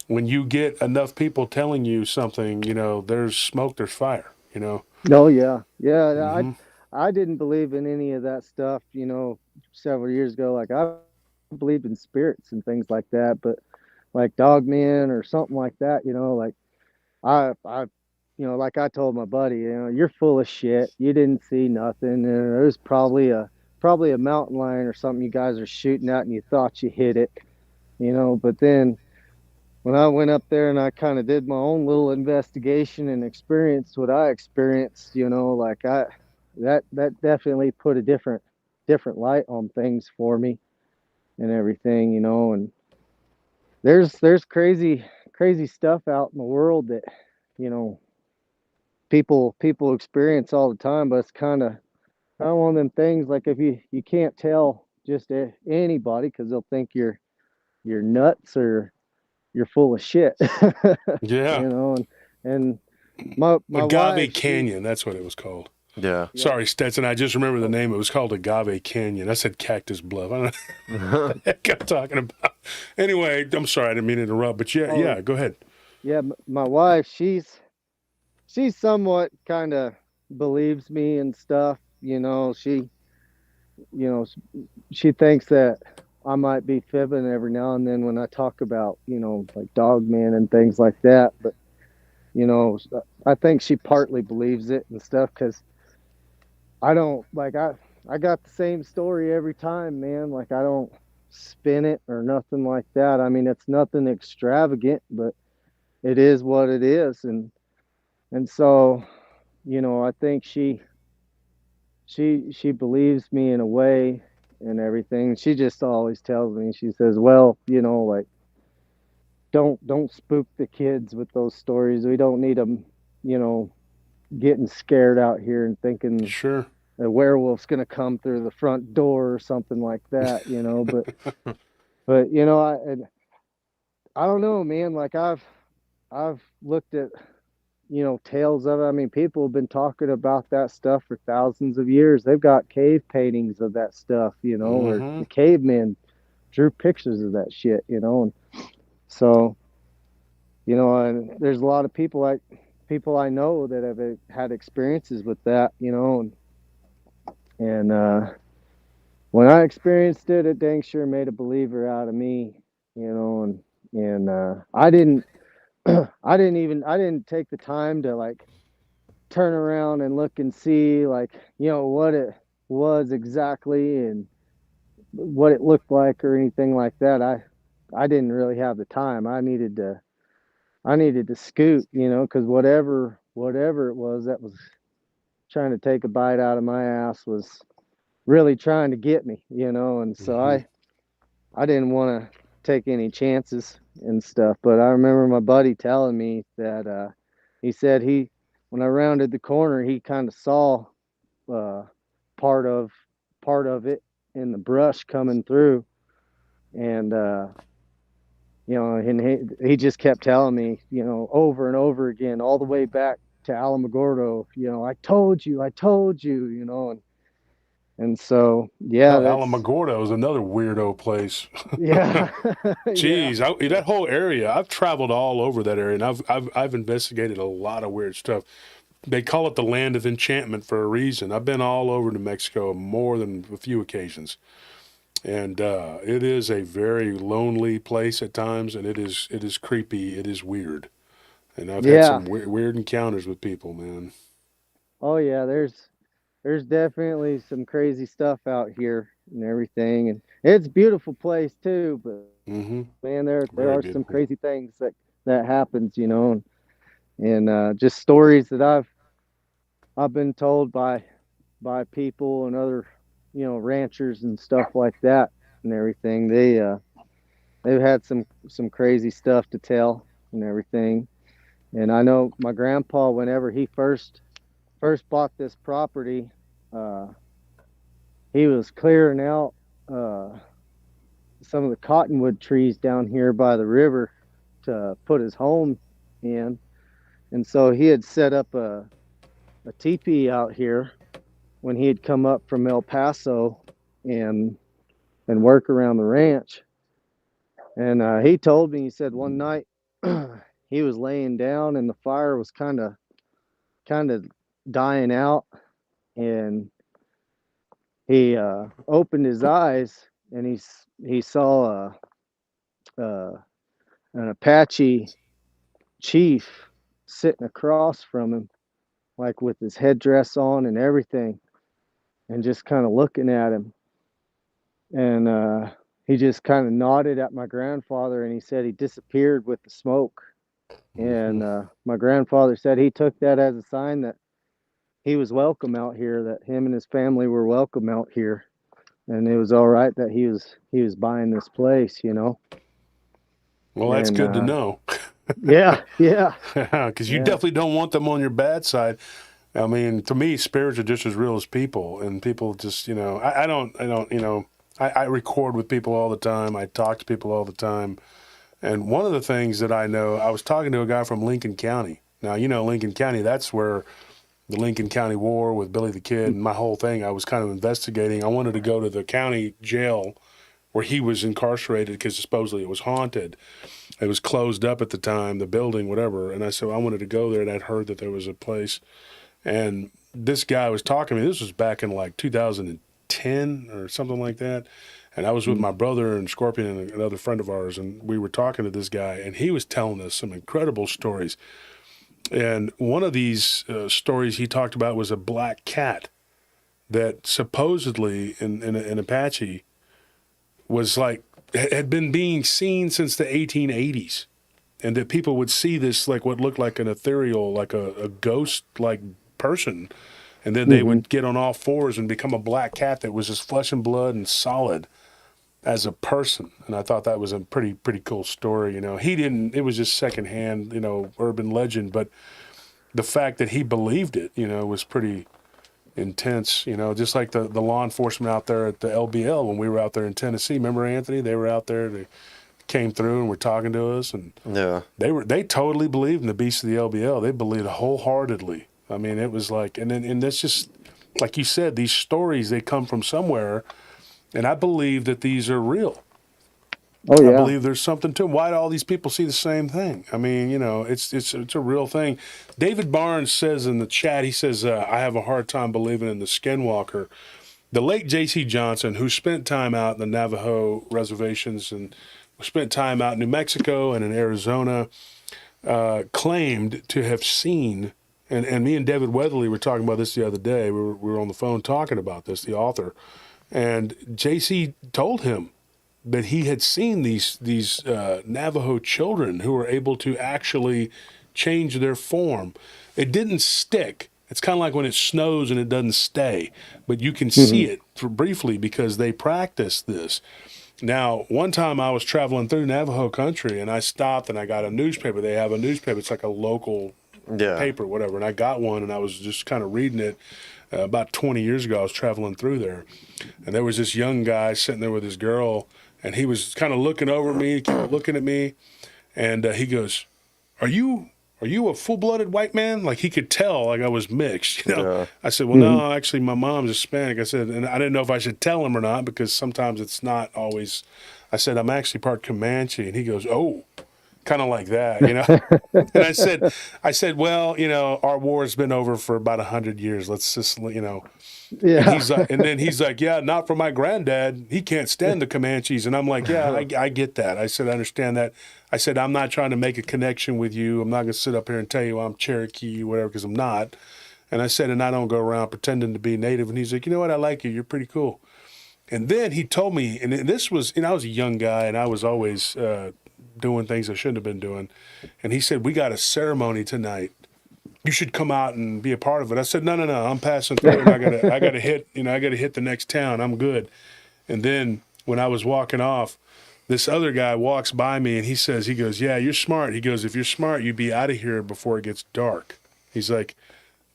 When you get enough people telling you something, you know, there's smoke, there's fire, you know. Oh yeah, yeah. Hmm. I didn't believe in any of that stuff, you know, several years ago. Like I believed in spirits and things like that, but like Dogman or something like that, you know, like I, you know, like I told my buddy, you know, you're full of shit. You didn't see nothing, and there's probably a mountain lion or something you guys are shooting at, and you thought you hit it, you know. But then when I went up there and I kind of did my own little investigation and experienced what I experienced, you know, like that definitely put a different light on things for me and everything, you know. And there's crazy stuff out in the world that, you know, people experience all the time, but it's kind of one of them things. Like if you can't tell just anybody because they'll think you're nuts or you're full of shit. Yeah. You know. And my wife, Agave Canyon, that's what it was called. Yeah. yeah. Sorry, Stetson, I just remember the name. It was called Agave Canyon. I said Cactus Bluff. I don't know what the heck I'm talking about. Anyway, I'm sorry, I didn't mean to interrupt, but Oh yeah, go ahead. yeah, my wife, she's somewhat kind of believes me and stuff, you know. You know, she thinks that I might be fibbing every now and then when I talk about, you know, like Dogman and things like that. But, you know, I think she partly believes it and stuff because I don't like, I got the same story every time, man. Like, I don't spin it or nothing like that. I mean, it's nothing extravagant, but it is what it is. And so, you know, I think she believes me in a way and everything. She just always tells me, she says, well, you know, like don't spook the kids with those stories. We don't need them, you know, getting scared out here and thinking Sure. a werewolf's going to come through the front door or something like that, you know. But you know, I don't know, man. Like I've looked at, you know, tales of it. I mean, people have been talking about that stuff for thousands of years. They've got cave paintings of that stuff, you know, or Hmm. the cavemen drew pictures of that shit, you know. And so, you know, and there's a lot of people like people I know that have had experiences with that, and when I experienced it, it dang sure made a believer out of me, and I didn't I didn't take the time to like turn around and look and see like, what it was exactly and what it looked like or anything like that. I didn't really have the time. I needed to scoot, because whatever it was that was trying to take a bite out of my ass was really trying to get me, and so Mm-hmm. I didn't want to take any chances and stuff. But I remember my buddy telling me that he said when I rounded the corner, he kind of saw uh, part of it in the brush coming through, and and he just kept telling me, over and over again, all the way back to Alamogordo, I told you, and so yeah, Oh, that's Alamogordo is another weirdo place. yeah, yeah, Jeez, that whole area. I've traveled all over that area, and I've investigated a lot of weird stuff. They call it the land of enchantment for a reason. I've been all over New Mexico more than a few occasions, and it is a very lonely place at times, and it is creepy. It is weird, and I've had yeah. some weird encounters with people, man. Oh yeah, there's definitely some crazy stuff out here and everything, and it's a beautiful place too. But Mm-hmm. man, there Very are some beautiful. crazy things that happens, and just stories that I've been told by people and other ranchers and stuff like that and everything. They've had some crazy stuff to tell and everything. And I know my grandpa, whenever he first bought this property, uh, he was clearing out uh, some of the cottonwood trees down here by the river to put his home in. And so he had set up a teepee out here when he had come up from El Paso and work around the ranch. And he told me, he said one night he was laying down and the fire was kind of dying out, and he opened his eyes and he saw an Apache chief sitting across from him, like with his headdress on and everything, and just kind of looking at him. And he just kind of nodded at my grandfather, and he said he disappeared with the smoke. Mm-hmm. And my grandfather said he took that as a sign that he was welcome out here, that him and his family were welcome out here, and it was all right that he was buying this place, Well, that's And good to know. yeah, yeah, Because you yeah, definitely don't want them on your bad side. I mean, to me, spirits are just as real as people, and people just, I don't, I record with people all the time. I talk to people all the time. And one of the things that I know, I was talking to a guy from Lincoln County. Now, Lincoln County, that's where the Lincoln County War with Billy the Kid and my whole thing, I was kind of investigating. I wanted to go to the county jail where he was incarcerated because supposedly it was haunted. It was closed up at the time, the building, whatever. And I said, I wanted to go there, and I'd heard that there was a place. And this guy was talking to me. This was back in like 2010 or something like that. And I was with my brother and Scorpion and another friend of ours, and we were talking to this guy, and he was telling us some incredible stories. And one of these stories he talked about was a black cat that supposedly in Apache was like, had been being seen since the 1880s. And that people would see this like what looked like an ethereal, like a ghost-like person, and then they hmm would get on all fours and become a black cat that was just flesh and blood and solid as a person. And I thought that was a pretty cool story. He didn't. It was just secondhand, urban legend, but the fact that he believed it, was pretty intense. Just like the law enforcement out there at the LBL when we were out there in Tennessee. Remember, Anthony? They were out there. They came through and were talking to us, and Yeah. they totally believed in the beast of the LBL. They believed wholeheartedly. I mean, it was like, and that's just like you said. These stories, they come from somewhere, and I believe that these are real. Oh I yeah. believe there's something to it. Why do all these people see the same thing? I mean, it's a real thing. David Barnes says in the chat, he says, I have a hard time believing in the skinwalker. The late J.C. Johnson, who spent time out in the Navajo reservations and spent time out in New Mexico and in Arizona, claimed to have seen, and me and David Weatherly were talking about this the other day. We were on the phone talking about this, the author, and J.C. told him that he had seen these Navajo children who were able to actually change their form. It didn't stick. It's kind of like when it snows and it doesn't stay, but you can see Mhm. it for briefly because they practice this. Now, one time I was traveling through Navajo country and I stopped and I got a newspaper. They have a newspaper. It's like a local Yeah. paper, whatever. And I got one and I was just kind of reading it. About 20 years ago, I was traveling through there, and there was this young guy sitting there with his girl, and he was kind of looking over me, kept looking at me, and he goes, "Are you a full-blooded white man?" Like he could tell, like I was mixed. Yeah. I said, "Well, Mhm. no, actually, my mom's Hispanic." I said, and I didn't know if I should tell him or not because sometimes it's not always. I said, "I'm actually part Comanche," and he goes, "Oh." Kind of like that. And I said, well, our war's been over for about 100 years. Let's just. And Yeah. he's like, and then he's like, yeah, not for my granddad. He can't stand the Comanches. And I'm like, yeah, I get that. I said, I understand that. I said, I'm not trying to make a connection with you. I'm not going to sit up here and tell you I'm Cherokee or whatever because I'm not. And I said, and I don't go around pretending to be native. And he's like, you know what? I like you. You're pretty cool. And then he told me, and this was, I was a young guy and I was always doing things I shouldn't have been doing. And he said, we got a ceremony tonight. You should come out and be a part of it. I said, no, I'm passing through and I gotta hit, I gotta hit the next town. I'm good. And then when I was walking off, this other guy walks by me and he goes, yeah, you're smart. He goes, if you're smart, you'd be out of here before it gets dark. He's like,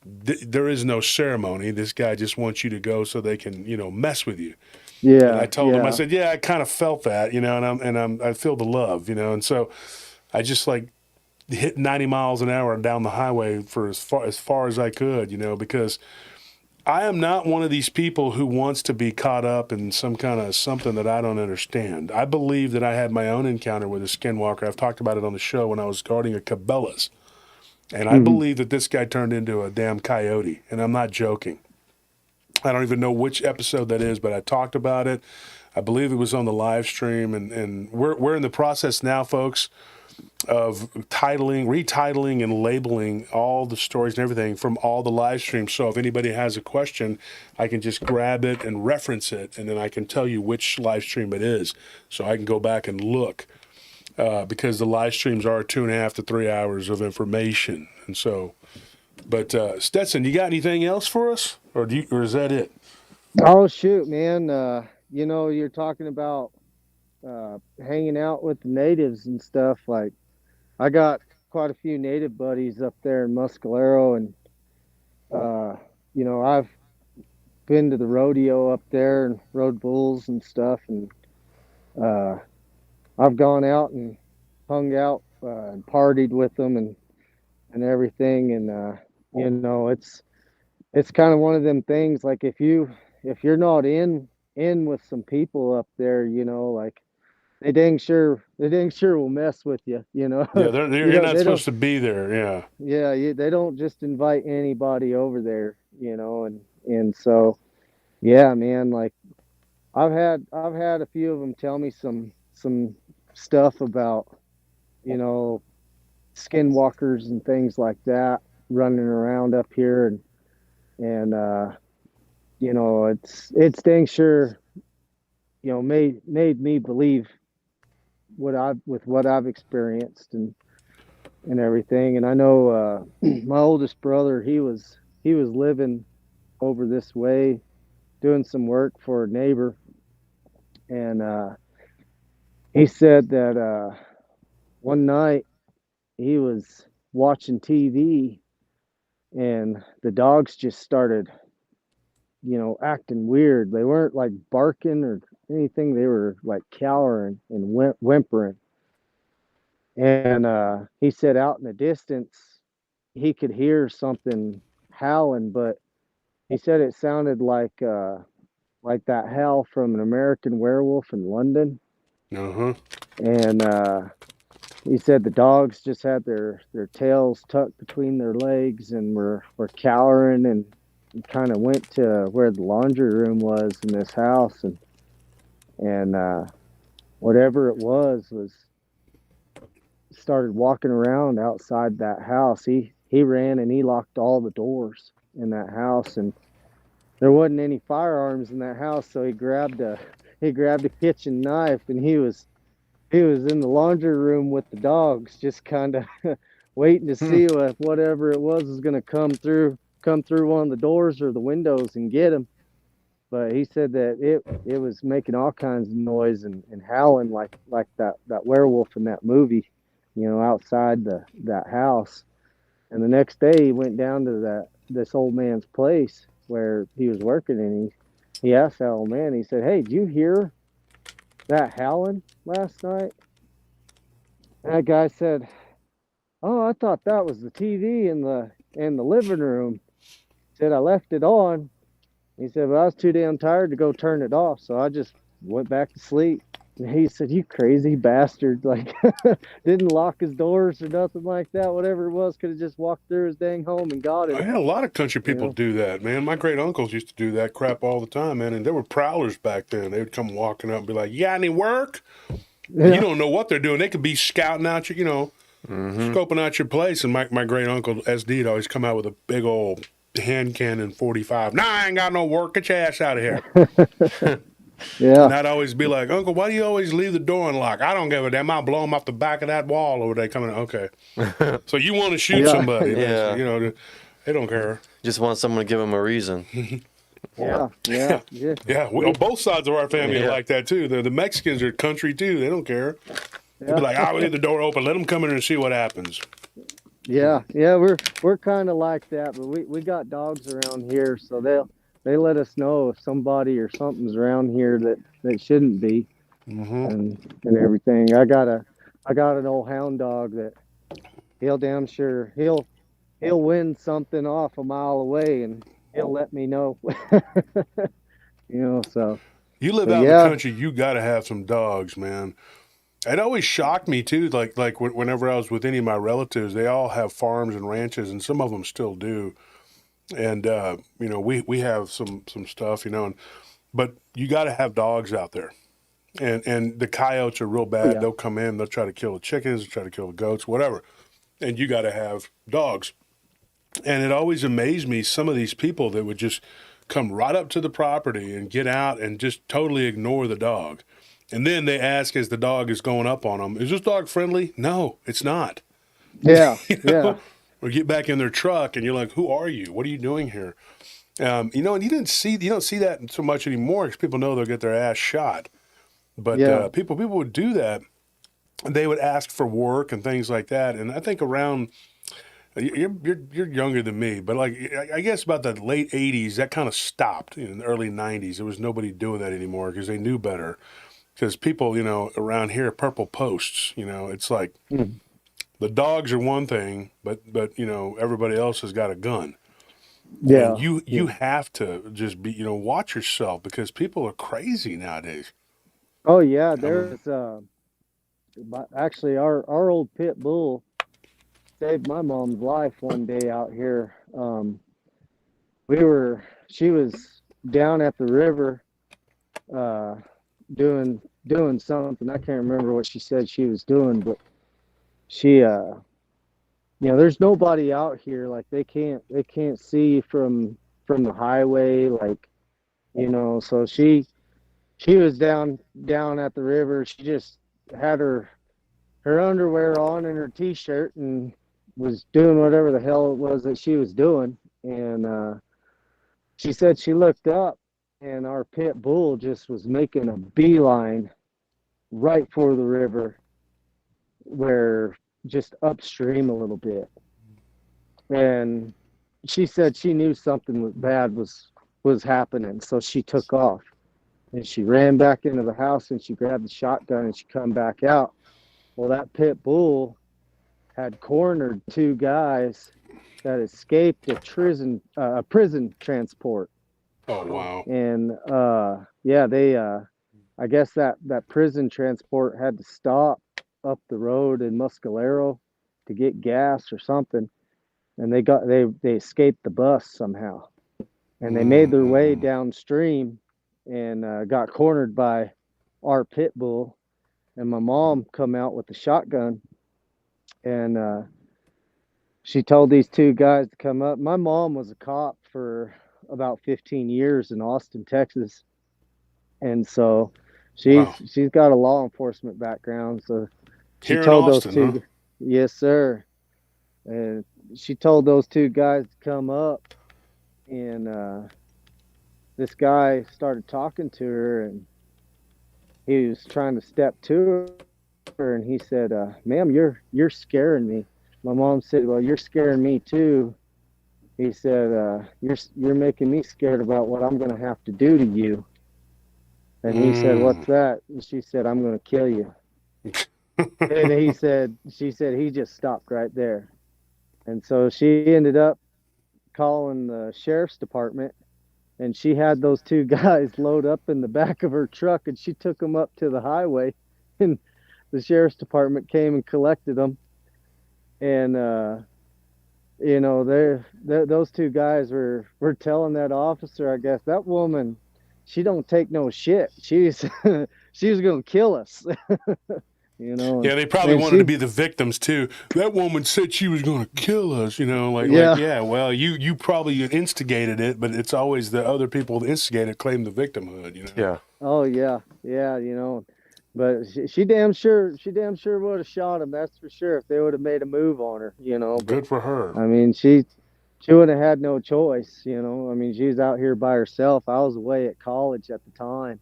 there is no ceremony. This guy just wants you to go so they can, mess with you. And I Yeah. told him, I Yeah. said, yeah, I kind of felt that, I feel the love, and so I just like hit 90 miles an hour down the highway for as far as I could, because I am not one of these people who wants to be caught up in some kind of something that I don't understand. I believe that I had my own encounter with a skinwalker. I've talked about it on the show when I was guarding a Cabela's. And I Mhm. believe that this guy turned into a damn coyote, and I'm not joking. I don't even know which episode that is, but I talked about it. I believe it was on the live stream, and we're in the process now, folks, of retitling, and labeling all the stories and everything from all the live streams. So if anybody has a question, I can just grab it and reference it, and then I can tell you which live stream it is. So I can go back and look because the live streams are 2.5 to 3 hours of information, and so. But Stetson, you got anything else for us, or is that it? Oh shoot, man. You're talking about hanging out with the natives and stuff. Like I got quite a few native buddies up there in Muscalero, and uh, I've been to the rodeo up there and rode bulls and stuff, and uh, I've gone out and hung out and partied with them and everything, and it's kind of one of them things. Like if you're not in with some people up there, like they dang sure will mess with you. Yeah, you're not They don't. supposed to be there. Yeah. Yeah, they don't just invite anybody over there. And so yeah, man. Like I've had a few of them tell me some stuff about you know skinwalkers and things like that running around up here, and it's dang sure made me believe what I've experienced and everything. And I know my oldest brother, he was living over this way doing some work for a neighbor, and he said that one night he was watching TV and the dogs just started acting weird. They weren't like barking or anything. They were like cowering and whimpering. And he said out in the distance, he could hear something howling, but he said it sounded like that howl from an American Werewolf in London. Uh-huh. And he said the dogs just had their tails tucked between their legs and were cowering, and kind of went to where the laundry room was in this house, and whatever it was started walking around outside that house. He ran and he locked all the doors in that house, and there wasn't any firearms in that house, so he grabbed a kitchen knife, and he was in the laundry room with the dogs, just kind of waiting to see if whatever it was going to come through one of the doors or the windows and get him. But he said that it was making all kinds of noise and howling like that werewolf in that movie, outside that house. And the next day he went down to this old man's place where he was working, and he asked that old man, he said, "Hey, did you hear that howling last night?" And that guy said, "Oh, I thought that was the TV in the living room." He said, "I left it on." He said, "But I was too damn tired to go turn it off, so I just went back to sleep." And he said, "You crazy bastard, like didn't lock his doors or nothing like that. Whatever it was, could have just walked through his dang home and got it." I had a lot of country people know? do that, man. My great uncles used to do that crap all the time, man. And there were prowlers back then. They would come walking up and be like, "You got any work?" Yeah. You don't know what they're doing. They could be scouting out your, scoping out your place. And my great uncle SD'd always come out with a big old hand cannon 45. "Nah, I ain't got no work. Get your ass out of here." Yeah. And I'd always be like, "Uncle, why do you always leave the door unlocked?" "I don't give a damn. I'll blow them off the back of that wall over there coming in." "Okay." So you want to shoot somebody. Yeah. They don't care. Just want someone to give them a reason. Yeah. Yeah, both sides of our family are like that too. The Mexicans are country too. They don't care. They'd be like, "I will leave the door open. Let them come in and see what happens." Yeah, we're kind of like that, but we got dogs around here, so they let us know if somebody or something's around here that shouldn't be, and everything. I got an old hound dog that he'll damn sure he'll win something off a mile away, and he'll let me know. So You live out in the country, you got to have some dogs, man. It always shocked me too. Like whenever I was with any of my relatives, they all have farms and ranches, and some of them still do. And we have some stuff, but you got to have dogs out there. And the coyotes are real bad. Yeah. They'll come in, they'll try to kill the chickens, they'll try to kill the goats, whatever. And you got to have dogs. And it always amazed me, some of these people that would just come right up to the property and get out and just totally ignore the dog. And then they ask as the dog is going up on them, "Is this dog friendly?" "No, it's not." yeah, Or get back in their truck and you're like, "Who are you? What are you doing here?" And you don't see that so much anymore because people know they'll get their ass shot. But people would do that. They would ask for work and things like that. And I think around, you're younger than me, but like I guess about the late 80s, that kind of stopped. In the early 90s, there was nobody doing that anymore because they knew better. Because people, around here, purple posts, it's like the dogs are one thing, but everybody else has got a gun. yeah. And you have to just be, watch yourself because people are crazy nowadays. Oh yeah, there's actually our old pit bull saved my mom's life one day out here. She was down at the river doing something. I can't remember what she said she was doing, but she there's nobody out here. Like they can't see from the highway, like so she was down at the river. She just had her underwear on and her t-shirt and was doing whatever the hell it was that she was doing. And she said she looked up and our pit bull just was making a beeline right for the river, where just upstream a little bit. And she said she knew something bad was happening, so she took off. And she ran back into the house and she grabbed the shotgun and she come back out. Well, that pit bull had cornered two guys that escaped a prison transport. Oh wow! And I guess that prison transport had to stop up the road in Muscalero to get gas or something, and they escaped the bus somehow, and they made their way downstream and got cornered by our pit bull, and my mom come out with the shotgun, and she told these two guys to come up. My mom was a cop for about 15 years in Austin, Texas, and so she's got a law enforcement background. So she Here in told those Austin, two, huh? yes, sir, and she told those two guys to come up, and this guy started talking to her, and he was trying to step to her, and he said, "Ma'am, you're scaring me." My mom said, "Well, you're scaring me too." He said, "You're making me scared about what I'm going to have to do to you." And he said, "What's that?" And she said, "I'm going to kill you." And she said he just stopped right there. And so she ended up calling the sheriff's department, and she had those two guys load up in the back of her truck, and she took them up to the highway, and the sheriff's department came and collected them. And you know, those two guys were telling that officer, I guess, that woman, she don't take no shit. She's she was gonna kill us. You know, Yeah, they probably and wanted to she, be the victims too. That woman said she was going to kill us. You know, yeah, yeah. Well, you probably instigated it, but it's always the other people that instigate it claim the victimhood. You know. Yeah. oh yeah, yeah, you know, but she damn sure would have shot him. That's for sure. If they would have made a move on her, you know. But Good for her. I mean, she would have had no choice, you know. I mean, she was out here by herself. I was away at college at the time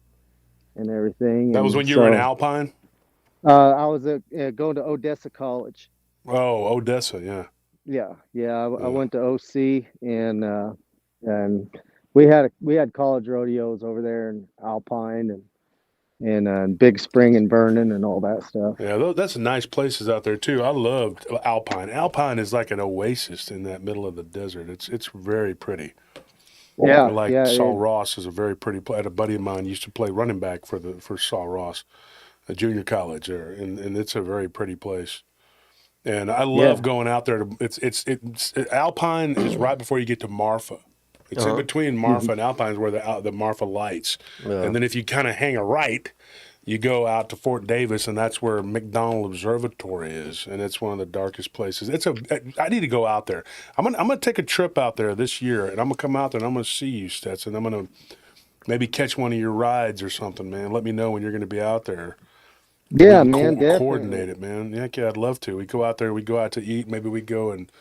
and everything, That was and when you were in so Alpine. I was going to Odessa College. Oh, Odessa. Yeah. Yeah. I Yeah. went to OC, and we had college rodeos over there in Alpine and Big Spring and Vernon and all that stuff. Yeah, that's nice places out there too. I loved Alpine. Alpine is like an oasis in that middle of the desert. It's very pretty. I Yeah, like yeah, Saul Ross is a very pretty play. I had a buddy of mine used to play running back for Saul Ross, a junior college there, and it's a very pretty place. And I love yeah. going out there. Alpine is right before you get to Marfa. It's in Uh-huh. between Hmm. Marfa and Alpine is where the Marfa lights. Yeah. And then if you kind of hang a right, you go out to Fort Davis, and that's where McDonald Observatory is, and it's one of the darkest places. I need to go out there. I'm gonna take a trip out there this year, and I'm gonna come out there and I'm gonna see you, Stetson. I'm gonna maybe catch one of your rides or something, man. Let me know when you're gonna be out there. We Yeah, can man, coordinate definitely. it, man. Yeah, I'd love to. We go out there. We go out to eat. Maybe we go and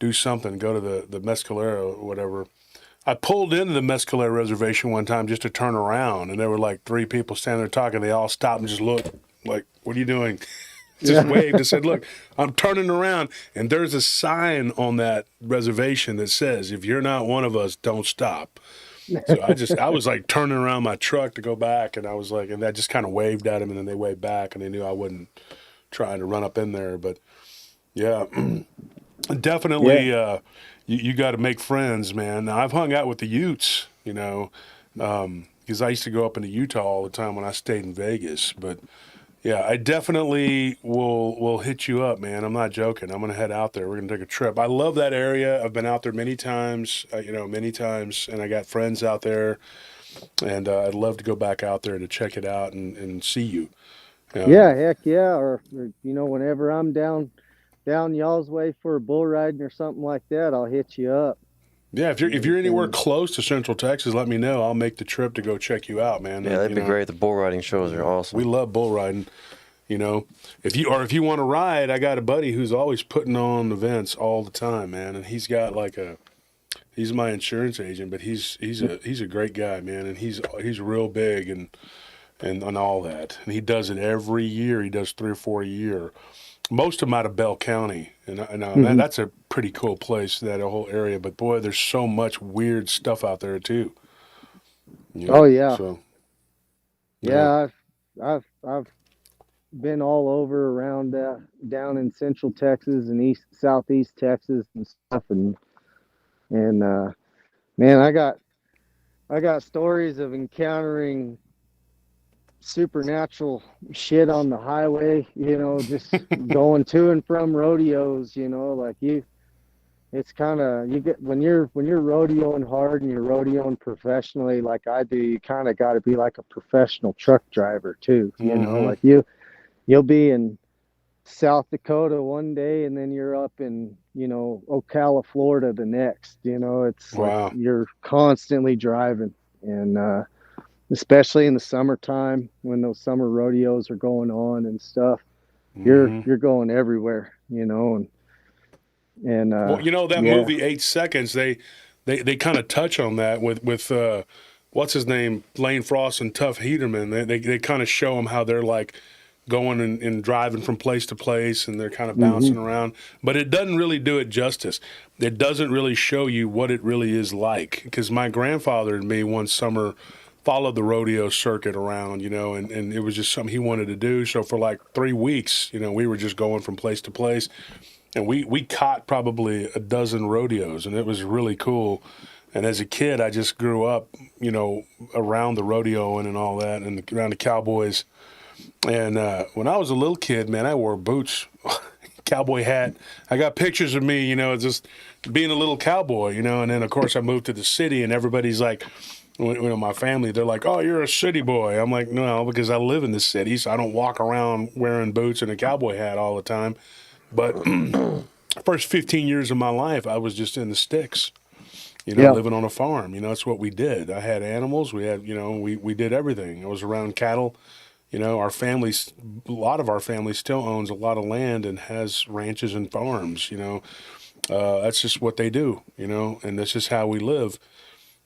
do something. Go to the Mescalero or whatever. I pulled into the Mescalero reservation one time just to turn around, and there were like three people standing there talking. They all stopped and just looked like, "What are you doing?" Just Yeah, waved and said, "Look, I'm turning around." And there's a sign on that reservation that says, "If you're not one of us, don't stop." So I was like turning around my truck to go back, and I was like, and I just kind of waved at them, and then they waved back, and they knew I wasn't trying to run up in there. But yeah, yeah, definitely, you got to make friends, man. Now, I've hung out with the Utes, you know, because I used to go up into Utah all the time when I stayed in Vegas. But yeah, I definitely will hit you up, man. I'm not joking. I'm gonna head out there. We're gonna take a trip. I love that area. I've been out there many times, many times, and I got friends out there, and I'd love to go back out there to check it out and see you. yeah. Um, Heck yeah. Or you know, whenever I'm down y'all's way for a bull riding or something like that, I'll hit you up yeah, if and you're anywhere everything. close to Central Texas, let me know. I'll make the trip to go check you out, man. Yeah, that'd be great. The bull riding shows are We awesome. love bull riding. You know, if you want to ride, I got a buddy who's always putting on events all the time, man. And he's got like he's my insurance agent, but he's a great guy, man. And he's real big and all that. And he does it every year. He does 3 or 4 a year. Most of them out of Bell County, and Hmm. that's a pretty cool place, that whole area. But boy, there's so much weird stuff out there too. Oh yeah, So yeah, yeah. I've been all over around down in Central Texas and Southeast Texas and stuff, and man, I got stories of encountering supernatural shit on the highway, just going to and from rodeos, like it's kind of, you get, when you're rodeoing hard and you're rodeoing professionally like I do, you kind of got to be like a professional truck driver too, like you'll be in South Dakota one day and then you're up in, Ocala, Florida the next. It's like Wow. you're constantly driving, and especially in the summertime when those summer rodeos are going on and stuff, you're going everywhere, and Well, that yeah. movie 8 Seconds, they kind of touch on that with what's his name, Lane Frost and Tuff Heaterman. They kind of show them how they're like going and driving from place to place, and they're kind of bouncing around. But it doesn't really do it justice. It doesn't really show you what it really is like. Because my grandfather and me one summer followed the rodeo circuit around, and it was just something he wanted to do. So for like 3 weeks, we were just going from place to place. And we caught probably a dozen rodeos, and it was really cool. And as a kid, I just grew up, around the rodeoing and all that, and around the cowboys. And when I was a little kid, man, I wore boots, cowboy hat. I got pictures of me, just being a little cowboy, And then, of course, I moved to the city, and everybody's like, my family, they're like, oh, you're a city boy. I'm like, no, because I live in the city, so I don't walk around wearing boots and a cowboy hat all the time. But first 15 years of my life, I was just in the sticks, living on a farm. That's what we did. I had animals. We had, we did everything. I was around cattle. Our families, a lot of our family still owns a lot of land and has ranches and farms, that's just what they do, and that's just how we live.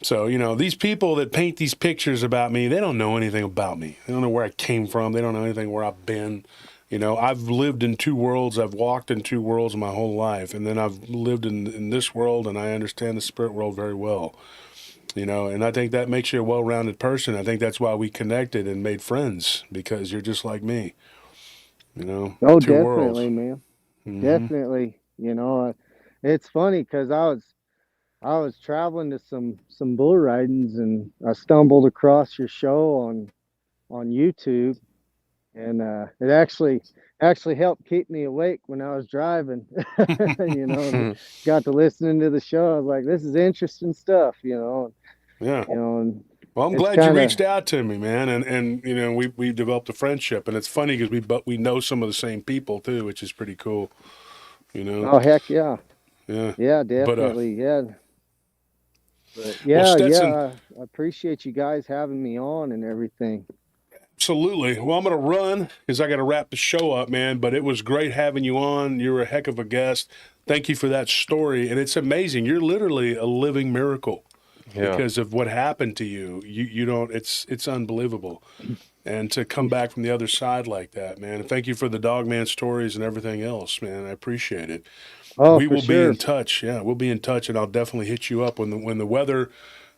So, these people that paint these pictures about me, they don't know anything about me. They don't know where I came from. They don't know anything where I've been. I've lived in two worlds. I've walked in two worlds my whole life. And then I've lived in this world, and I understand the spirit world very well. And I think that makes you a well-rounded person. I think that's why we connected and made friends, because you're just like me. Oh, two definitely, worlds. man. Definitely. It's funny because I was traveling to some bull ridings, and I stumbled across your show on YouTube, and it actually helped keep me awake when I was driving. Got to listening to the show. I was like, this is interesting stuff, Yeah. And Well, I'm glad you reached out to me, man, and we developed a friendship, and it's funny because we know some of the same people too, which is pretty cool. Oh, heck yeah. Yeah, Definitely. But well, Stetson, I appreciate you guys having me on and everything. absolutely. Well, I'm gonna run because I got to wrap the show up, man. But it was great having you on. You're a heck of a guest. Thank you for that story, and it's amazing. You're literally a living miracle. Because of what happened to you. You don't, it's unbelievable. And to come back from the other side like that, man. And thank you for the Dogman stories and everything else, man. I appreciate it. Oh, we will sure. be in touch. Yeah, we'll be in touch, and I'll definitely hit you up when the weather,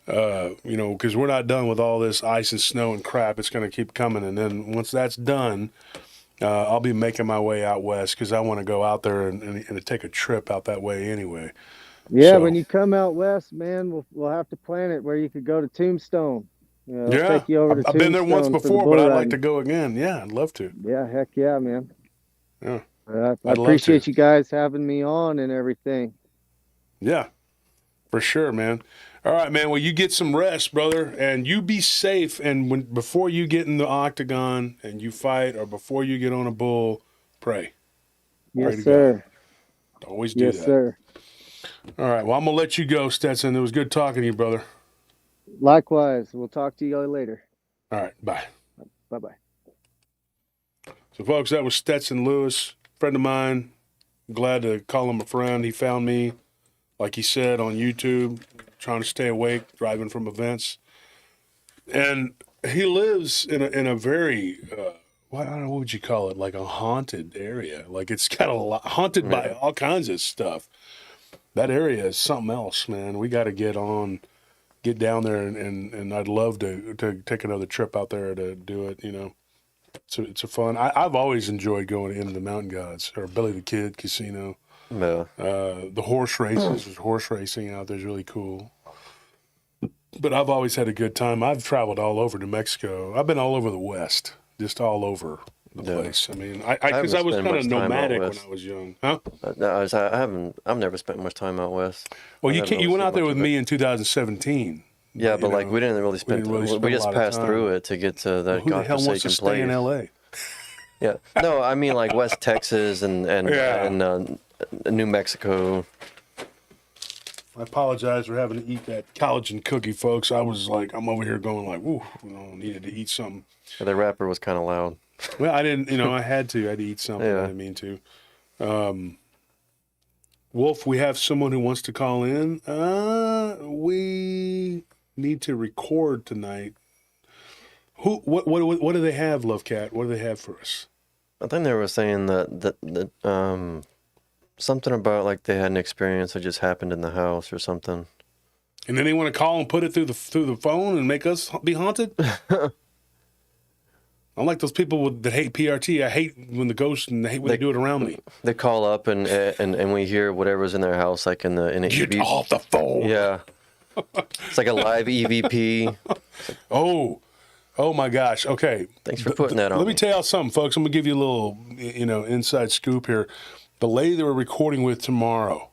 because we're not done with all this ice and snow and crap. It's going to keep coming. And then once that's done, I'll be making my way out west because I want to go out there and take a trip out that way anyway. Yeah, So, when you come out west, man, we'll have to plan it where you could go to Tombstone. I'll yeah, take you over to I've been there once Tombstone for the before, bull but I'd like riding. to go again. Yeah, I'd love to. Yeah, heck yeah, man. Yeah, I I'd love appreciate to. you guys having me on and everything. Yeah, for sure, man. All right, man. Well, you get some rest, brother, and you be safe. And before you get in the octagon and you fight, or before you get on a bull, pray. Pray Yes, to sir. God. Always do Yes, that. sir. All right. Well, I'm gonna let you go, Stetson. It was good talking to you, brother. Likewise. We'll talk to you later. All right. Bye. Bye-bye. So, folks, that was Stetson Lewis, friend of mine. Glad to call him a friend. He found me, like he said, on YouTube, trying to stay awake, driving from events. And he lives in a very, I don't know, what would you call it? Like a haunted area. Like it's got a lot, haunted by all kinds of stuff. That area is something else, man. We got to get down there, and I'd love to take another trip out there to do it, It's a fun. I've always enjoyed going into the Mountain Gods or Billy the Kid Casino. Yeah. The horse races, horse racing out there is really cool. But I've always had a good time. I've traveled all over New Mexico. I've been all over the West, just all over the place. I mean, because I was kind of nomadic when I was young, huh? No, I've never spent much time out west. Well, you went out there with me in 2017. Yeah, but like we didn't really spend. We just passed through it to get to that Who the hell wants to stay in L.A.? Yeah, no, I mean like West Texas and New Mexico. I apologize for having to eat that collagen cookie, folks. I was like, I'm over here going like, ooh, needed to eat something. The wrapper was kind of loud. Well, I didn't, I had to eat something. I didn't mean to. Wolf, we have someone who wants to call in. We need to record tonight. What do they have, Love Cat? What do they have for us? I think they were saying that something about like they had an experience that just happened in the house or something. And then they want to call and put it through the phone and make us be haunted? I'm like those people that hate PRT. I hate when the ghosts and I hate when they do it around me. They call up and we hear whatever's in their house, like in the Get EVP. off the phone. Yeah, it's like a live EVP. Oh my gosh. Okay. Thanks for putting that on. Let me tell y'all something, folks. I'm gonna give you a little, inside scoop here. The lady that we're recording with tomorrow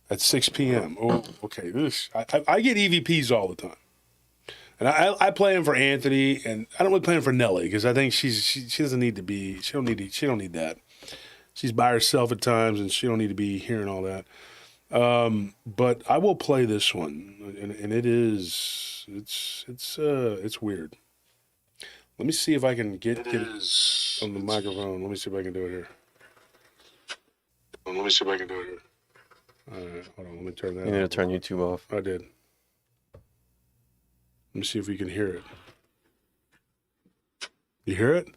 at 6 p.m. Oh, okay. I get EVPs all the time. And I play them for Anthony, and I don't really play them for Nellie because I think she doesn't need to be. She don't need that. She's by herself at times, and she don't need to be hearing all that. But I will play this one, and it's weird. Let me see if I can get it on the microphone. Let me see if I can do it here. All right, hold on. Let me turn that. You need to turn YouTube off. I did. Let me see if we can hear it. You hear it?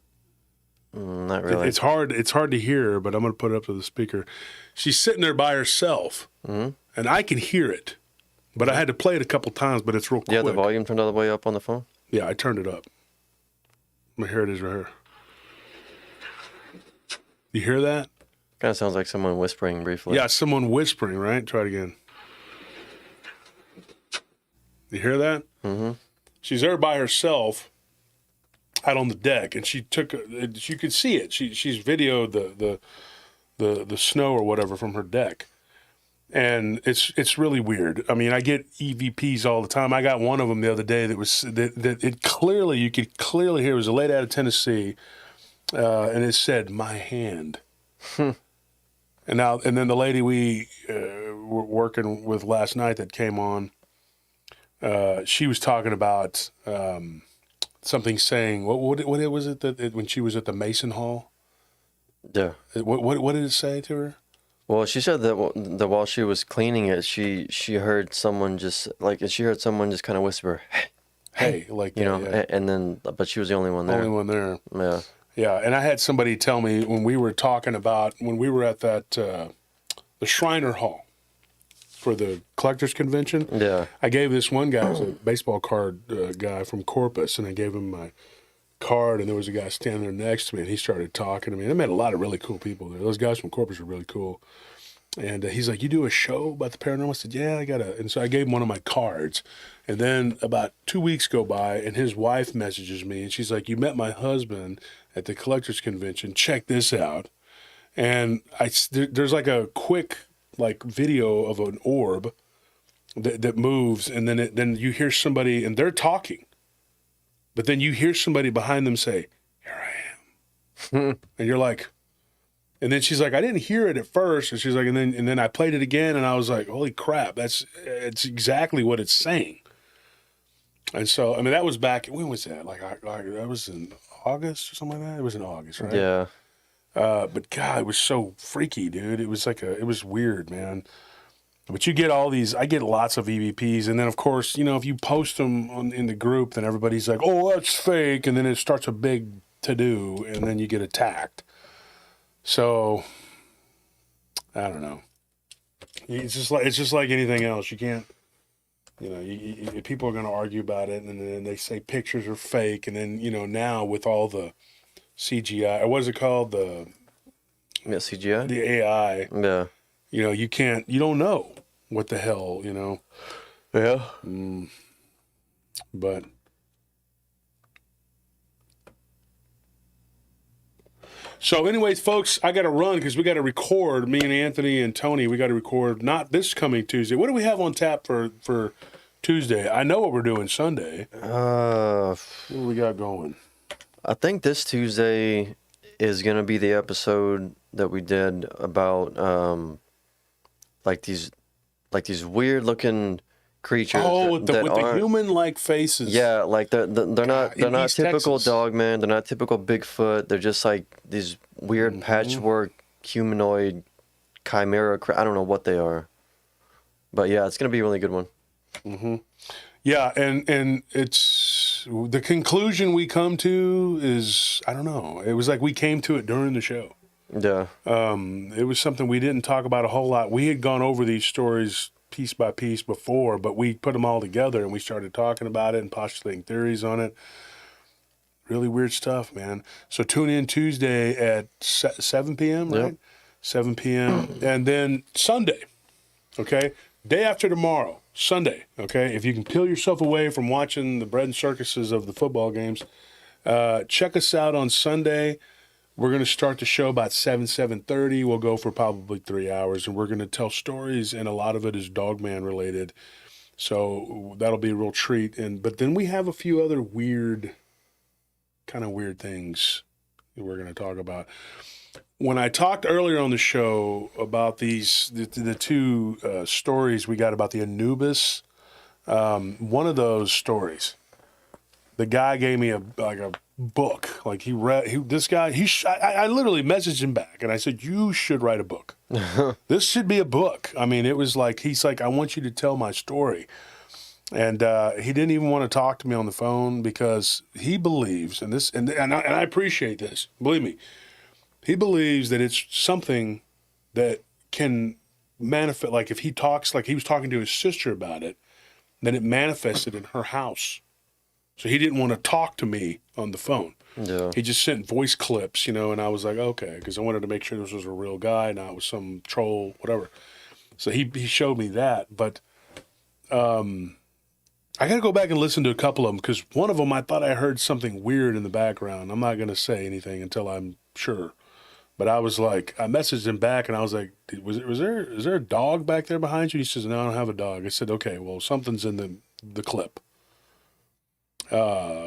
Not really. It's hard to hear, but I'm going to put it up to the speaker. She's sitting there by herself, and I can hear it. But I had to play it a couple times, but it's real quick. Yeah, the volume turned all the way up on the phone? Yeah, I turned it up. Here it is right here. You hear that? Kind of sounds like someone whispering briefly. Yeah, someone whispering, right? Try it again. You hear that? Mm-hmm. She's there by herself out on the deck, and you could see it. She's videoed the snow or whatever from her deck. And it's really weird. I mean, I get EVPs all the time. I got one of them the other day that you could clearly hear. It was a lady out of Tennessee, and it said, "My hand." And then the lady we were working with last night that came on, she was talking about something saying, what was it that when she was at the Mason Hall? Yeah. What did it say to her? Well, she said that while she was cleaning it, she heard someone just kind of whisper, "Hey," like that, yeah. and then but she was the only one there. Only one there. Yeah. Yeah, and I had somebody tell me when we were talking about when we were at that the Shriner Hall for the collectors convention. Yeah. I gave this one guy, who's a baseball card guy from Corpus, and I gave him my card, and there was a guy standing there next to me, and he started talking to me. And I met a lot of really cool people there. Those guys from Corpus were really cool. And he's like, "You do a show about the paranormal?" I said, "Yeah, I got to." And so I gave him one of my cards. And then about 2 weeks go by, and his wife messages me, and she's like, "You met my husband at the collectors convention. Check this out." And there's like a quick video of an orb that moves, and then you hear somebody, and they're talking. But then you hear somebody behind them say, "Here I am." And you're like, and then she's like, "I didn't hear it at first." And she's like, and then I played it again, and I was like, "Holy crap, it's exactly what it's saying." And so, I mean, that was back, when was that? That was in August or something like that? It was in August, right? Yeah. But God, it was so freaky, dude. It was it was weird, man. But you get I get lots of EVPs, and then of course, if you post them in the group, then everybody's like, "Oh, that's fake," and then it starts a big to-do, and then you get attacked. So, I don't know. It's just like anything else. You can't, people are going to argue about it, and then they say pictures are fake, and then now with all the CGI, or what is it called, CGI, the AI. Yeah. You don't know what the hell, Yeah. But so anyways, folks, I got to run because we got to record, me and Anthony and Tony, we got to record not this coming Tuesday. What do we have on tap for Tuesday? I know what we're doing Sunday. What do we got going? I think this Tuesday is going to be the episode that we did about like these weird looking creatures. Oh, with the human-like faces. Yeah, like they're not East typical Texas. Dogman. They're not typical Bigfoot. They're just like these weird patchwork humanoid chimera. I don't know what they are, but yeah, it's gonna be a really good one. Mm-hmm. Yeah, and it's the conclusion we come to is, I don't know. It was like we came to it during the show. Yeah. It was something we didn't talk about a whole lot. We had gone over these stories piece by piece before, but we put them all together and we started talking about it and postulating theories on it. Really weird stuff, man. So tune in Tuesday at 7 p.m., right? Yep. 7 p.m. And then Sunday, okay? Day after tomorrow, Sunday, okay? If you can peel yourself away from watching the bread and circuses of the football games, check us out on Sunday. We're going to start the show about 7:30. We'll go for probably 3 hours, and we're going to tell stories, and a lot of it is Dogman related. So that'll be a real treat. But then we have a few other kind of weird things that we're going to talk about. When I talked earlier on the show about the two stories we got about the Anubis, one of those stories, the guy gave me a book. Like I literally messaged him back and I said, you should write a book. This should be a book. I mean, it was like, he's like, I want you to tell my story. And he didn't even want to talk to me on the phone because he believes, and I appreciate this, believe me, he believes that it's something that can manifest. Like if he talks, like he was talking to his sister about it, then it manifested in her house. So he didn't want to talk to me on the phone. Yeah. He just sent voice clips, and I was like, okay, because I wanted to make sure this was a real guy, not with some troll, whatever. So he showed me that, but I got to go back and listen to a couple of them because one of them I thought I heard something weird in the background. I'm not going to say anything until I'm sure, but I was like, I messaged him back and I was like, is there a dog back there behind you? He says, no, I don't have a dog. I said, okay, well, something's in the clip.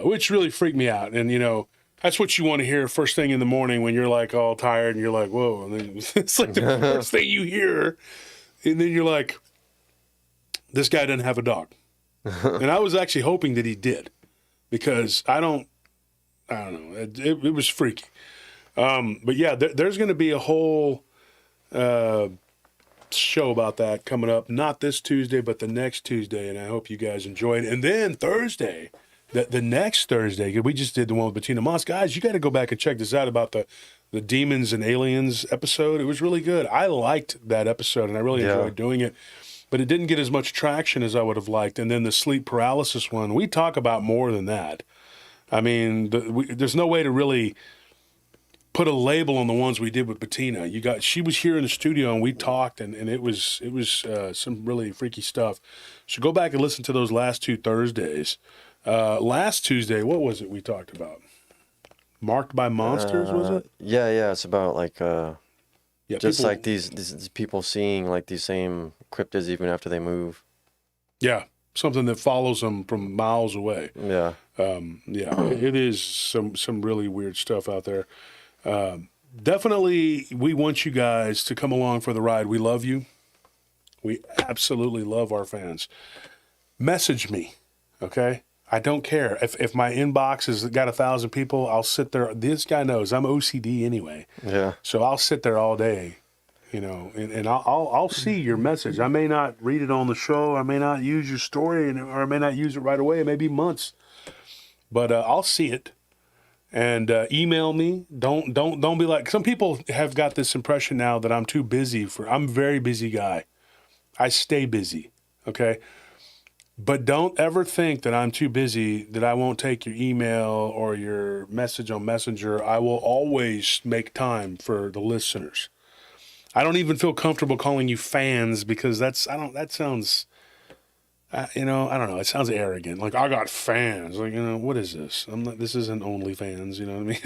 Which really freaked me out. And, that's what you want to hear first thing in the morning when you're like all tired and you're like, whoa. And then it's like the first thing you hear. And then you're like, this guy doesn't have a dog. And I was actually hoping that he did because I don't know. It was freaky. But yeah, there's going to be a whole show about that coming up. Not this Tuesday, but the next Tuesday. And I hope you guys enjoy it. And then Thursday, the next Thursday, we just did the one with Bettina Moss. Guys, you got to go back and check this out about the Demons and Aliens episode. It was really good. I liked that episode, and I really enjoyed doing it. But it didn't get as much traction as I would have liked. And then the sleep paralysis one, we talk about more than that. I mean, there's no way to really put a label on the ones we did with Bettina. She was here in the studio and we talked, and it was some really freaky stuff. So go back and listen to those last two Thursdays. Last Tuesday, what was it we talked about? Marked by Monsters, was it? Yeah. It's about like just people, like these people seeing like these same cryptids even after they move. Yeah, something that follows them from miles away. Yeah. It is some really weird stuff out there. Definitely, we want you guys to come along for the ride. We love you. We absolutely love our fans. Message me, okay? I don't care. If my inbox has got 1,000 people, I'll sit there. This guy knows I'm OCD anyway. Yeah. So I'll sit there all day, and I'll see your message. I may not read it on the show. I may not use your story, or I may not use it right away. It may be months, but I'll see it. And email me. Don't be like, some people have got this impression now that I'm too busy I'm a very busy guy. I stay busy, okay? But don't ever think that I'm too busy, that I won't take your email or your message on Messenger. I will always make time for the listeners. I don't even feel comfortable calling you fans because that sounds, you know, I don't know. It sounds arrogant. Like, I got fans. Like, you know, what is this? I'm not. This isn't OnlyFans. You know what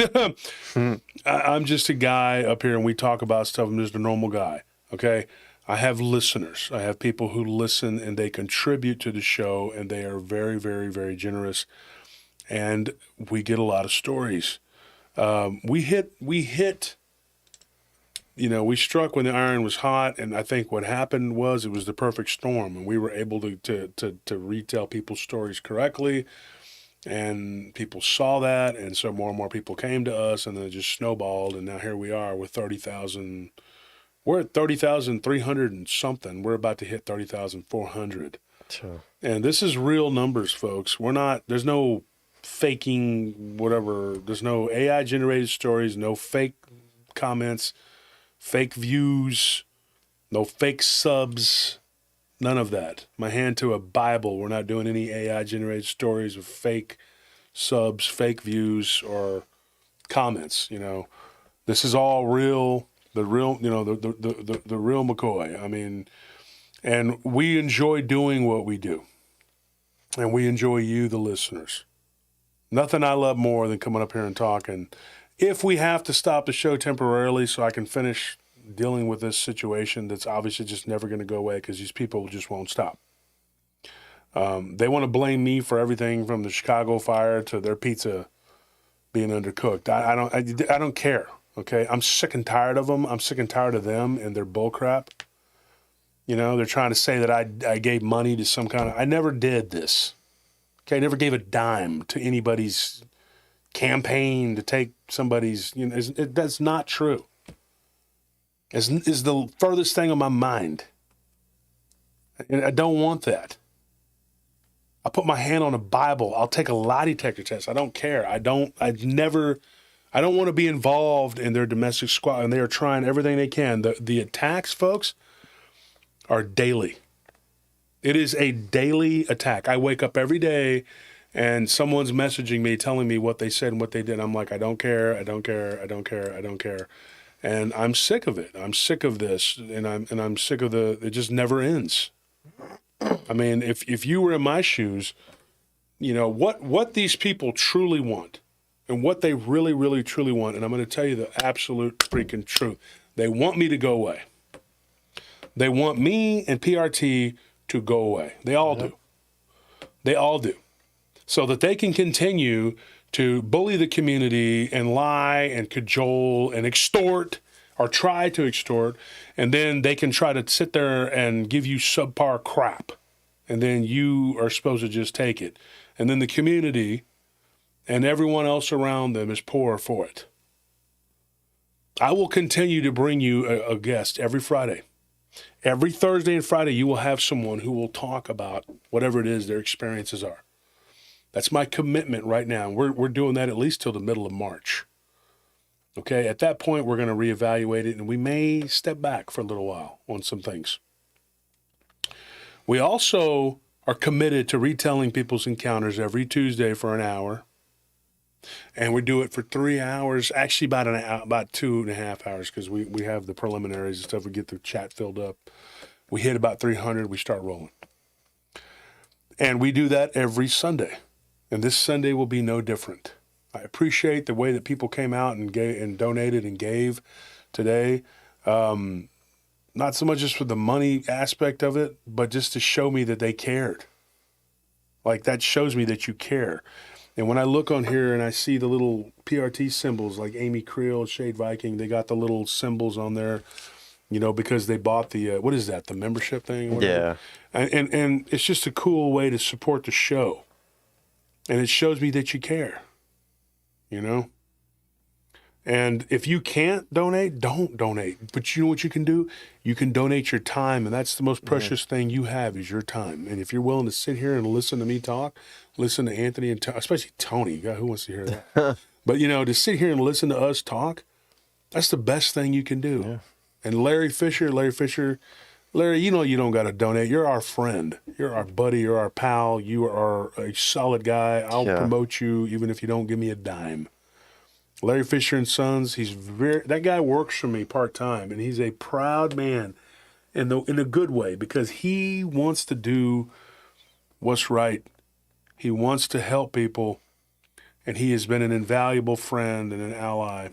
I mean? I'm just a guy up here, and we talk about stuff. I'm just a normal guy. Okay. I have listeners. I have people who listen, and they contribute to the show, and they are very, very, very generous. And we get a lot of stories. We hit. You know, we struck when the iron was hot, and I think what happened was it was the perfect storm, and we were able to retell people's stories correctly, and people saw that, and so more and more people came to us, and then it just snowballed, and now here we are with 30,000. We're at 30,300 and something. We're about to hit 30,400. Sure. And this is real numbers, folks. We're not, there's no faking whatever. There's no AI generated stories, no fake comments, fake views, no fake subs, none of that. My hand to a Bible. We're not doing any AI generated stories of fake subs, fake views, or comments. You know, this is all real. The real, you know, the real McCoy. I mean, and we enjoy doing what we do, and we enjoy you, the listeners. Nothing I love more than coming up here and talking. If we have to stop the show temporarily so I can finish dealing with this situation that's obviously just never going to go away because these people just won't stop. They want to blame me for everything from the Chicago fire to their pizza being undercooked. I don't care, okay? I'm sick and tired of them. I'm sick and tired of them and their bullcrap. You know, they're trying to say that I gave money to some kind of... I never did this. Okay, I never gave a dime to anybody's campaign to take somebody's, you know, that's not true. Is the furthest thing on my mind. And I don't want that. I put my hand on a Bible. I'll take a lie detector test. I don't care. I don't want to be involved in their domestic squad, and they are trying everything they can. The attacks, folks, are daily. It is a daily attack. I wake up every day and someone's messaging me, telling me what they said and what they did. I'm like, I don't care. I don't care. I don't care. I don't care. And I'm sick of it. I'm sick of this. And I'm sick of it just never ends. I mean, if you were in my shoes, you know, what these people truly want and what they really, really, truly want. And I'm going to tell you the absolute freaking truth. They want me to go away. They want me and PRT to go away. They all do. They all do. So that they can continue to bully the community and lie and cajole and extort or try to extort. And then they can try to sit there and give you subpar crap. And then you are supposed to just take it. And then the community and everyone else around them is poor for it. I will continue to bring you a guest every Friday. Every Thursday and Friday, you will have someone who will talk about whatever it is their experiences are. That's my commitment right now. We're doing that at least till the middle of March. Okay, at that point, we're going to reevaluate it, and we may step back for a little while on some things. We also are committed to retelling people's encounters every Tuesday for an hour. And we do it for 3 hours, actually about 2.5 hours, because we have the preliminaries and stuff. We get the chat filled up. We hit about 300, we start rolling. And we do that every Sunday. And this Sunday will be no different. I appreciate the way that people came out and donated and gave today. Not so much just for the money aspect of it, but just to show me that they cared. Like, that shows me that you care. And when I look on here and I see the little PRT symbols like Amy Creel, Shade Viking, they got the little symbols on there, you know, because they bought the, what is that, the membership thing? Yeah. And it's just a cool way to support the show. And it shows me that you care, you know? And if you can't donate, don't donate. But you know what you can do? You can donate your time, and that's the most precious thing you have is your time. And if you're willing to sit here and listen to me talk, listen to Anthony and especially Tony, God, who wants to hear that? But, you know, to sit here and listen to us talk, that's the best thing you can do. Yeah. And Larry Fisher, you know you don't got to donate. You're our friend. You're our buddy. You're our pal. You are a solid guy. I'll promote you even if you don't give me a dime. Larry Fisher and Sons, that guy works for me part-time, and he's a proud man in a good way because he wants to do what's right. He wants to help people, and he has been an invaluable friend and an ally.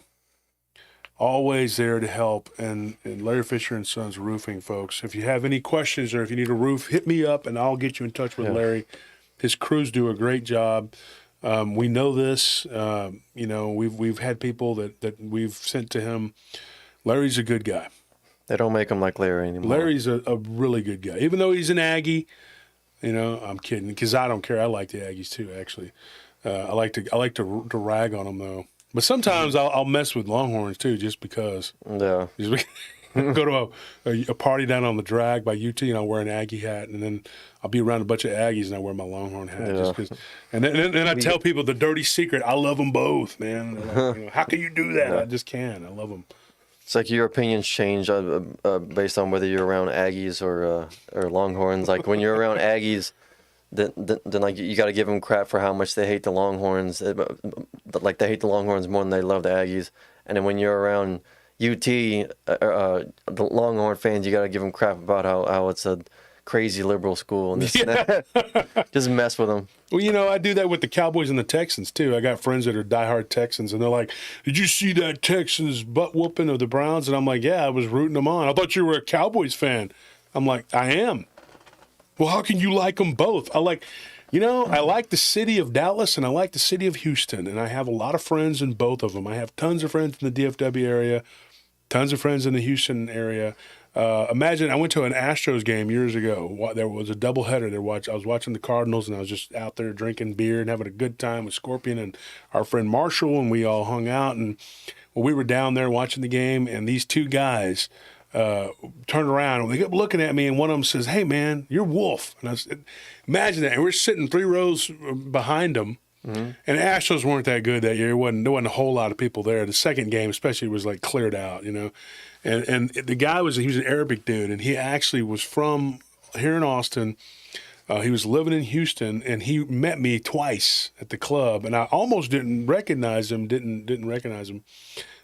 Always there to help. And Larry Fisher and Sons Roofing, folks. If you have any questions or if you need a roof, hit me up and I'll get you in touch with Larry. His crews do a great job. We know this. You know, we've had people that we've sent to him. Larry's a good guy. They don't make them like Larry anymore. Larry's a really good guy. Even though he's an Aggie, you know, I'm kidding, because I don't care. I like the Aggies too, actually. I like to rag on them though. But sometimes I'll mess with Longhorns too, just because. Yeah. Go to a party down on the drag by UT, and I'll wear an Aggie hat, and then I'll be around a bunch of Aggies, and I wear my Longhorn hat. Yeah. Just 'cause, and then I tell people the dirty secret. I love them both, man. Like, you know, how can you do that? I just can. I love them. It's like your opinions change based on whether you're around Aggies or Longhorns. Like when you're around Aggies, then like you got to give them crap for how much they hate the Longhorns. Like they hate the Longhorns more than they love the Aggies. And then when you're around UT, the Longhorn fans, you got to give them crap about how it's a crazy liberal school and this and that. Just mess with them. Well, you know, I do that with the Cowboys and the Texans too. I got friends that are diehard Texans, and they're like, "Did you see that Texans butt whooping of the Browns?" And I'm like, "Yeah, I was rooting them on. I thought you were a Cowboys fan." I'm like, "I am." Well, how can you like them both? I like the city of Dallas and I like the city of Houston, and I have a lot of friends in both of them. I have tons of friends in the DFW area, tons of friends in the Houston area. Imagine I went to an Astros game years ago. There was a doubleheader. I was watching the Cardinals, and I was just out there drinking beer and having a good time with Scorpion and our friend Marshall, and we all hung out. And we were down there watching the game, and these two guys turned around, and they kept looking at me, and one of them says, "Hey, man, you're Wolf." And I said, imagine that. And we're sitting 3 rows behind them. Mm-hmm. And the Astros weren't that good that year. There wasn't a whole lot of people there. The second game especially was like cleared out, you know. And the guy he was an Arabic dude, and he actually was from here in Austin. He was living in Houston, and he met me twice at the club, and I almost didn't recognize him.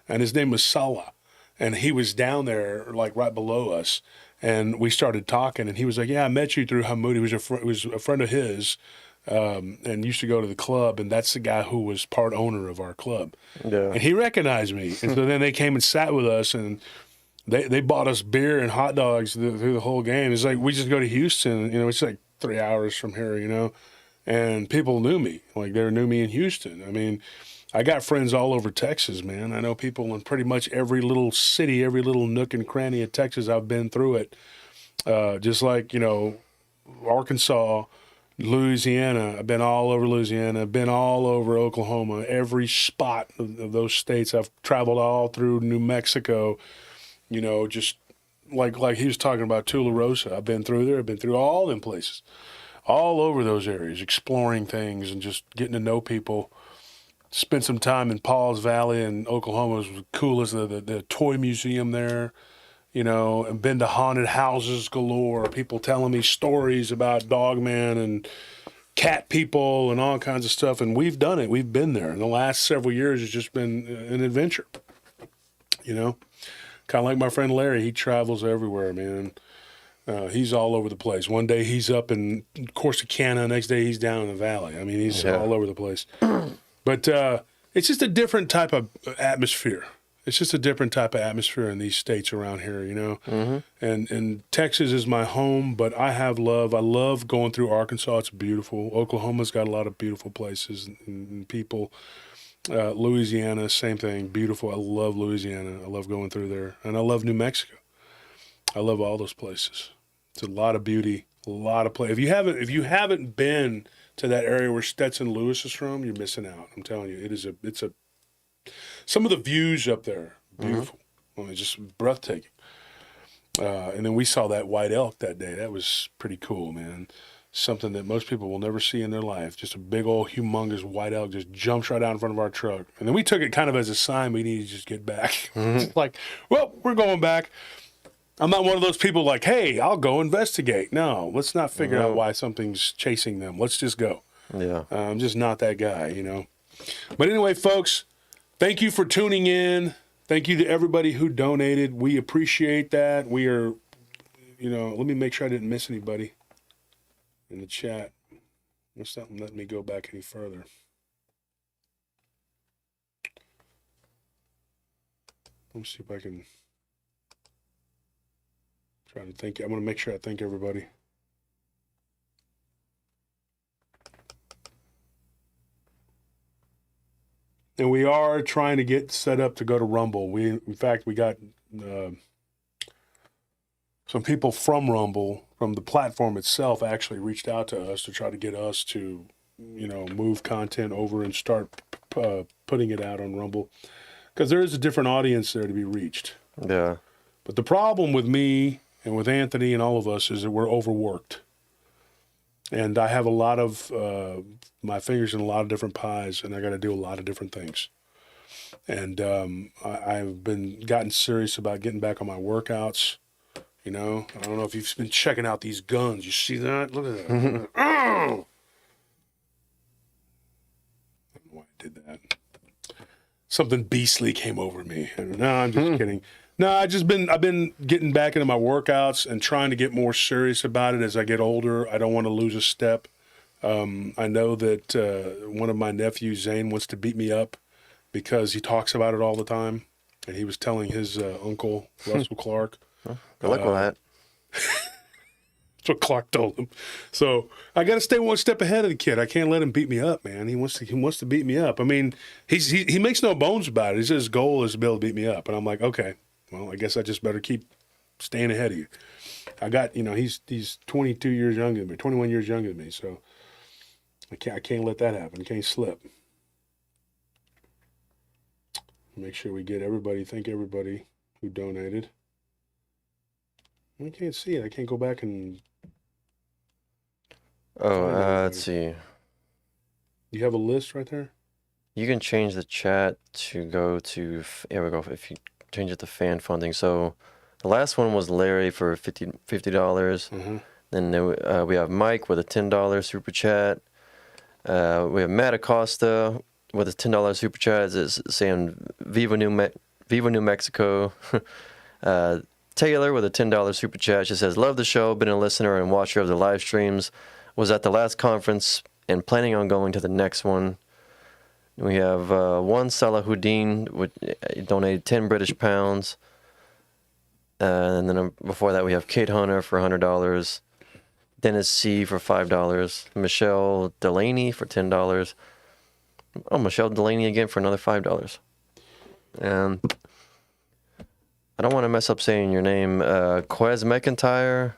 And his name was Salah, and he was down there like right below us, and we started talking, and he was like, "Yeah, I met you through Hamoud. He was a friend of his." And used to go to the club, and that's the guy who was part owner of our club. Yeah. And he recognized me. And so then they came and sat with us, and they bought us beer and hot dogs through the whole game. It's like we just go to Houston, you know, it's like 3 hours from here, you know, and people knew me. Like they knew me in Houston. I mean, I got friends all over Texas, man. I know people in pretty much every little city, every little nook and cranny of Texas. I've been through it. Just like, you know, Arkansas, Louisiana. I've been all over Louisiana. I've been all over Oklahoma. Every spot of those states. I've traveled all through New Mexico. You know, just like he was talking about Tularosa. I've been through there. I've been through all them places, all over those areas, exploring things and just getting to know people. Spent some time in Paul's Valley in Oklahoma. It was the coolest. The toy museum there. You know, and been to haunted houses galore, people telling me stories about Dogman and cat people and all kinds of stuff. And we've done it. We've been there. In the last several years, it's just been an adventure, you know. Kind of like my friend Larry. He travels everywhere, man. He's all over the place. One day he's up in Corsicana. Next day he's down in the valley. I mean, he's all over the place. But it's just a different type of atmosphere. It's just a different type of atmosphere in these states around here, you know. Mm-hmm. And Texas is my home, but I love going through Arkansas. It's beautiful. Oklahoma's got a lot of beautiful places and people. Louisiana, same thing, beautiful. I love Louisiana. I love going through there. And I love New Mexico. I love all those places. It's a lot of beauty, a lot of play. If you haven't been to that area where Stetson Lewis is from, you're missing out. I'm telling you, some of the views up there, beautiful. Mm-hmm. I mean, just breathtaking. And then we saw that white elk that day. That was pretty cool, man. Something that most people will never see in their life. Just a big old humongous white elk just jumps right out in front of our truck. And then we took it kind of as a sign we need to just get back. Mm-hmm. Like, well, we're going back. I'm not one of those people like, hey, I'll go investigate. No, let's not figure out why something's chasing them. Let's just go. Yeah. I'm just not that guy, you know. But anyway, folks, thank you for tuning in. Thank you to everybody who donated. We appreciate that. We are, you know, let me make sure I didn't miss anybody in the chat. It's not letting me go back any further. Let me see if I can try to think. I'm going to make sure I thank everybody. And we are trying to get set up to go to Rumble. In fact, we got some people from Rumble, from the platform itself, actually reached out to us to try to get us to, move content over and start putting it out on Rumble. Because there is a different audience there to be reached. Yeah. But the problem with me and with Anthony and all of us is that we're overworked. And I have a lot of my fingers in a lot of different pies, and I got to do a lot of different things. And I've gotten serious about getting back on my workouts. I don't know if you've been checking out these guns. You see that? Look at that. Oh! I don't know why I did that. Something beastly came over me. No, I'm just kidding. No, I've been getting back into my workouts and trying to get more serious about it as I get older. I don't want to lose a step. I know that one of my nephews, Zane, wants to beat me up because he talks about it all the time. And he was telling his uncle, Russell Clark. Good luck with that. That's what Clark told him. So I got to stay one step ahead of the kid. I can't let him beat me up, man. He wants to beat me up. I mean, he makes no bones about it. His goal is to be able to beat me up. And I'm like, okay, well, I guess I just better keep staying ahead of you. I got, he's 22 years younger than me, 21 years younger than me. So I can't let that happen. I can't slip. Make sure we get everybody. Thank everybody who donated. I can't see it. I can't go back and. Oh, let's see. You have a list right there? You can change the chat to go to, here we go, if you change it to fan funding. So the last one was Larry for $50. Mm-hmm. Then we have Mike with a $10 super chat. We have Matt Acosta with a $10 super chat. It's saying Viva New Mexico. Taylor with a $10 super chat. She says, love the show, been a listener and watcher of the live streams. Was at the last conference and planning on going to the next one. We have one Salahuddin, which donated 10 British pounds. And then before that, we have Kate Hunter for $100. Dennis C. for $5. Michelle Delaney for $10. Oh, Michelle Delaney again for another $5. And I don't want to mess up saying your name. Quez McIntyre,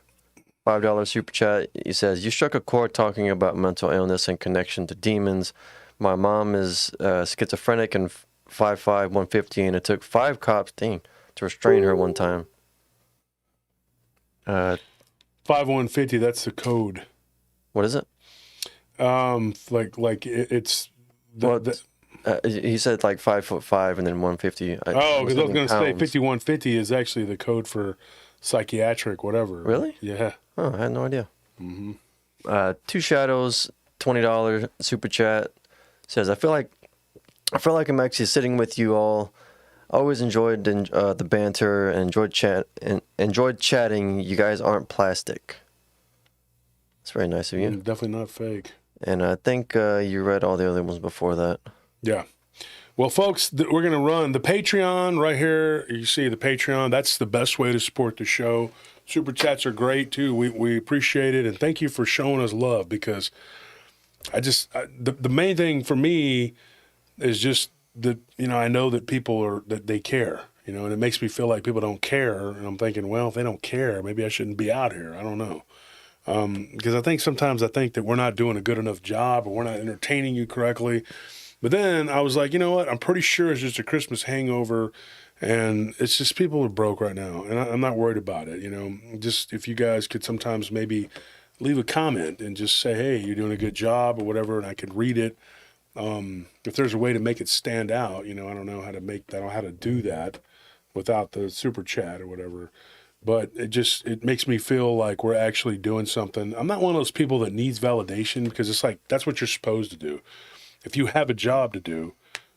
$5 super chat. He says, you struck a chord talking about mental illness and connection to demons. My mom is schizophrenic and 5'5", 150, and it took 5 cops to restrain her one time. 5150, that's the code. What is it? It's he said like 5'5" and then 150. Because I was going to say 5150 is actually the code for psychiatric whatever. Really? Yeah. Oh, I had no idea. Mm-hmm. Two Shadows, $20 super chat says, I feel like I'm actually sitting with you all. Always enjoyed the banter and enjoyed chatting. You guys aren't plastic. That's very nice of you. Definitely not fake. And I think you read all the other ones before that. Yeah. Well, folks, we're going to run the Patreon right here. You see the Patreon. That's the best way to support the show. Super chats are great, too. We appreciate it. And thank you for showing us love because the main thing for me is just that, I know that people that they care, and it makes me feel like people don't care. And I'm thinking, well, if they don't care, maybe I shouldn't be out here. I don't know. Because sometimes I think that we're not doing a good enough job or we're not entertaining you correctly. But then I was like, you know what? I'm pretty sure it's just a Christmas hangover, and it's just people are broke right now, and I'm not worried about it. Just if you guys could sometimes maybe leave a comment and just say, hey, you're doing a good job or whatever, and I could read it. If there's a way to make it stand out, I don't know how to how to do that without the super chat or whatever. But it makes me feel like we're actually doing something. I'm not one of those people that needs validation because it's like that's what you're supposed to do. If you have a job to do,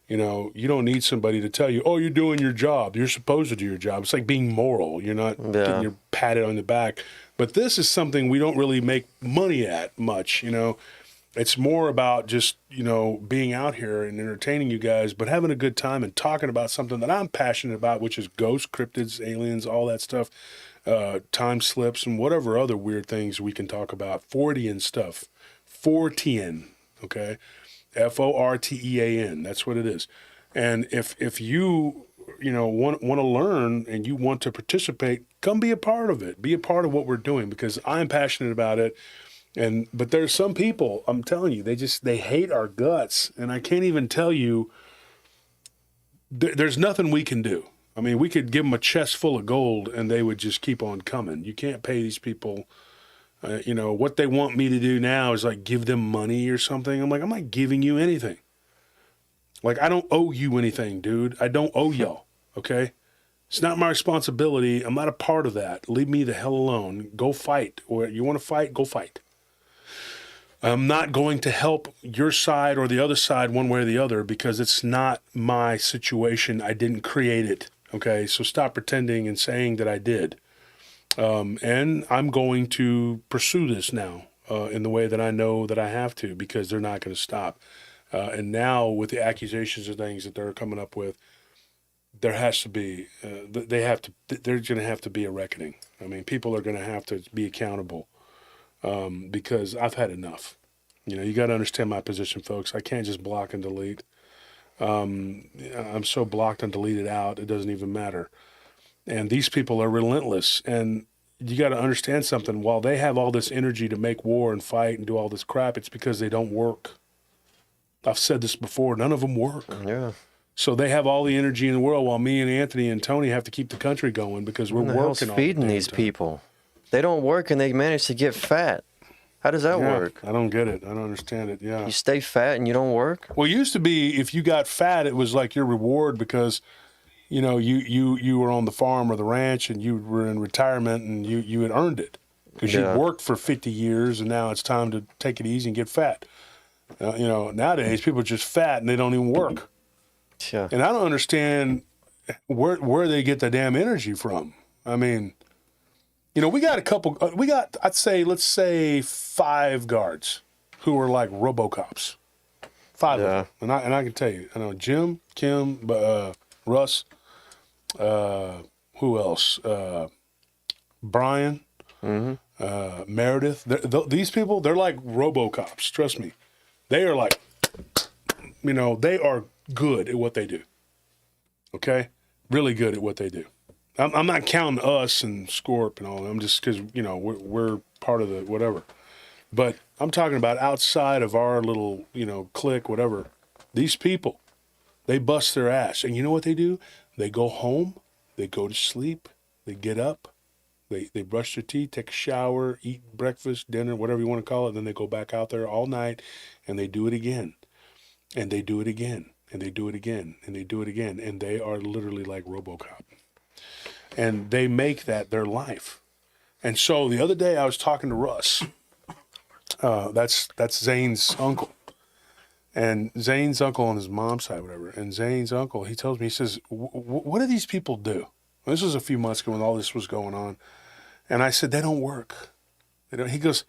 you don't need somebody to tell you, oh, you're doing your job. You're supposed to do your job. It's like being moral. You're not getting your patted on the back. But this is something we don't really make money at much, It's more about just, being out here and entertaining you guys, but having a good time and talking about something that I'm passionate about, which is ghosts, cryptids, aliens, all that stuff, time slips, and whatever other weird things we can talk about. Fortean stuff. Fortean, okay? Fortean. That's what it is. And if you, want to learn and you want to participate, come be a part of it. Be a part of what we're doing, because I'm passionate about it. But there's some people, I'm telling you, they hate our guts. And I can't even tell you, there's nothing we can do. I mean, we could give them a chest full of gold and they would just keep on coming. You can't pay these people, what they want me to do now is like give them money or something. I'm like, I'm not giving you anything. Like, I don't owe you anything, dude. I don't owe y'all, okay? It's not my responsibility. I'm not a part of that. Leave me the hell alone. Go fight. Or you want to fight, go fight. I'm not going to help your side or the other side one way or the other, because it's not my situation. I didn't create it, okay? So stop pretending and saying that I did. And I'm going to pursue this now in the way that I know that I have to, because they're not going to stop. And now with the accusations and things that they're coming up with, there has to be, there's going to have to be a reckoning. I mean, people are going to have to be accountable. Because I've had enough. You got to understand my position, folks. I can't just block and delete. I'm so blocked and deleted out, it doesn't even matter. And these people are relentless. And you got to understand something. While they have all this energy to make war and fight and do all this crap, it's because they don't work. I've said this before. None of them work. Yeah. So they have all the energy in the world, while me and Anthony and Tony have to keep the country going, because we're working all feeding these people. They don't work and they manage to get fat. How does that work? I don't get it. I don't understand it. Yeah. You stay fat and you don't work? Well, it used to be if you got fat, it was like your reward, because, you were on the farm or the ranch and you were in retirement and you had earned it, because you worked for 50 years and now it's time to take it easy and get fat. Nowadays people are just fat and they don't even work. Yeah. And I don't understand where they get the damn energy from. I mean, we got let's say 5 guards who are like RoboCops. 5 of them. And I can tell you, I know Jim, Kim, Russ, who else? Brian, Meredith. These people, they're like RoboCops. Trust me. They are like, they are good at what they do. Okay? Really good at what they do. I'm not counting us and Scorp and all. I'm just because, we're part of the whatever. But I'm talking about outside of our little, clique, whatever. These people, they bust their ass. And you know what they do? They go home, they go to sleep, they get up, they brush their teeth, take a shower, eat breakfast, dinner, whatever you want to call it. Then they go back out there all night and they do it again. And they do it again. And they do it again. And they do it again. And they are literally like RoboCop. And they make that their life. And so the other day I was talking to Russ. That's Zane's uncle. And Zane's uncle on his mom's side, whatever. And Zane's uncle, he tells me, he says, what do these people do? And this was a few months ago when all this was going on. And I said, they don't work. They don't. He goes,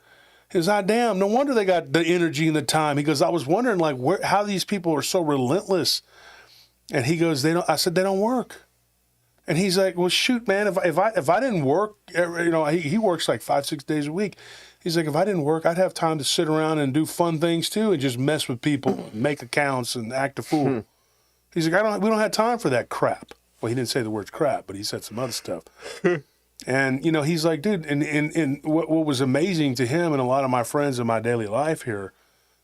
damn, no wonder they got the energy and the time. He goes, I was wondering how these people are so relentless. And he goes, I said, they don't work. And he's like, well, shoot, man, if I didn't work, he works like 5-6 days a week. He's like, if I didn't work, I'd have time to sit around and do fun things too, and just mess with people, make accounts, and act a fool. He's like, we don't have time for that crap. Well, he didn't say the word crap, but he said some other stuff. And he's like, dude, and what was amazing to him and a lot of my friends in my daily life here,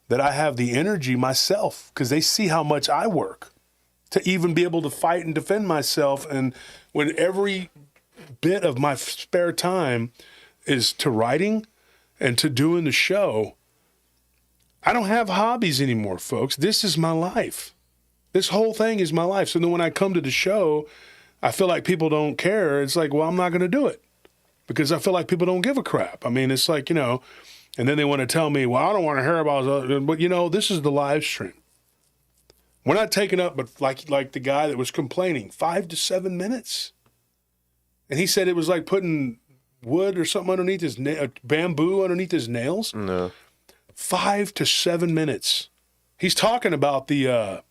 that I have the energy myself, because they see how much I work to even be able to fight and defend myself. And when every bit of my spare time is to writing and to doing the show, I don't have hobbies anymore, folks. This is my life. This whole thing is my life. So then when I come to the show, I feel like people don't care. It's like, well, I'm not going to do it, because I feel like people don't give a crap. I mean, it's like, and then they want to tell me, well, I don't want to hear about it. But, this is the live stream. We're not taking up, but like the guy that was complaining, 5 to 7 minutes. And he said it was like putting wood or something underneath his bamboo underneath his nails. No. 5 to 7 minutes. He's talking about the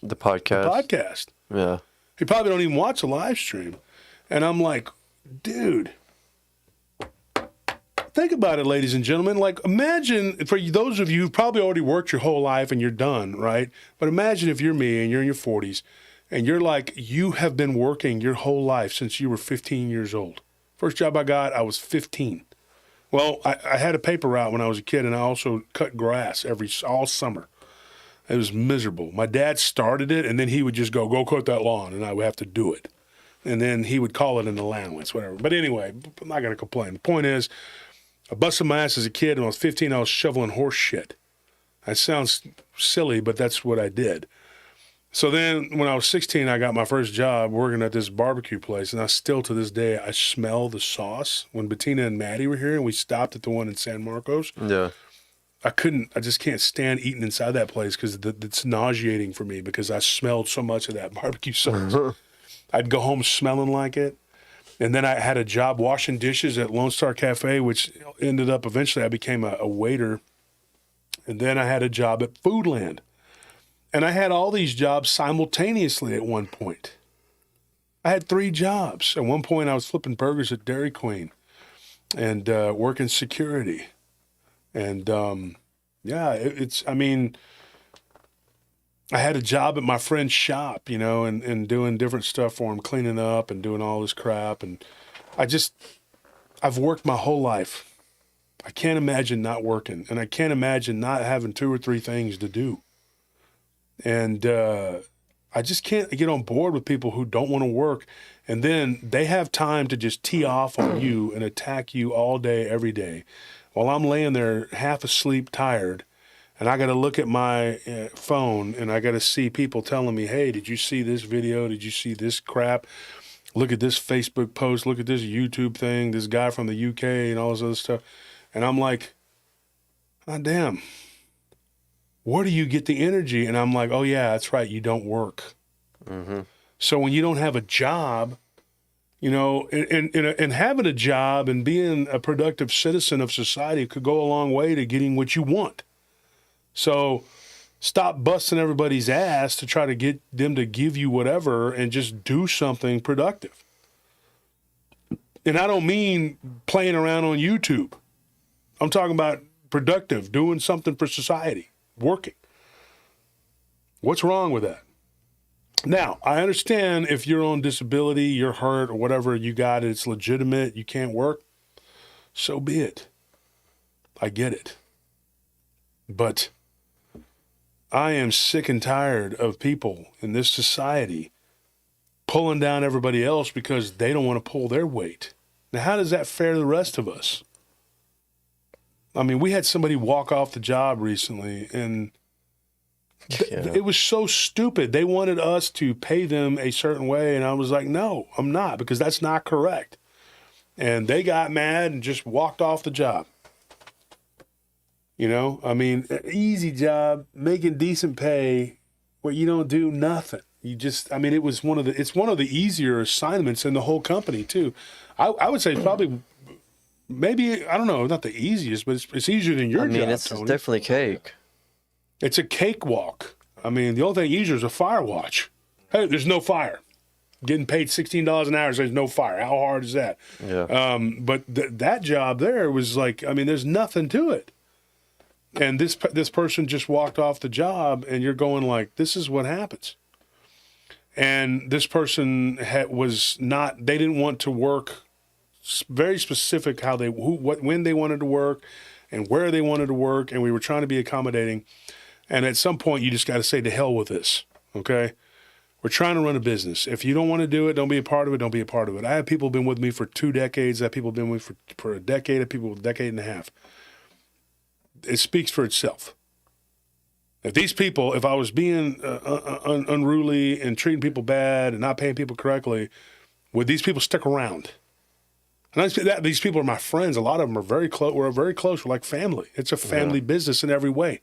podcast. podcast. Yeah. He probably don't even watch a live stream. And I'm like, dude, think about it, ladies and gentlemen. Like, imagine, for those of you who've probably already worked your whole life and you're done, right? But imagine if you're me and you're in your 40s and you're like, you have been working your whole life since you were 15 years old. First job I got, I was 15. Well, I had a paper route when I was a kid, and I also cut grass all summer. It was miserable. My dad started it, and then he would just go cut that lawn, and I would have to do it. And then he would call it an allowance, whatever. But anyway, I'm not going to complain. The point is, I busted my ass as a kid. When I was 15, I was shoveling horse shit. That sounds silly, but that's what I did. So then when I was 16, I got my first job working at this barbecue place, and I still, to this day, I smell the sauce. When Bettina and Maddie were here, and we stopped at the one in San Marcos, Yeah. I just can't stand eating inside that place because it's nauseating for me because I smelled so much of that barbecue sauce. I'd go home smelling like it. And then I had a job washing dishes at Lone Star Cafe, which ended up eventually I became a waiter. And then I had a job at Foodland. And I had all these jobs simultaneously at one point. I had 3 jobs. At one point, I was flipping burgers at Dairy Queen and working security. And, I had a job at my friend's shop, and doing different stuff for him, cleaning up and doing all this crap. And I've worked my whole life. I can't imagine not working. And I can't imagine not having 2 or 3 things to do. And I just can't get on board with people who don't want to work. And then they have time to just tee off on you and attack you all day, every day. While I'm laying there half asleep, tired, and I got to look at my phone and I got to see people telling me, hey, did you see this video? Did you see this crap? Look at this Facebook post. Look at this YouTube thing. This guy from the UK and all this other stuff. And I'm like, oh, damn. Where do you get the energy? And I'm like, oh, yeah, that's right. You don't work. Mm-hmm. So when you don't have a job, and having a job and being a productive citizen of society could go a long way to getting what you want. So stop busting everybody's ass to try to get them to give you whatever and just do something productive. And I don't mean playing around on YouTube. I'm talking about productive, doing something for society. Working. What's wrong with that? Now, I understand if you're on disability, you're hurt, or whatever you got, it's legitimate, you can't work, so be it. I get it. But I am sick and tired of people in this society pulling down everybody else because they don't want to pull their weight. Now, how does that fare the rest of us? I mean, we had somebody walk off the job recently, and it was so stupid. They wanted us to pay them a certain way, and I was like, no, I'm not, because that's not correct. And they got mad and just walked off the job. Easy job, making decent pay, where you don't do nothing. It's one of the easier assignments in the whole company, too. I would say probably... Maybe, I don't know, not the easiest, but it's easier than your job, it's Tony. definitely cake. It's a cakewalk. The only thing easier is a fire watch. Hey, there's no fire. Getting paid $16 an hour, there's no fire. How hard is that? Yeah. But that job there was like, there's nothing to it. And this person just walked off the job, and you're going like, this is what happens. And this person they didn't want to work. Very specific when they wanted to work and where they wanted to work, and we were trying to be accommodating. And at some point, you just got to say, to hell with this, okay? We're trying to run a business. If you don't want to do it, don't be a part of it, don't be a part of it. I have people been with me for 2 decades. I have people been with me for a decade. I have people with a decade and a half. It speaks for itself. If I was being unruly and treating people bad and not paying people correctly, would these people stick around? And these people are my friends. A lot of them are very close. We're very close. We're like family. It's a family business in every way.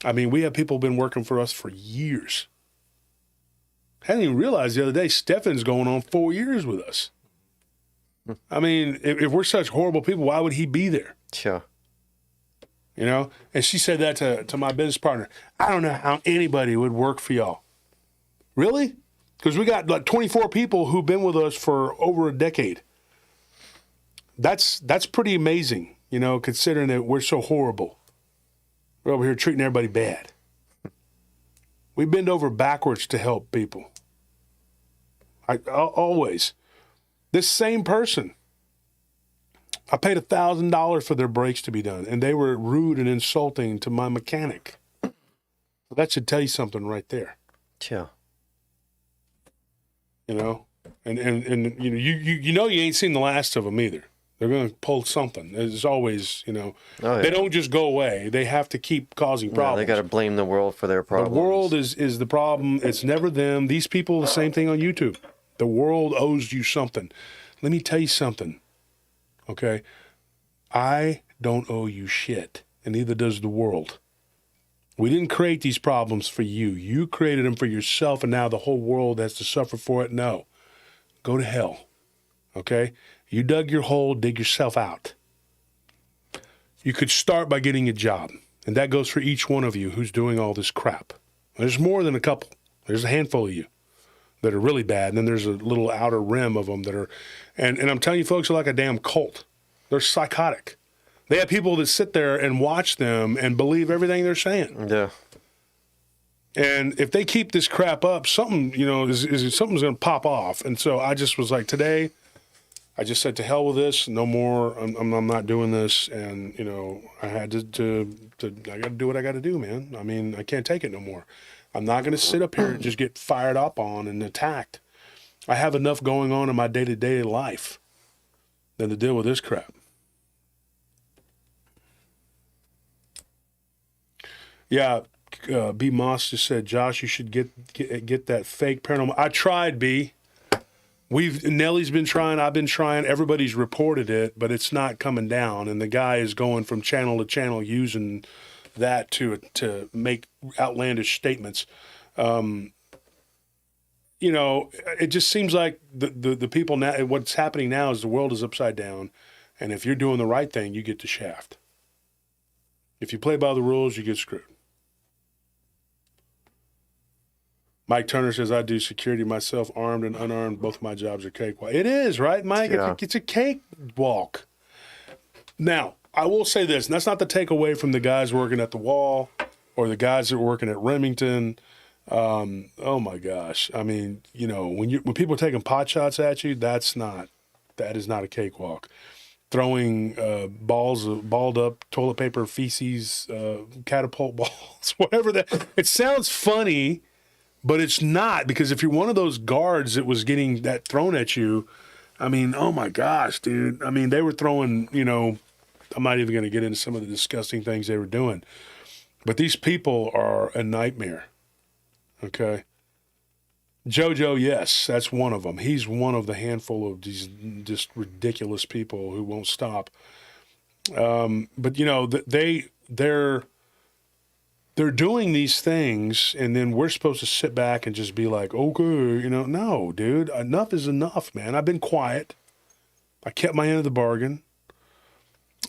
We have people been working for us for years. I didn't even realize the other day, Stefan's going on 4 years with us. If we're such horrible people, why would he be there? Yeah. you know? And she said that to my business partner. I don't know how anybody would work for y'all. Really? Because we got like 24 people who've been with us for over a decade. That's pretty amazing, you know, considering that we're so horrible. We're over here treating everybody bad. We bend over backwards to help people. Always. This same person, I paid $1,000 for their brakes to be done, and they were rude and insulting to my mechanic. That should tell you something right there. Yeah. You know, and you know, you know you ain't seen the last of them either. They're going to pull something. There's always, you know, they don't just go away. They have to keep causing problems. Yeah, they got to blame the world for their problems. The world is the problem. It's never them. These people, the same thing on YouTube. The world owes you something. Let me tell you something, okay? I don't owe you shit, and neither does the world. We didn't create these problems for you. You created them for yourself, and now the whole world has to suffer for it. No. Go to hell, okay? You dug your hole, dig yourself out. You could start by getting a job, and that goes for each one of you who's doing all this crap. There's more than a couple. There's a handful of you that are really bad, and then there's a little outer rim of them that are, and I'm telling you folks, they're like a damn cult. They're psychotic. They have people that sit there and watch them and believe everything they're saying. Yeah. And if they keep this crap up, something, you know, something's going to pop off. And so I just was like, today, I just said, to hell with this, no more. I'm not doing this. And, you know, I had to I got to do what I got to do, man. I mean, I can't take it no more. I'm not going to sit up here and just get fired up on and attacked. I have enough going on in my day-to-day life than to deal with this crap. Yeah, B. Moss just said, Josh, you should get that fake paranormal. I tried, B. Nellie's been trying, I've been trying, everybody's reported it, but it's not coming down. And the guy is going from channel to channel using that to make outlandish statements. You know, it just seems like the people now, what's happening now is the world is upside down. And if you're doing the right thing, you get the shaft. If you play by the rules, you get screwed. Mike Turner says, I do security myself, armed and unarmed. Both my jobs are cakewalk. It is, right, Mike? Yeah. It's a cakewalk. Now, I will say this, and that's not to take away from the guys working at the Wall or the guys that are working at Remington. Oh, my gosh. I mean, you know, when people are taking pot shots at you, that is not a cakewalk. Throwing balled up toilet paper, feces, catapult balls, whatever that. It sounds funny, but it's not, because if you're one of those guards that was getting that thrown at you, I mean, oh my gosh, dude. I mean, they were throwing, you know, I'm not even going to get into some of the disgusting things they were doing. But these people are a nightmare, okay? JoJo, yes, that's one of them. He's one of the handful of these just ridiculous people who won't stop. But, you know, they're doing these things, and then we're supposed to sit back and just be like, okay, you know, no, dude, enough is enough, man. I've been quiet. I kept my end of the bargain,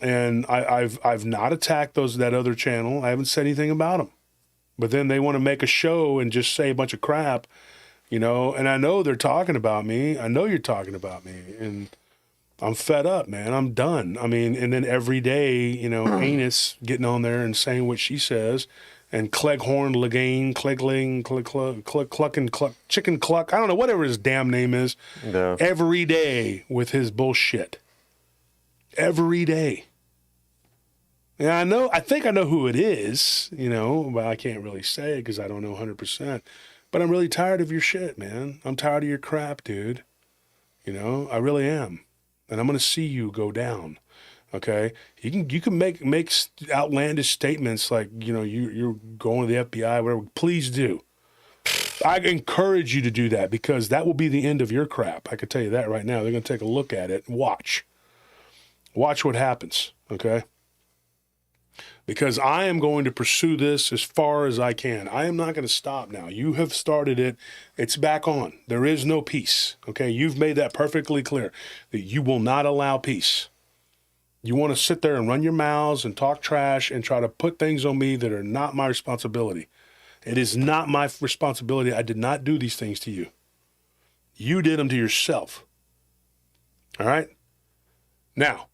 and I've not attacked that other channel. I haven't said anything about them. But then they want to make a show and just say a bunch of crap, you know, and I know they're talking about me. I know you're talking about me, and I'm fed up, man. I'm done. I mean, and then every day, you know, Anus getting on there and saying what she says, and Cleghorn, Legane, Clegling, Cluckin', Chicken Cluck, I don't know, whatever his damn name is, Yeah. every day with his bullshit. Every day. And I think I know who it is, you know, but I can't really say it because I don't know 100%. But I'm really tired of your shit, man. I'm tired of your crap, dude. You know, I really am. And I'm going to see you go down. Okay, you can make outlandish statements like, you know, you're going to the FBI, whatever. Please do. I encourage you to do that, because that will be the end of your crap. I can tell you that right now. They're going to take a look at it and watch what happens. Okay, because I am going to pursue this as far as I can. I am not going to stop now. You have started it. It's back on. There is no peace. Okay, you've made that perfectly clear that you will not allow peace. You want to sit there and run your mouths and talk trash and try to put things on me that are not my responsibility. It is not my responsibility. I did not do these things to you. You did them to yourself. All right? Now,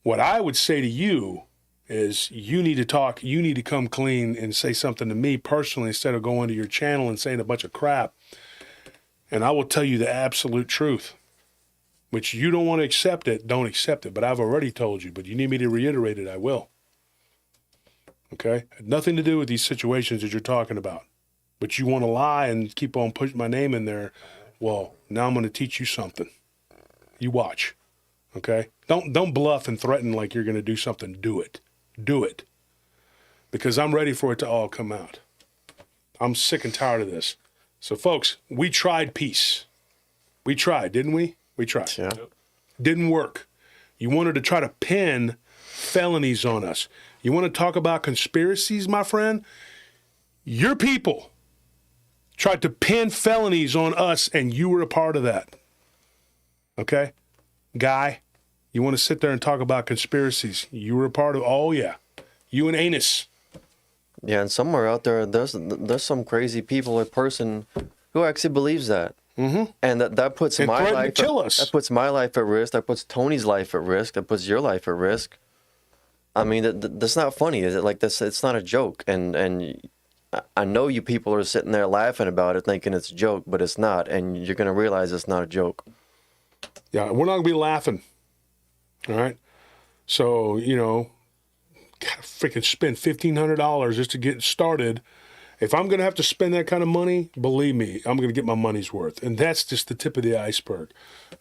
what I would say to you is you need to talk, you need to come clean and say something to me personally instead of going to your channel and saying a bunch of crap. And I will tell you the absolute truth. Which you don't want to accept it, don't accept it. But I've already told you, but you need me to reiterate it, I will. Okay? Had nothing to do with these situations that you're talking about. But you want to lie and keep on pushing my name in there. Well, now I'm going to teach you something. You watch. Okay? Don't bluff and threaten like you're going to do something. Do it. Do it. Because I'm ready for it to all come out. I'm sick and tired of this. So, folks, we tried peace. We tried, didn't we? We tried. Yeah. Didn't work. You wanted to try to pin felonies on us. You want to talk about conspiracies, my friend? Your people tried to pin felonies on us, and you were a part of that. Okay? Guy, you want to sit there and talk about conspiracies. You were a part of, oh, yeah. You and Anus. Yeah, and somewhere out there, there's some crazy people or person who actually believes that. Mm-hmm. And that puts and my life to kill us. That puts my life at risk. That puts Tony's life at risk. That puts your life at risk. I mean, that's not funny, is it? Like this, it's not a joke. And I know you people are sitting there laughing about it, thinking it's a joke, but it's not. And you're gonna realize it's not a joke. Yeah, we're not gonna be laughing. All right. So gotta freaking spend $1,500 just to get started. If I'm going to have to spend that kind of money, believe me, I'm going to get my money's worth. And that's just the tip of the iceberg,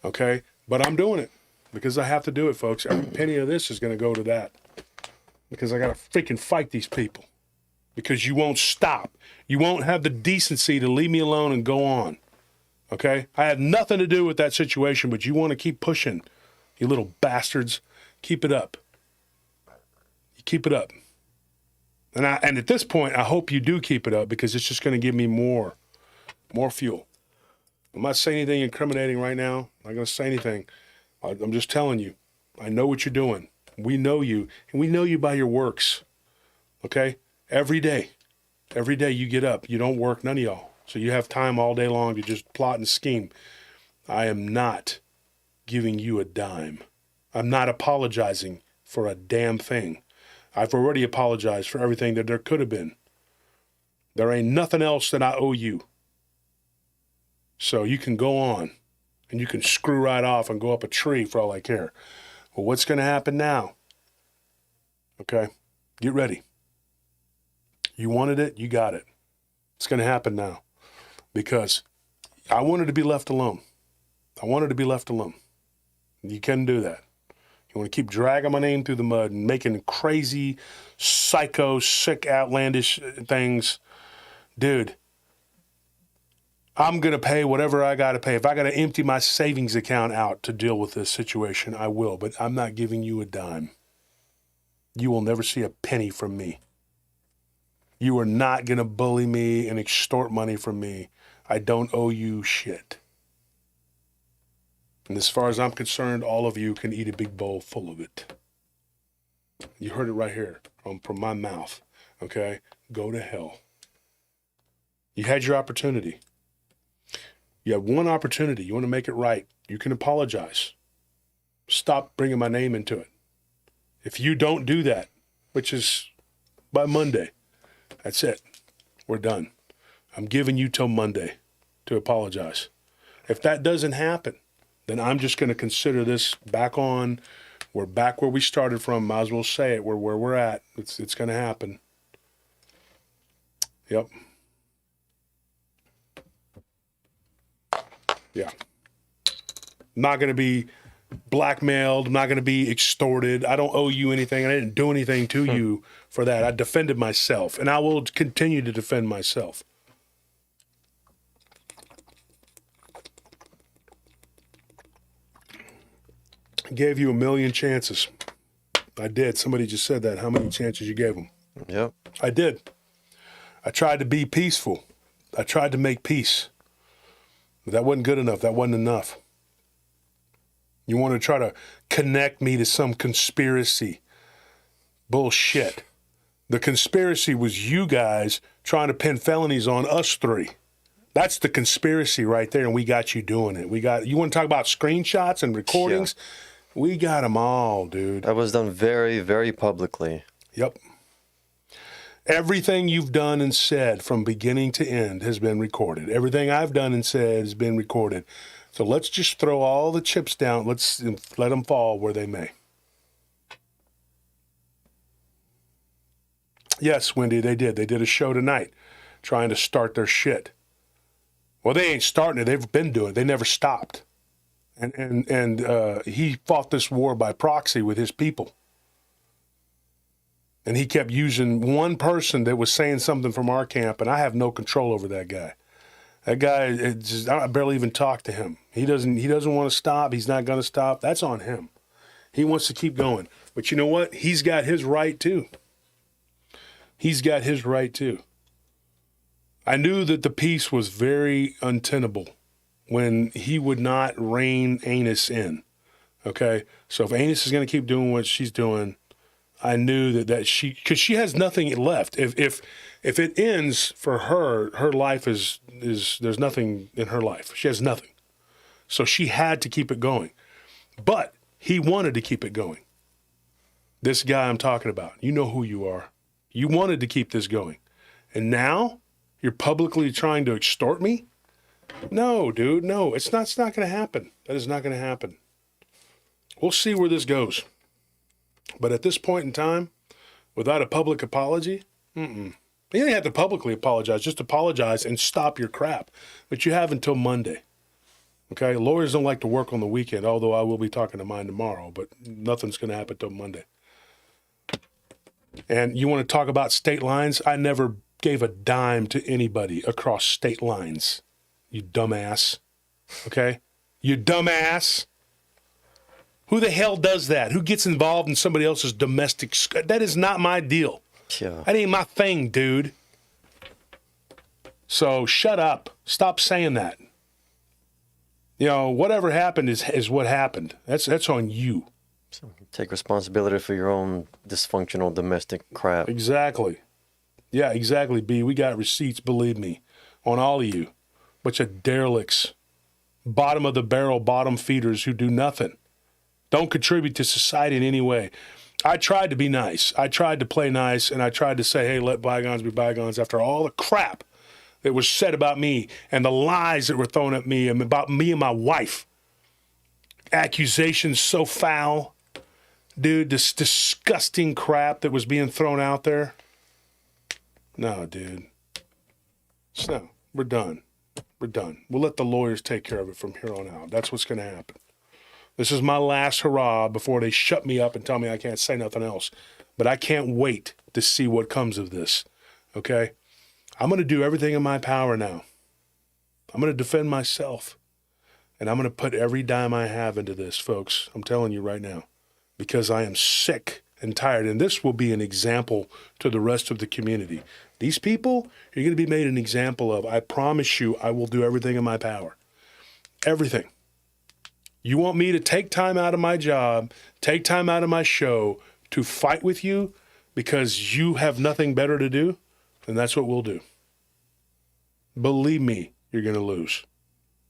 okay? But I'm doing it because I have to do it, folks. Every penny of this is going to go to that because I got to freaking fight these people because you won't stop. You won't have the decency to leave me alone and go on, okay? I had nothing to do with that situation, but you want to keep pushing, you little bastards. Keep it up. You keep it up. And at this point, I hope you do keep it up because it's just going to give me more fuel. I'm not saying anything incriminating right now. I'm not going to say anything. I'm just telling you. I know what you're doing. We know you, and we know you by your works. Okay? Every day you get up. You don't work, none of y'all. So you have time all day long to just plot and scheme. I am not giving you a dime. I'm not apologizing for a damn thing. I've already apologized for everything that there could have been. There ain't nothing else that I owe you. So you can go on and you can screw right off and go up a tree for all I care. Well, what's going to happen now? Okay, get ready. You wanted it, you got it. It's going to happen now because I wanted to be left alone. I wanted to be left alone. You can do that. You want to keep dragging my name through the mud and making crazy, psycho, sick, outlandish things. Dude, I'm going to pay whatever I got to pay. If I got to empty my savings account out to deal with this situation, I will. But I'm not giving you a dime. You will never see a penny from me. You are not going to bully me and extort money from me. I don't owe you shit. And as far as I'm concerned, all of you can eat a big bowl full of it. You heard it right here from my mouth, okay? Go to hell. You had your opportunity. You have one opportunity. You want to make it right. You can apologize. Stop bringing my name into it. If you don't do that, which is by Monday, that's it. We're done. I'm giving you till Monday to apologize. If that doesn't happen, then I'm just going to consider this back on. We're back where we started from. Might as well say it. We're where we're at. It's going to happen. Yep. Yeah. Not going to be blackmailed. I'm not going to be extorted. I don't owe you anything. I didn't do anything to you for that. I defended myself, and I will continue to defend myself. I gave you 1,000,000 chances. I did. Somebody just said that. How many chances you gave them? Yep. I did. I tried to be peaceful. I tried to make peace. But that wasn't good enough. That wasn't enough. You want to try to connect me to some conspiracy. Bullshit. The conspiracy was you guys trying to pin felonies on us three. That's the conspiracy right there, and we got you doing it. You want to talk about screenshots and recordings? Yeah. We got them all, dude. That was done very, very publicly. Yep. Everything you've done and said from beginning to end has been recorded. Everything I've done and said has been recorded. So let's just throw all the chips down. Let's let them fall where they may. Yes, Wendy, they did. They did a show tonight trying to start their shit. Well, they ain't starting it. They've been doing it. They never stopped. And he fought this war by proxy with his people. And he kept using one person that was saying something from our camp, and I have no control over that guy. That guy, I barely even talk to him. He doesn't want to stop. He's not going to stop. That's on him. He wants to keep going. But you know what? He's got his right too. He's got his right too. I knew that the peace was very untenable when he would not rein Anus in. Okay? So if Anus is going to keep doing what she's doing, I knew that she, because she has nothing left. If it ends for her life is there's nothing in her life. She has nothing. So she had to keep it going. But he wanted to keep it going. This guy I'm talking about, you know who you are. You wanted to keep this going. And now you're publicly trying to extort me? No, dude, no. It's not going to happen. That is not going to happen. We'll see where this goes. But at this point in time, without a public apology, you didn't have to publicly apologize. Just apologize and stop your crap. But you have until Monday. Okay? Lawyers don't like to work on the weekend, although I will be talking to mine tomorrow, but nothing's going to happen until Monday. And you want to talk about state lines? I never gave a dime to anybody across state lines. You dumbass. Okay? You dumbass. Who the hell does that? Who gets involved in somebody else's domestic? That is not my deal. Yeah. That ain't my thing, dude. So shut up. Stop saying that. You know, whatever happened is what happened. That's on you. So take responsibility for your own dysfunctional domestic crap. Exactly. Yeah, exactly, B. We got receipts, believe me, on all of you. Bunch of derelicts. Bottom of the barrel, bottom feeders who do nothing. Don't contribute to society in any way. I tried to be nice. I tried to play nice, and I tried to say, hey, let bygones be bygones after all the crap that was said about me and the lies that were thrown at me and about me and my wife. Accusations so foul. Dude, this disgusting crap that was being thrown out there. No, dude. So, we're done. We're done. We'll let the lawyers take care of it from here on out. That's what's going to happen. This is my last hurrah before they shut me up and tell me I can't say nothing else. But I can't wait to see what comes of this. Okay? I'm going to do everything in my power now. I'm going to defend myself. And I'm going to put every dime I have into this, folks. I'm telling you right now. Because I am sick and tired. And this will be an example to the rest of the community. These people, you're going to be made an example of. I promise you, I will do everything in my power. Everything. You want me to take time out of my job, take time out of my show to fight with you because you have nothing better to do? Then that's what we'll do. Believe me, you're going to lose.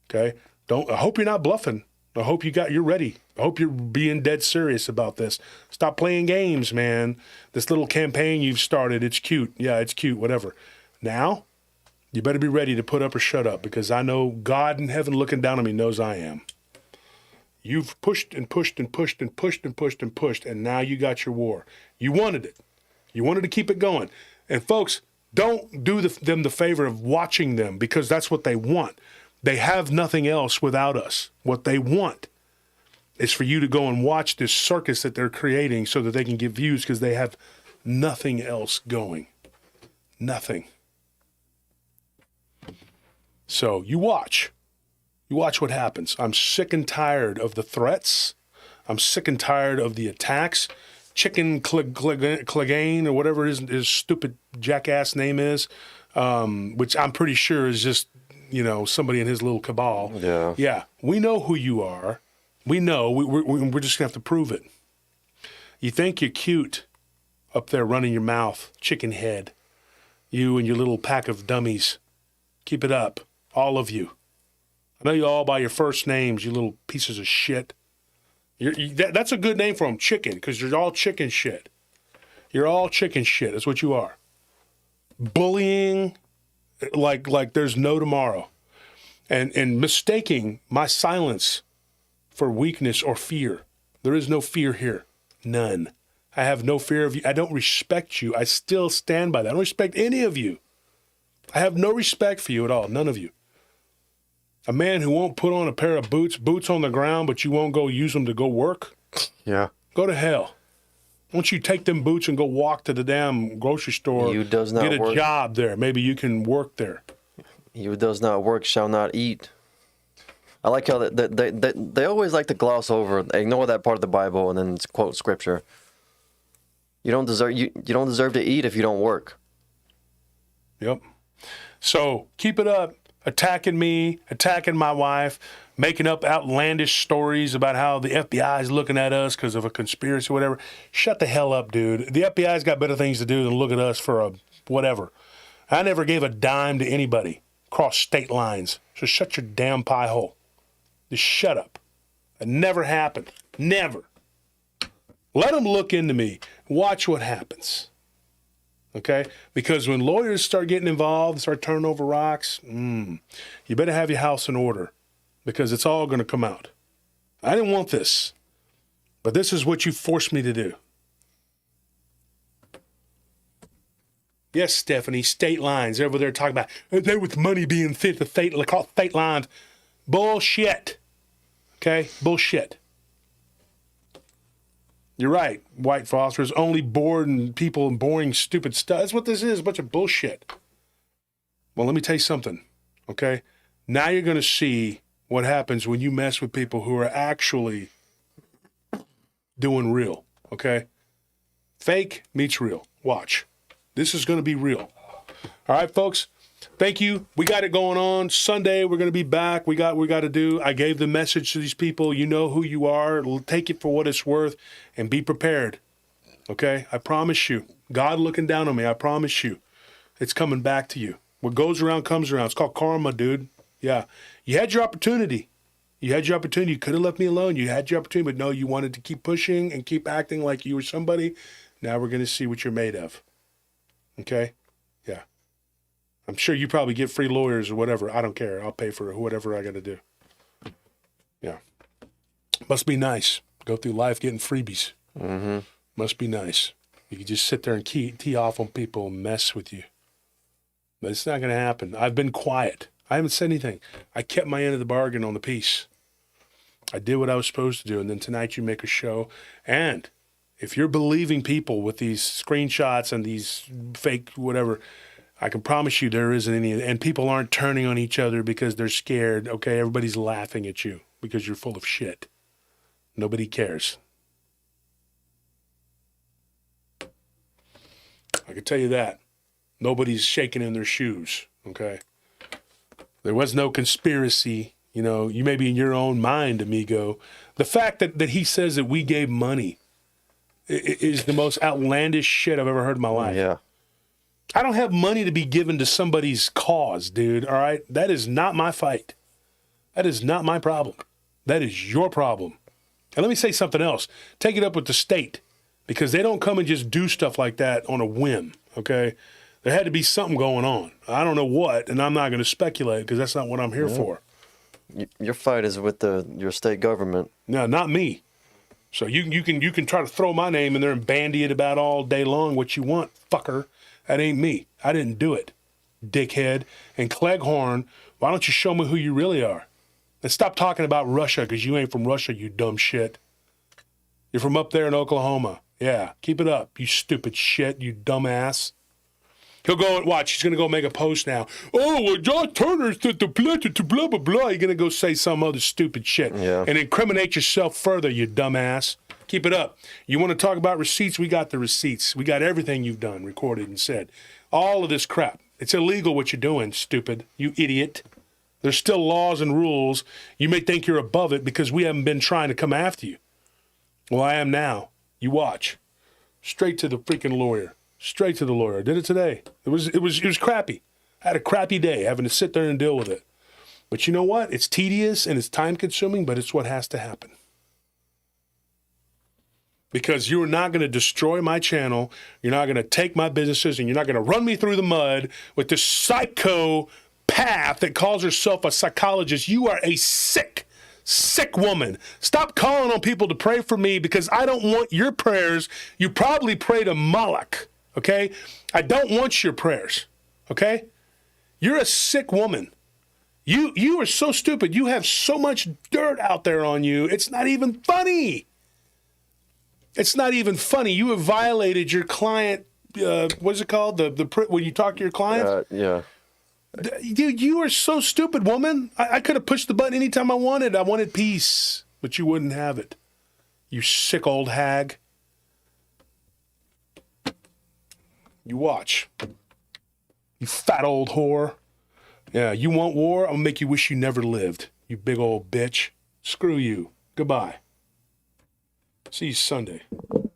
Okay? I hope you're not bluffing. I hope you're ready. I hope you're being dead serious about this. Stop playing games, man. This little campaign you've started, it's cute. Yeah, it's cute, whatever. Now, you better be ready to put up or shut up because I know God in heaven looking down on me knows I am. You've pushed and pushed and pushed and pushed and pushed and pushed, and now you got your war. You wanted it. You wanted to keep it going. And folks, don't do them the favor of watching them because that's what they want. They have nothing else without us. What they want is for you to go and watch this circus that they're creating so that they can get views because they have nothing else going. Nothing. So you watch. You watch what happens. I'm sick and tired of the threats. I'm sick and tired of the attacks. Chicken Clegane or whatever his stupid jackass name is, which I'm pretty sure is just, somebody in his little cabal. Yeah. Yeah. We know who you are. We know. We're just going to have to prove it. You think you're cute up there running your mouth, chicken head. You and your little pack of dummies. Keep it up. All of you. I know you all by your first names, you little pieces of shit. That's a good name for them, chicken, because you're all chicken shit. You're all chicken shit. That's what you are. Bullying like there's no tomorrow. And mistaking my silence for weakness or fear. There is no fear here. None. I have no fear of you. I don't respect you. I still stand by that. I don't respect any of you. I have no respect for you at all. None of you. A man who won't put on a pair of boots on the ground, but you won't go use them to go work? Yeah. Go to hell. Why don't you take them boots and go walk to the damn grocery store, You does not get a work. job there. Maybe you can work there. He who does not work shall not eat. I like how they always like to gloss over, ignore that part of the Bible, and then quote scripture. You don't deserve to eat if you don't work. Yep. So keep it up. Attacking me, attacking my wife, making up outlandish stories about how the FBI is looking at us because of a conspiracy or whatever. Shut the hell up, dude. The FBI's got better things to do than look at us for a whatever. I never gave a dime to anybody across state lines. So shut your damn pie hole. Just shut up. It never happened. Never. Let them look into me. Watch what happens. Okay? Because when lawyers start getting involved, start turning over rocks, you better have your house in order because it's all going to come out. I didn't want this, but this is what you forced me to do. Yes, Stephanie, state lines. They're over there talking about, they with money being fit to state lines. Bullshit. Okay? Bullshit. You're right, white philosophers, only bored people and boring, stupid stuff. That's what this is, a bunch of bullshit. Well, let me tell you something, okay? Now you're going to see what happens when you mess with people who are actually doing real, okay? Fake meets real. Watch. This is going to be real. All right, folks? Thank you. We got it going on. Sunday, we're going to be back. We got to do. I gave the message to these people. You know who you are. Take it for what it's worth and be prepared. Okay? I promise you. God looking down on me. I promise you. It's coming back to you. What goes around comes around. It's called karma, dude. Yeah. You had your opportunity. You had your opportunity. You could have left me alone. You had your opportunity, but no, you wanted to keep pushing and keep acting like you were somebody. Now we're going to see what you're made of. Okay? Yeah. I'm sure you probably get free lawyers or whatever. I don't care. I'll pay for whatever I got to do. Yeah. Must be nice. Go through life getting freebies. Mm-hmm. Must be nice. You can just sit there and tee off on people and mess with you. But it's not going to happen. I've been quiet. I haven't said anything. I kept my end of the bargain on the piece. I did what I was supposed to do. And then tonight you make a show. And if you're believing people with these screenshots and these fake whatever, I can promise you there isn't any, and people aren't turning on each other because they're scared. Okay, everybody's laughing at you because you're full of shit. Nobody cares. I can tell you that. Nobody's shaking in their shoes, okay? There was no conspiracy. You know, you may be in your own mind, amigo. The fact that he says that we gave money is the most outlandish shit I've ever heard in my life. Yeah. I don't have money to be given to somebody's cause, dude, all right? That is not my fight. That is not my problem. That is your problem. And let me say something else. Take it up with the state because they don't come and just do stuff like that on a whim, okay? There had to be something going on. I don't know what, and I'm not going to speculate because that's not what I'm here for. Your fight is with your state government. No, not me. So you can try to throw my name in there and bandy it about all day long what you want, fucker. That ain't me. I didn't do it, dickhead. And Cleghorn, why don't you show me who you really are? And stop talking about Russia because you ain't from Russia, you dumb shit. You're from up there in Oklahoma. Yeah, keep it up, you stupid shit, you dumbass. He'll go and watch. He's going to go make a post now. Oh, well, John Turner's to blah, blah, blah, blah. You're going to go say some other stupid shit and incriminate yourself further, you dumbass. Keep it up. You want to talk about receipts? We got the receipts. We got everything you've done, recorded and said. All of this crap. It's illegal what you're doing, stupid. You idiot. There's still laws and rules. You may think you're above it because we haven't been trying to come after you. Well, I am now. You watch. Straight to the freaking lawyer. Straight to the lawyer. I did it today. It was crappy. I had a crappy day having to sit there and deal with it. But you know what? It's tedious and it's time consuming, but it's what has to happen. Because you're not going to destroy my channel. You're not going to take my businesses, and you're not going to run me through the mud with this psycho path that calls herself a psychologist. You are a sick woman. Stop calling on people to pray for me because I don't want your prayers. You probably pray to Moloch, okay? I don't want your prayers, okay? You're a sick woman. You are so stupid. You have so much dirt out there on you. It's not even funny. It's not even funny. You have violated your client. What's it called? When you talk to your client? Yeah. Dude, you are so stupid, woman. I could have pushed the button anytime I wanted. I wanted peace, but you wouldn't have it. You sick old hag. You watch. You fat old whore. Yeah, you want war? I'm going to make you wish you never lived. You big old bitch. Screw you. Goodbye. See you Sunday.